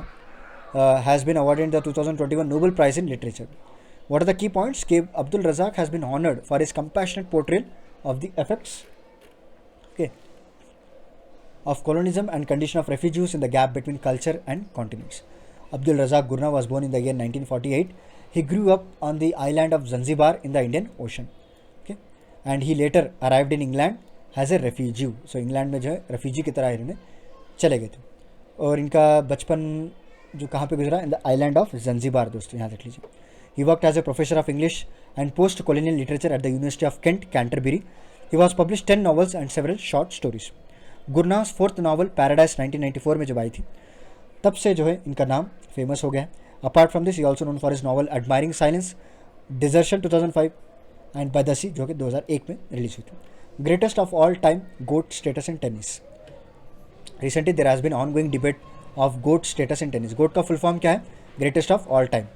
has been awarded the 2021 Nobel Prize in Literature. What are the key points? Abdul Razak has been honored for his compassionate portrayal of the effects of colonialism and condition of refugees in the gap between culture and continents. Abdul Razak Gurnah was born in the year 1948. He grew up on the island of Zanzibar in the Indian Ocean. Okay, and he later arrived in England as a refugee. So England में जो है refugee की तरह इन्होंने चले गए थे. और इनका बचपन जो कहाँ पे गुजरा? in the island of Zanzibar दोस्तों, यहाँ देख लीजिए. He worked as a professor of English and post-colonial literature at the University of Kent, Canterbury. He was published 10 novels and several short stories. Gurnah's fourth novel Paradise 1994 में जब आई थी तब से जो है इनका नाम फेमस हो गया है. Apart from this he also known for his novel Admiring Silence, Desertion 2005 and By the Sea जो कि 2001 में रिलीज हुई थी. Greatest of all time GOAT status in tennis. Recently there has been ongoing debate of GOAT status in tennis. GOAT का full form क्या है? Greatest of all time.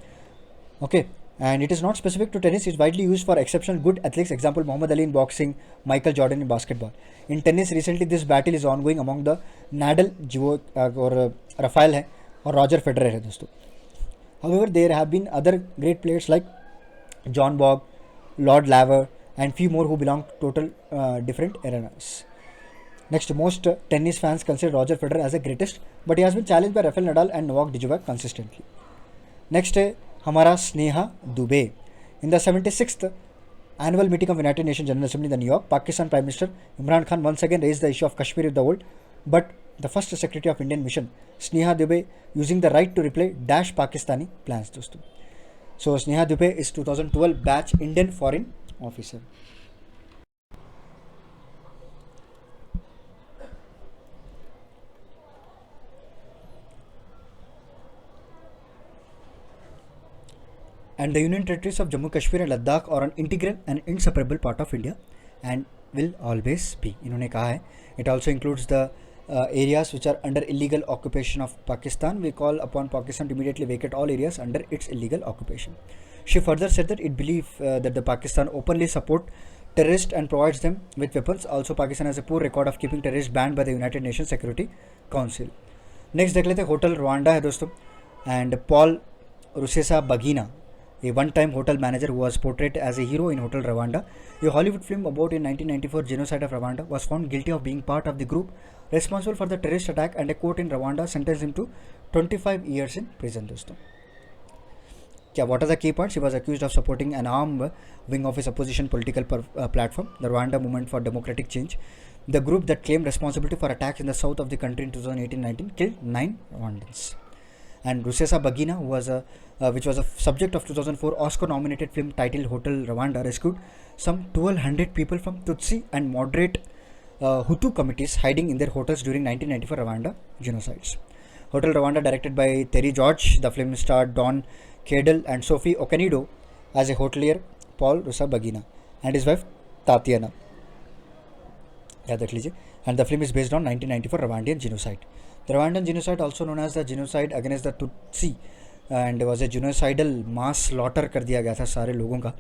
Okay, and it is not specific to tennis. It's widely used for exceptional good athletes. Example, Muhammad Ali in boxing, Michael Jordan in basketball. In tennis, recently this battle is ongoing among the Nadal, और Rafael है और Roger Federer है दोस्तों. However, there have been other great players like John Bobb, Lord Laver, and few more who belong to total different eras. Next, most tennis fans consider Roger Federer as the greatest, but he has been challenged by Rafael Nadal and Novak Djokovic consistently. Next है हमारा Sneha Dubey. In the 76th annual meeting of United Nations General Assembly in New York, Pakistan Prime Minister Imran Khan once again raised the issue of Kashmir with the world, but the first secretary of Indian mission, Sneha Dubey, using the right to reply dash Pakistani plans दोस्तों. So Sneha Dubey is 2012 batch Indian foreign officer. And the Union Territories of Jammu Kashmir and Ladakh are an integral and inseparable part of India and will always be. इन्होंने कहा है. It also includes the areas which are under illegal occupation of Pakistan. We call upon Pakistan to immediately vacate all areas under its illegal occupation. She further said that it believes that the Pakistan openly support terrorists and provides them with weapons. Also, Pakistan has a poor record of keeping terrorists banned by the United Nations Security Council. Next देख लेते हैं hotel Rwanda है दोस्तों. And Paul Rusesabagina, a one-time hotel manager who was portrayed as a hero in Hotel Rwanda, a Hollywood film about in 1994 genocide of Rwanda, was found guilty of being part of the group responsible for the terrorist attack, and a court in Rwanda sentenced him to 25 years in prison. दोस्तों क्या what are the key points? He was accused of supporting an armed wing of his opposition political platform, the Rwanda Movement for Democratic Change, the group that claimed responsibility for attacks in the south of the country in 2018-19, killed 9 Rwandans. And Rusesabagina, who was which was a subject of 2004 Oscar-nominated film titled Hotel Rwanda, rescued some 1,200 people from Tutsi and moderate Hutu committees hiding in their hotels during 1994 Rwanda genocides. Hotel Rwanda, directed by Terry George, the film starred Don Cheadle and Sophie Okonedo as a hotelier, Paul Rusesabagina, and his wife Tatiana. याद रख लीजिए. And the film is based on 1994 Rwandan genocide. The Rwandan genocide, also known as the genocide against the Tutsi, and was a genocidal mass slaughter कर दिया गया था सारे लोगों का.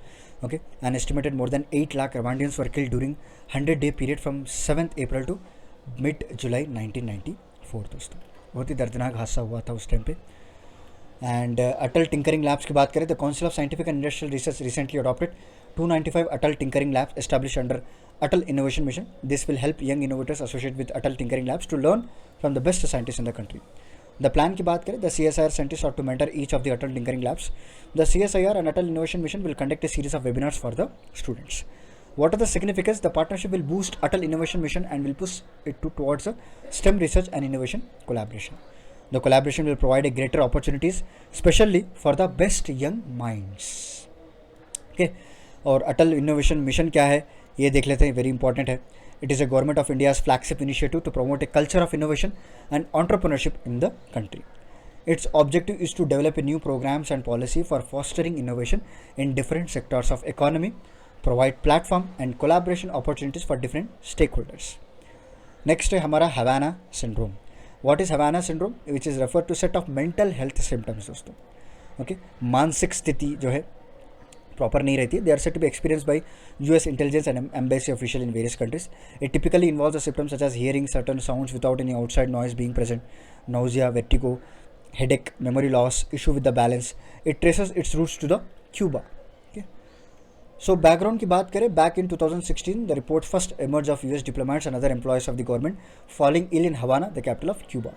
Okay, an estimated more than 8 lakh Rwandans were killed during 100-day period from 7th April to mid-July 1994. दोस्तों बहुत ही दर्दनाक हादसा हुआ था उस टाइम पे. एंड अटल टिंकरिंग लैब्स की बात करें, the council of scientific and industrial research recently adopted 295 Atal Tinkering Labs established under Atal Innovation Mission. This will help young innovators associated with Atal Tinkering Labs to learn from the best scientists in the country. The plan की बात करें, the CSIR scientists are to mentor each of the Atal Tinkering Labs. The CSIR and Atal Innovation Mission will conduct a series of webinars for the students. What are the significance? The partnership will boost Atal Innovation Mission and will push it towards a STEM research and innovation collaboration. The collaboration will provide a greater opportunities, especially for the best young minds. Okay. और अटल innovation mission क्या है ये देख लेते हैं. Very important है. It is a government of India's flagship initiative to promote a culture of innovation and entrepreneurship in the country. Its objective is to develop a new programs and policy for fostering innovation in different sectors of economy, provide platform and collaboration opportunities for different stake holders. Next है हमारा Havana syndrome. What is Havana syndrome? Which is refer to set of mental health symptoms दोस्तों. Okay, मानसिक स्थिति जो है proper नहीं रहती है. They are said to be experience by US intelligence and embassy official in various countries. It typically involves the symptoms such as hearing certain sounds without any outside noise being present, nausea, vertigo, headache, memory loss, issue with the balance. It traces its roots to the Cuba. Okay. So background की बात करें, back in 2016 the report first emerged of US diplomats and other employees of the government falling ill in Havana, the capital of Cuba.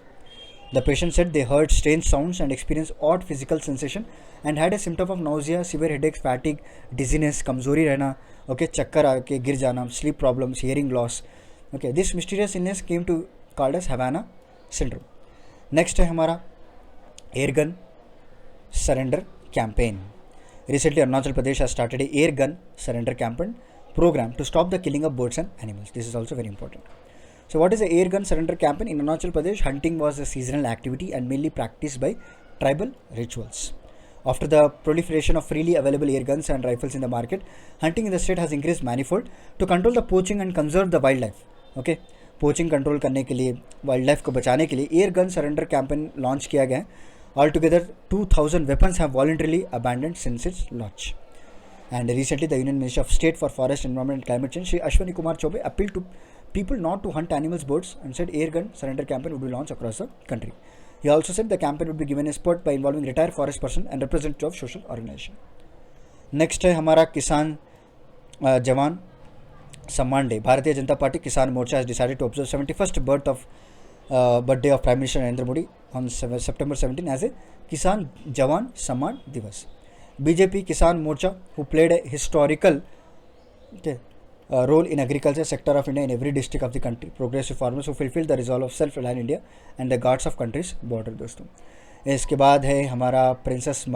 The patient said they heard strange sounds and experienced odd physical sensation and had a symptom of nausea, severe headaches, fatigue, dizziness, कमजोरी रहना, okay, चक्कर आके गिर जाना, sleep problems, hearing loss. Okay, this mysterious illness came to called as Havana syndrome. Next है हमारा airgun surrender campaign. Recently, Arunachal Pradesh has started a airgun surrender campaign program to stop the killing of birds and animals. This is also very important. So what is the air gun surrender campaign? In Arunachal Pradesh, hunting was a seasonal activity and mainly practiced by tribal rituals. After the proliferation of freely available air guns and rifles in the market, hunting in the state has increased manifold to control the poaching and conserve the wildlife. Okay, poaching control करने के लिए, wildlife को बचाने के लिए air gun surrender campaign launch किया गया. Altogether, 2,000 weapons have voluntarily abandoned since its launch. And recently, the Union Ministry of State for Forest, Environment and Climate Change, Shri Ashwani Kumar Choube, appealed to people not to hunt animals, birds, and said air gun surrender campaign would be launched across the country. He also said the campaign would be given a spurt by involving retired forest person and representative of social organization. Next है हमारा किसान जवान सम्मान day. भारतीय Janata party किसान मोर्चा has decided to observe 71st birthday of Prime Minister Narendra Modi on September 17 as a किसान जवान सम्मान दिवस. BJP किसान मोर्चा, who played a historical role in agriculture sector of India in every district of the country, progressive farmers who fulfill the resolve of self-reliant India and the guards of country's border दोस्तों. इसके बाद है हमारा Princess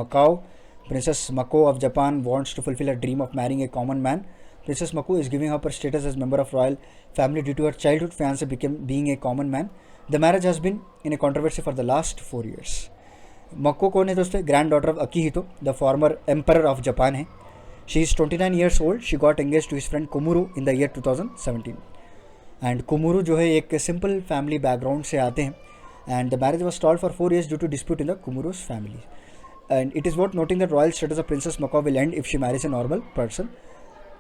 Mako of Japan wants to fulfill a dream of marrying a common man. Princess Mako is giving up her status as member of royal family due to her childhood fiancé being a common man. The marriage has been in a controversy for the last 4 years. Mako कौन है दोस्तों? Grand daughter of Akihito, the former emperor of Japan है. She is 29 years old. She got engaged to his friend Komuro in the year 2017. And Komuro जो है एक simple family background से आते हैं. And the marriage was stalled for 4 years due to dispute in the Komuro's family. And it is worth noting that royal status of Princess Mako will end if she marries a normal person.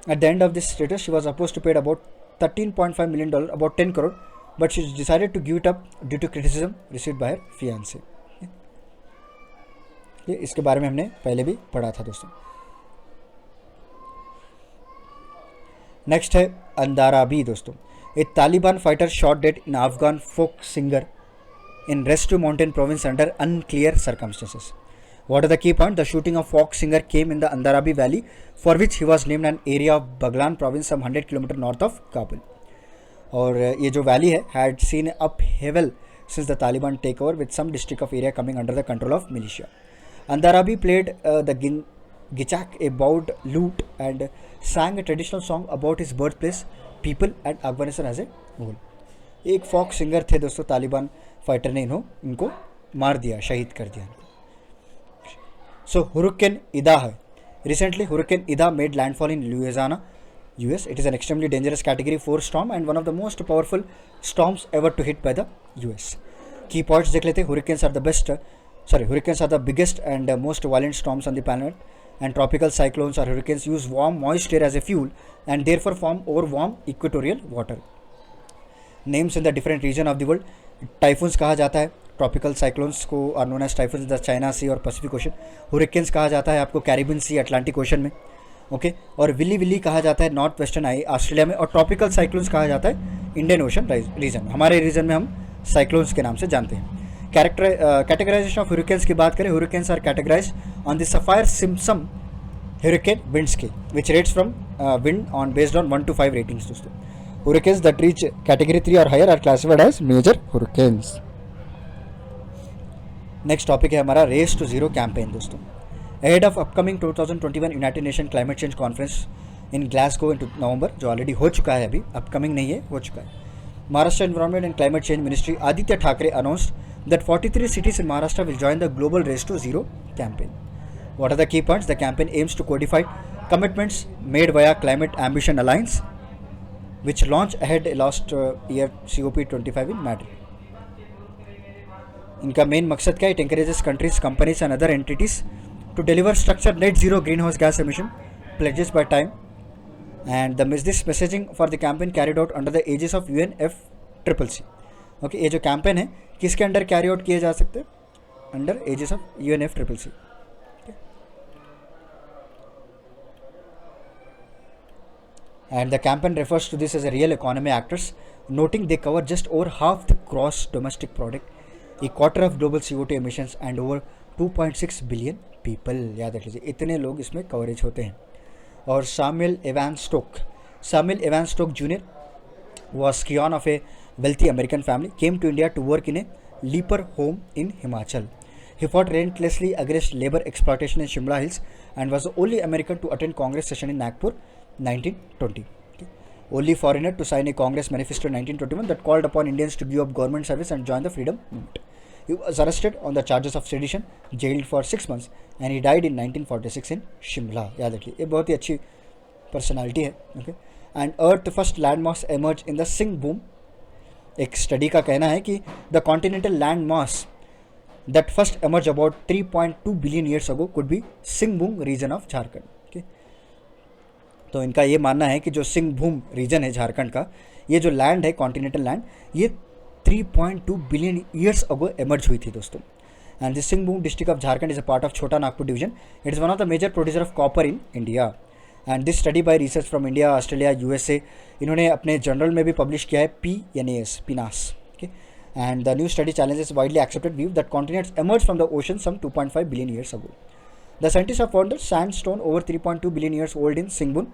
At the end of this status, she was supposed to pay about $13.5 million, about 10 crore, but she decided to give it up due to criticism received by her fiancé. ये इसके बारे में हमने पहले भी पढ़ा था दोस्तों. नेक्स्ट है अंदाराबी दोस्तों. A Taliban fighter shot dead in Afghan folk singer in Restu Mountain province under unclear circumstances. What are the key points? The shooting of folk singer came in the Andarabi valley, for which he was named an area of Baglan province some 100 km north of Kabul. और ये जो valley है had seen upheaval since the Taliban takeover with some district of area coming under the control of militia. Andarabi played the Gichak, a bowed lute, and sang a traditional song about his birthplace, people and Afghanistan as a whole. एक folk singer थे दोस्तों, Taliban fighter ने इनको मार दिया, शहीद कर दिया. सो हुरिकेन इदा है. रिसेंटली हुरिकेन इदा made landfall in Louisiana, US. It is an extremely dangerous category 4 storm and one of the most powerful storms ever to hit by the US. Key points देख लेते हैं. Hurricanes are the biggest and most violent storms on the planet, and tropical cyclones or hurricanes use warm moist air as a fuel and therefore form over warm equatorial water. Names in the different region of the world. Typhoons कहा जाता है tropical cyclones को, are known as typhoons the China sea और Pacific ocean. Hurricanes कहा जाता है आपको Caribbean sea, Atlantic ocean में. ओके. और विली कहा जाता है नॉर्थ वेस्टर्न ऑस्ट्रेलिया में. और ट्रॉपिकल साइक्लोन्स कहा जाता है इंडियन ओशन रीजन. हमारे रीजन में हम साइक्लोन्स के नाम से जानते हैं. कैटेगराइजेशन ऑफ हुरिकेन्स की बात करें, hurricanes are categorize on the Saffir Simpson hurricane wind scale which rates from wind on based on 1 to 5 ratings दोस्तों. Hurricanes that reach category 3 or higher are classified as major hurricanes. Next topic है हमारा race to zero campaign दोस्तों. Ahead of upcoming 2021 United Nation climate change conference in Glasgow in November, जो already हो चुका है, अभी upcoming नहीं है, हो चुका है. Maharashtra environment and climate change ministry Aditya Thackeray announced that 43 cities in Maharashtra will join the global race to zero campaign. What are the key points? The campaign aims to codify commitments made via Climate Ambition Alliance, which launched ahead last year COP25 in Madrid. इनका main मकसद क्या है? It encourages countries, companies and other entities to deliver structured net zero greenhouse gas emission pledges by time, and this messaging for the campaign carried out under the aegis of UNFCCC. Okay. ये जो campaign है किसके under carry out किए जा सकते हैं? Under aegis of UNFCCC. And the campaign refers to this as a real economy actors, noting they cover just over half the gross domestic product, a quarter of global CO2 emissions and over 2.6 billion people. याद रख लीजिए, इतने लोग इसमें coverage होते हैं. और Samuel Evans Stokes Jr. was scion of a wealthy American family, came to India to work in a leper home in Himachal. He fought relentlessly against labor exploitation in Shimla Hills and was the only American to attend Congress session in Nagpur 1920. Okay. Only foreigner to sign a Congress manifesto in 1921 that called upon Indians to give up government service and join the freedom movement. He was arrested on the charges of sedition, jailed for 6 months, and he died in 1946 in Shimla. याद रखिए, ये बहुत ही अच्छी personality है. Okay. And earth first land mass emerge in the Singh boom. एक study का कहना है कि the continental land mass that first emerged about 3.2 billion years ago could be Singhbhum region of Jharkhand. okay? तो इनका ये मानना है कि जो सिंहभूम रीजन है झारखंड का, ये जो लैंड है कॉन्टिनेंटल लैंड, ये 3.2 बिलियन ईयर्स अगो एमर्ज हुई थी दोस्तों. And this Singhbhum district of Jharkhand is a part of Chota Nagpur division. It is one of the major producer of copper in India. And this study by research from India, Australia, USA, इन्होंने अपने journal में भी publish किया है, PNAS. And the new study challenges widely accepted view that continents emerged from the ocean some 2.5 billion years ago. The scientists have found that sandstone over 3.2 billion years old in Singhbum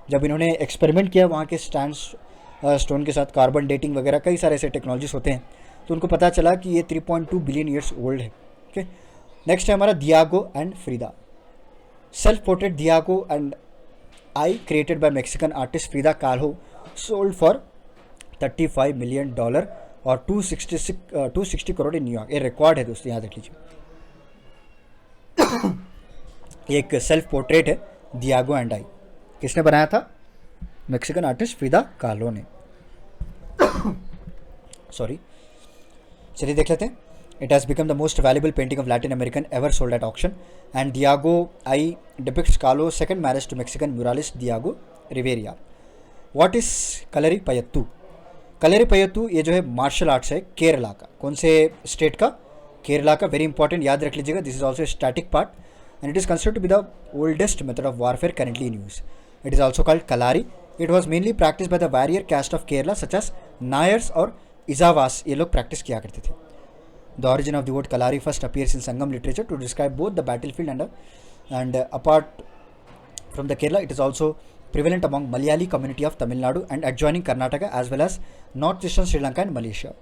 जब इन्होंने experiment किया वहाँ के stone के साथ, carbon dating वगैरह कई सारे ऐसे टेक्नोलॉजीज होते हैं, तो उनको पता चला कि ये 3.2 बिलियन ईयर्स ओल्ड है। ओके, नेक्स्ट है हमारा दियागो and फ्रीदा। Self portrait दियागो and I created by Mexican artist फ्रीदा काल्हो sold for $35 million और 260 करोड़ इन न्यूयॉर्क। ये रिकॉर्ड है दोस्तों, याद रख लीजिए। एक सेल्फ पोर्ट्रेट है दियागो एंड आई, किसने बनाया था? मैक्सिकन आर्टिस्ट फ्रीदा काल्हो ने। सॉरी, चलिए देख लेते हैं। It has become the most valuable painting of Latin American ever sold at auction and Diego I depicts Kahlo second marriage to Mexican muralist Diego Rivera. What is Kalaripayattu? Kalaripayattu ये जो है martial arts है केरला का। कौन से state का? केरला का। Very important, याद रख लीजिएगा। This is also static part and it is considered to be the oldest method of warfare currently in use. It is also called Kalari. It was mainly practice by the warrior caste of Kerala such as Nairs और इजावास, ये लोग practice किया करते थे। The origin of the word kalari first appears in Sangam literature to describe both the battlefield and apart from the Kerala, it is also prevalent among Malayali community of Tamil Nadu and adjoining Karnataka as well as northeastern Sri Lanka and Malaysia.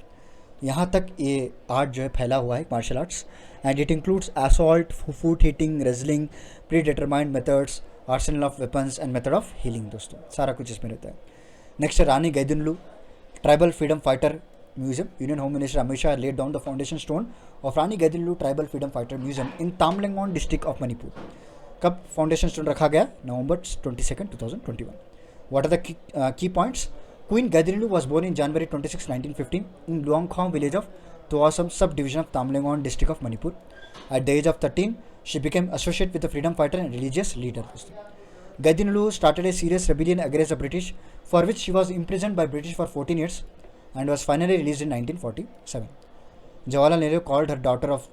यहाँ तक ये art जो है फैला हुआ है, martial arts, and it includes assault, foot hitting, wrestling, pre determined methods, arsenal of weapons and method of healing. दोस्तों सारा कुछ इसमें रहता है। नेक्स्ट है Rani Gaidinliu tribal freedom fighter museum. Union home minister Amit Shah laid down the foundation stone of Rani Gaidinliu tribal freedom fighter museum in Tamenglong district of Manipur. कब foundation stone रखा गया? नवंबर 22, 2021। What are the key points? Queen Gadinilu was born in January 26, 1915 in Luangkham village of Tuasam sub-division of Tamlangon district of Manipur. At the age of 13, she became associated with a freedom fighter and religious leader. Gadinilu started a serious rebellion against the British, for which she was imprisoned by British for 14 years and was finally released in 1947. Jawaharlal Nehru called her daughter of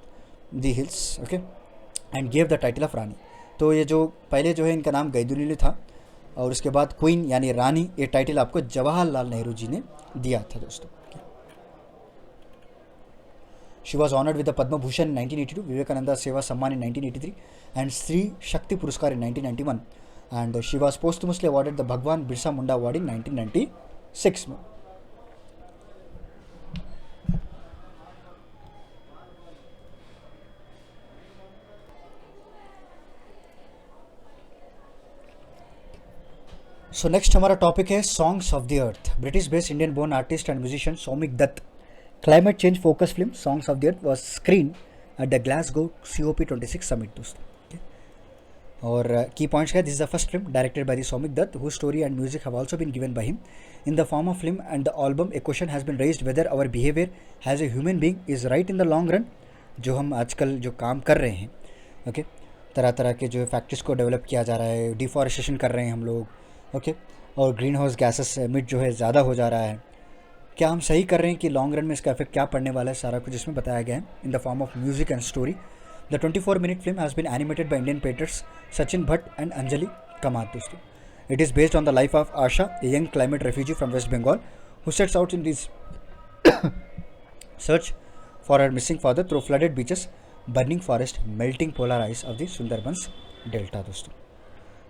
the hills, okay, and gave the title of Rani. तो ये जो पहले जो है इनका नाम गैदिनिलू था और उसके बाद क्वीन यानी रानी, ये टाइटल आपको जवाहरलाल नेहरू जी ने दिया था दोस्तों। She was honoured with the Padma Bhushan in 1982, Vivekananda Seva Samman in 1983 and Stri Shakti Puraskar in 1991 and she was posthumously awarded the Bhagwan Birsa Munda award in 1996 में। सो नेक्स्ट हमारा टॉपिक है songs of the earth. British based Indian born artist and musician Soumik Datta climate change focus film songs of the earth was screen at the Glasgow COP26 summit दोस्तों। और की points है, this is the first film directed by the Saumik Dutt who story and music have also been given by him in the form of film and the album. A question has been raised whether our behaviour has a human being is right in the long run. जो हम आजकल जो काम कर रहे हैं, okay, तरह तरह के जो फैक्ट्रीज को डेवलप किया जा रहा है, डिफॉरेस्टेशन कर रहे हैं हम लोग, ओके, और ग्रीन हाउस गैसेस एमिट जो है ज़्यादा हो जा रहा है, क्या हम सही कर रहे हैं कि लॉन्ग रन में इसका इफेक्ट क्या पड़ने वाला है, सारा कुछ इसमें बताया गया है in the form of music and story. The 24-minute film has been animated by Indian painters Sachin Bhatt and Anjali Kamat दोस्तों। It is based on the life of Asha, a young climate refugee from west Bengal who sets out in this search for her missing father through flooded beaches, burning forest, melting polar ice of the Sundarbans delta दोस्तों।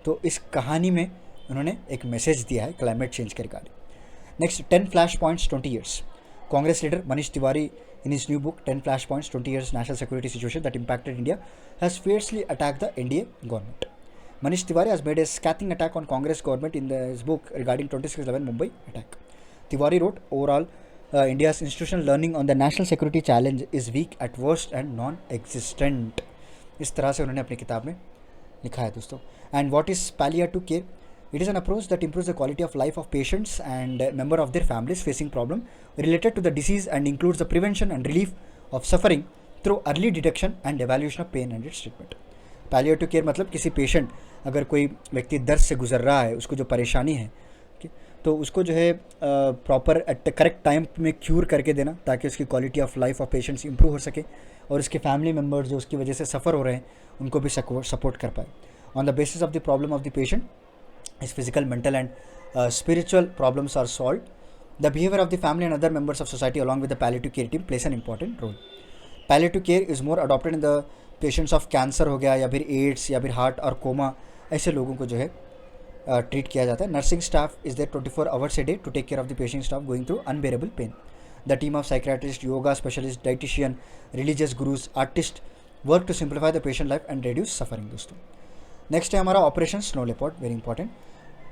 तो इस कहानी में उन्होंने एक message दिया है climate change के regarding. Next 10 flash points 20 years। Congress leader Manish Tiwari in his new book 10 flash points 20 years national security situation that impacted India has fiercely attacked the NDA government. Manish Tiwari has made a scathing attack on Congress government in his book regarding 26/11 Mumbai attack. Tiwari wrote, overall India's institutional learning on the national security challenge is weak at worst and non-existent. इस तरह से उन्होंने अपनी किताब में लिखा है दोस्तों। And what is palliative care? It is an approach that improves the quality of life of patients and member of their families facing problem related to the disease and includes the prevention and relief of suffering through early detection and evaluation of pain and its treatment. Palliative care मतलब किसी patient, अगर कोई व्यक्ति दर्द से गुजर रहा है, उसको जो परेशानी है, तो उसको जो है proper at the correct time में क्यूर करके देना ताकि उसकी quality of life of patients improve हो सके और उसके फैमिली मेम्बर्स जो उसकी वजह से सफ़र हो रहे हैं उनको भी सपोर्ट कर पाए। On the basis of the problem of the patient, his physical, mental and spiritual problems are solved. The behavior of the family and other members of society along with the palliative care team plays an important role. Palliative care is more adopted in the patients of cancer हो गया या फिर ads या फिर heart और coma, ऐसे लोगों को जो है ट्रीट किया जाता है. Nursing staff is there 24 hours a day to take care of the patient staff going through unbearable pain. The team of psychiatrist, yoga specialist, dietitian, religious gurus, artist work to simplify the patient life and reduce suffering दोस्तों. Next है हमारा operation snow leopard, very important.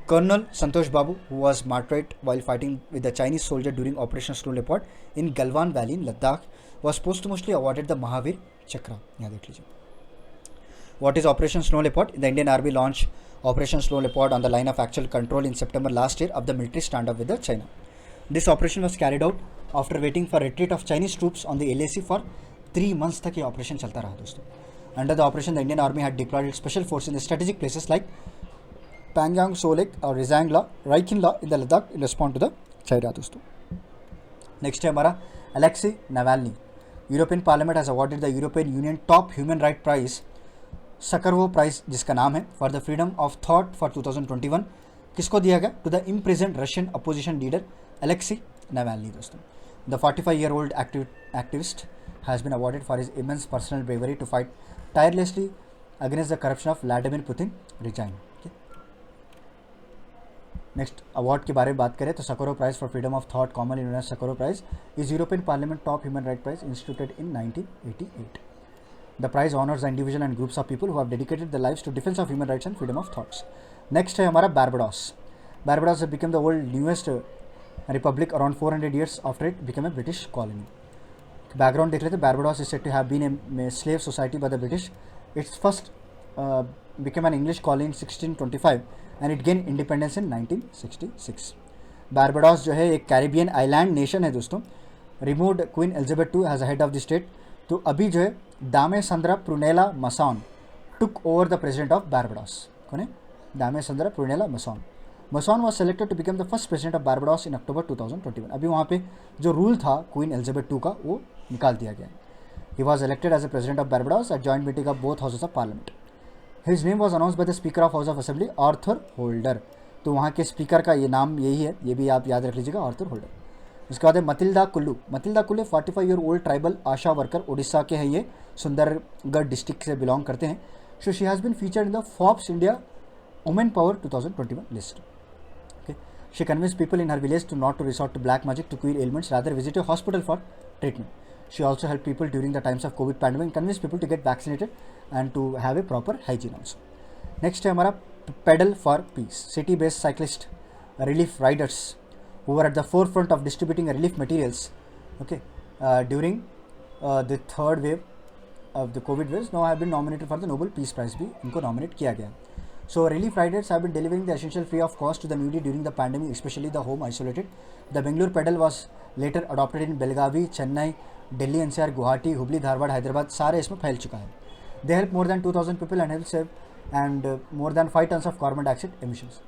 Colonel Santosh Babu, who was martyred while fighting with the Chinese soldier during operation snow leopard in Galwan valley in Ladakh, was posthumously awarded the Mahavir Chakra. यहाँ देख लीजिए. What is Operation Snow Leopard? The Indian Army launched Operation Snow Leopard on the line of actual control in September last year of the military standoff with the China. This operation was carried out after waiting for retreat of Chinese troops on the LAC for 3 months तक ये operation चलता रहा दोस्तों. Under the operation, the Indian Army had deployed its special force in the strategic places like Pangyang, Solek or Raikhinla in the Ladakh in response to the China दोस्तों. Next है हमारा Alexei Navalny. European Parliament has awarded the European Union Top Human Rights Prize Sakharov prize, जिसका नाम है for the freedom of thought for 2021, किसको दिया गया? To the imprisoned Russian opposition leader Alexei Navalny दोस्तों. The 45-year-old activist has been awarded for his immense personal bravery to fight tirelessly against the corruption of Vladimir Putin regime. Next award के बारे में बात करें तो Sakharov prize for freedom of thought, commonly known as Sakharov prize, is European parliament top human right prize instituted in 1988. The prize honors the individual and groups of people who have dedicated their lives to defense of human rights and freedom of thoughts. Next है हमारा Barbados. Barbados has become the world's newest republic around 400 years after it became a British colony. Background देख लेते हैं. Barbados is said to have been a slave society by the British. Its first became an English colony in 1625 and it gained independence in 1966. Barbados जो है एक Caribbean island nation है दोस्तों. Removed Queen Elizabeth II as a head of the state. तो अभी जो है Dame Sandra Prunella Mason took over the president of Barbados. कौन है? Dame Sandra Prunella Mason. Mason was selected to become the first president of Barbados in October 2021. अभी वहाँ पे जो रूल था क्वीन एलिजाबेथ II का वो निकाल दिया गया. He was elected as a president of Barbados at joint meeting of both houses of parliament. His name was announce by the speaker of house of assembly Arthur Holder. तो वहाँ के speaker का ये नाम यही है, ये भी आप याद रख लीजिएगा, आर्थर होल्डर. उसके बाद है Matilda Kullu. Matilda Kullu 45-year-old tribal ASHA worker, Orissa के हैं ये, सुंदरगढ़ डिस्ट्रिक्ट से बिलोंग करते हैं. So she has been featured in the Forbes India women power 2021 list. Okay. She convince people in her village to not to resort to black magic to cure elements, rather visit a hospital for treatment. She also help people during the times of covid pandemic, convince people to get vaccinated and to have a proper hygiene also. Next है हमारा pedal for peace. City based cyclist relief riders who were at the forefront of distributing relief materials, okay, during the third wave of the COVID waves, now have been nominated for the Nobel Peace Prize. भी इनको nominate किया गया. So relief riders have been delivering the essential free of cost to the needy during the pandemic, especially the home isolated. The Bangalore pedal was later adopted in Belgavi, Chennai, Delhi NCR, Guwahati, Hubli, Dharwad, Hyderabad. सारे इसमें फैल चुका है. They help more than 2,000 people and help save and more than 5 tons of carbon dioxide emissions.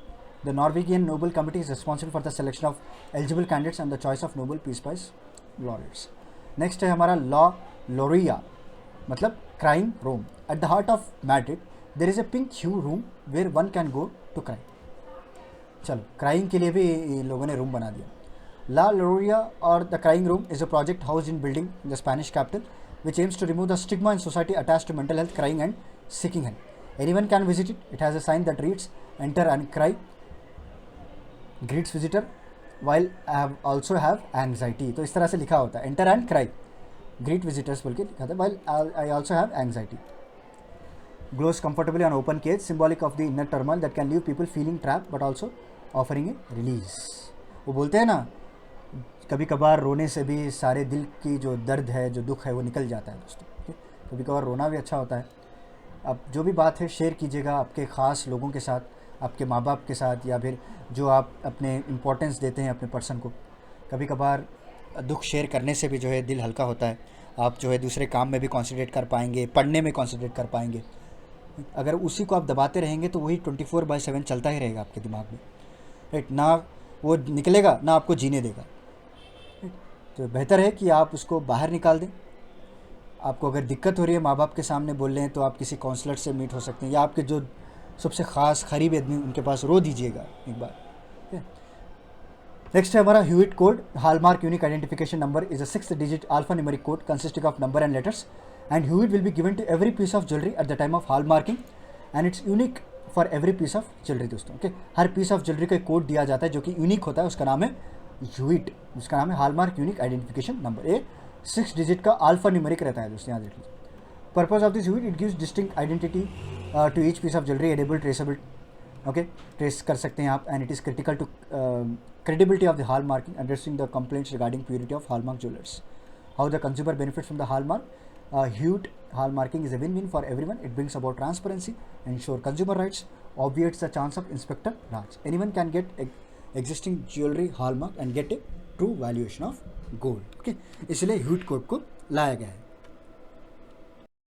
The Norwegian Nobel Committee is responsible for the selection of eligible candidates and the choice of Nobel Peace Prize laureates. Next है हमारा La Loria, मतलब crying room. At the heart of Madrid, there is a pink hue room where one can go to cry. चलो, crying के लिए भी लोगों ने room बना दिया. La Loria or the crying room is a project housed in building in the Spanish capital, which aims to remove the stigma in society attached to mental health, crying and seeking help. Anyone can visit it. It has a sign that reads, "Enter and cry. Greets visitor while also have anxiety." तो इस तरह से लिखा होता है, enter and cry, greet visitors बोल के लिखा था, while I also have anxiety. Glows comfortably on open cage, symbolic of the inner turmoil that can leave people feeling trap but also offering a release. वो बोलते हैं ना, कभी कभार रोने से भी सारे दिल की जो दर्द है, जो दुख है, वो निकल जाता है दोस्तों. कभी कभार रोना भी अच्छा होता है. अब जो भी बात है शेयर कीजिएगा आपके ख़ास लोगों के साथ, आपके माँ बाप के साथ, या फिर जो आप अपने इम्पोर्टेंस देते हैं अपने पर्सन को. कभी कभार दुख शेयर करने से भी जो है दिल हल्का होता है. आप जो है दूसरे काम में भी कॉन्सेंट्रेट कर पाएंगे, पढ़ने में कॉन्सेंट्रेट कर पाएंगे. अगर उसी को आप दबाते रहेंगे तो वही 24/7 चलता ही रहेगा आपके दिमाग में, राइट. ना वो निकलेगा, ना आपको जीने देगा. तो बेहतर है कि आप उसको बाहर निकाल दें. आपको अगर दिक्कत हो रही है माँ बाप के सामने बोल रहे हैं तो आप किसी काउंसलर से मीट हो सकते हैं, या आपके जो सबसे ख़ास करीबी आदमी उनके पास रो दीजिएगा एक बार. नेक्स्ट है हमारा HUID code. Hallmark unique identification number is a 6-digit alphanumeric code consisting of number and letters, and Hewitt will be given to every piece of jewelry at the time of hallmarking, and its unique for every piece of jewellery दोस्तों। Okay, हर piece of jewellery को एक code दिया जाता है जो कि unique होता है, उसका नाम है यूइट, उसका नाम है हॉलमार्क यूनिक आइडेंटिफिकेशन नंबर। ये 6 डिजिट का अल्फा न्यूमेरिक रहता है दोस्तों, याद रखिए। Purpose of this unit, it gives distinct identity to each piece of jewellery, addable traceable, okay, trace कर सकते हैं आप। And it is critical to credibility of the hallmarking, addressing the complaints regarding purity of hallmark jewelers. How the consumer benefits from the hallmark? Hued hallmarking is a win-win for everyone. It brings about transparency, ensure consumer rights, obviates the chance of Inspector Raj. Anyone can get existing jewelry hallmark and get a true valuation of gold. Okay, इसलिए haute code को लाया गया है।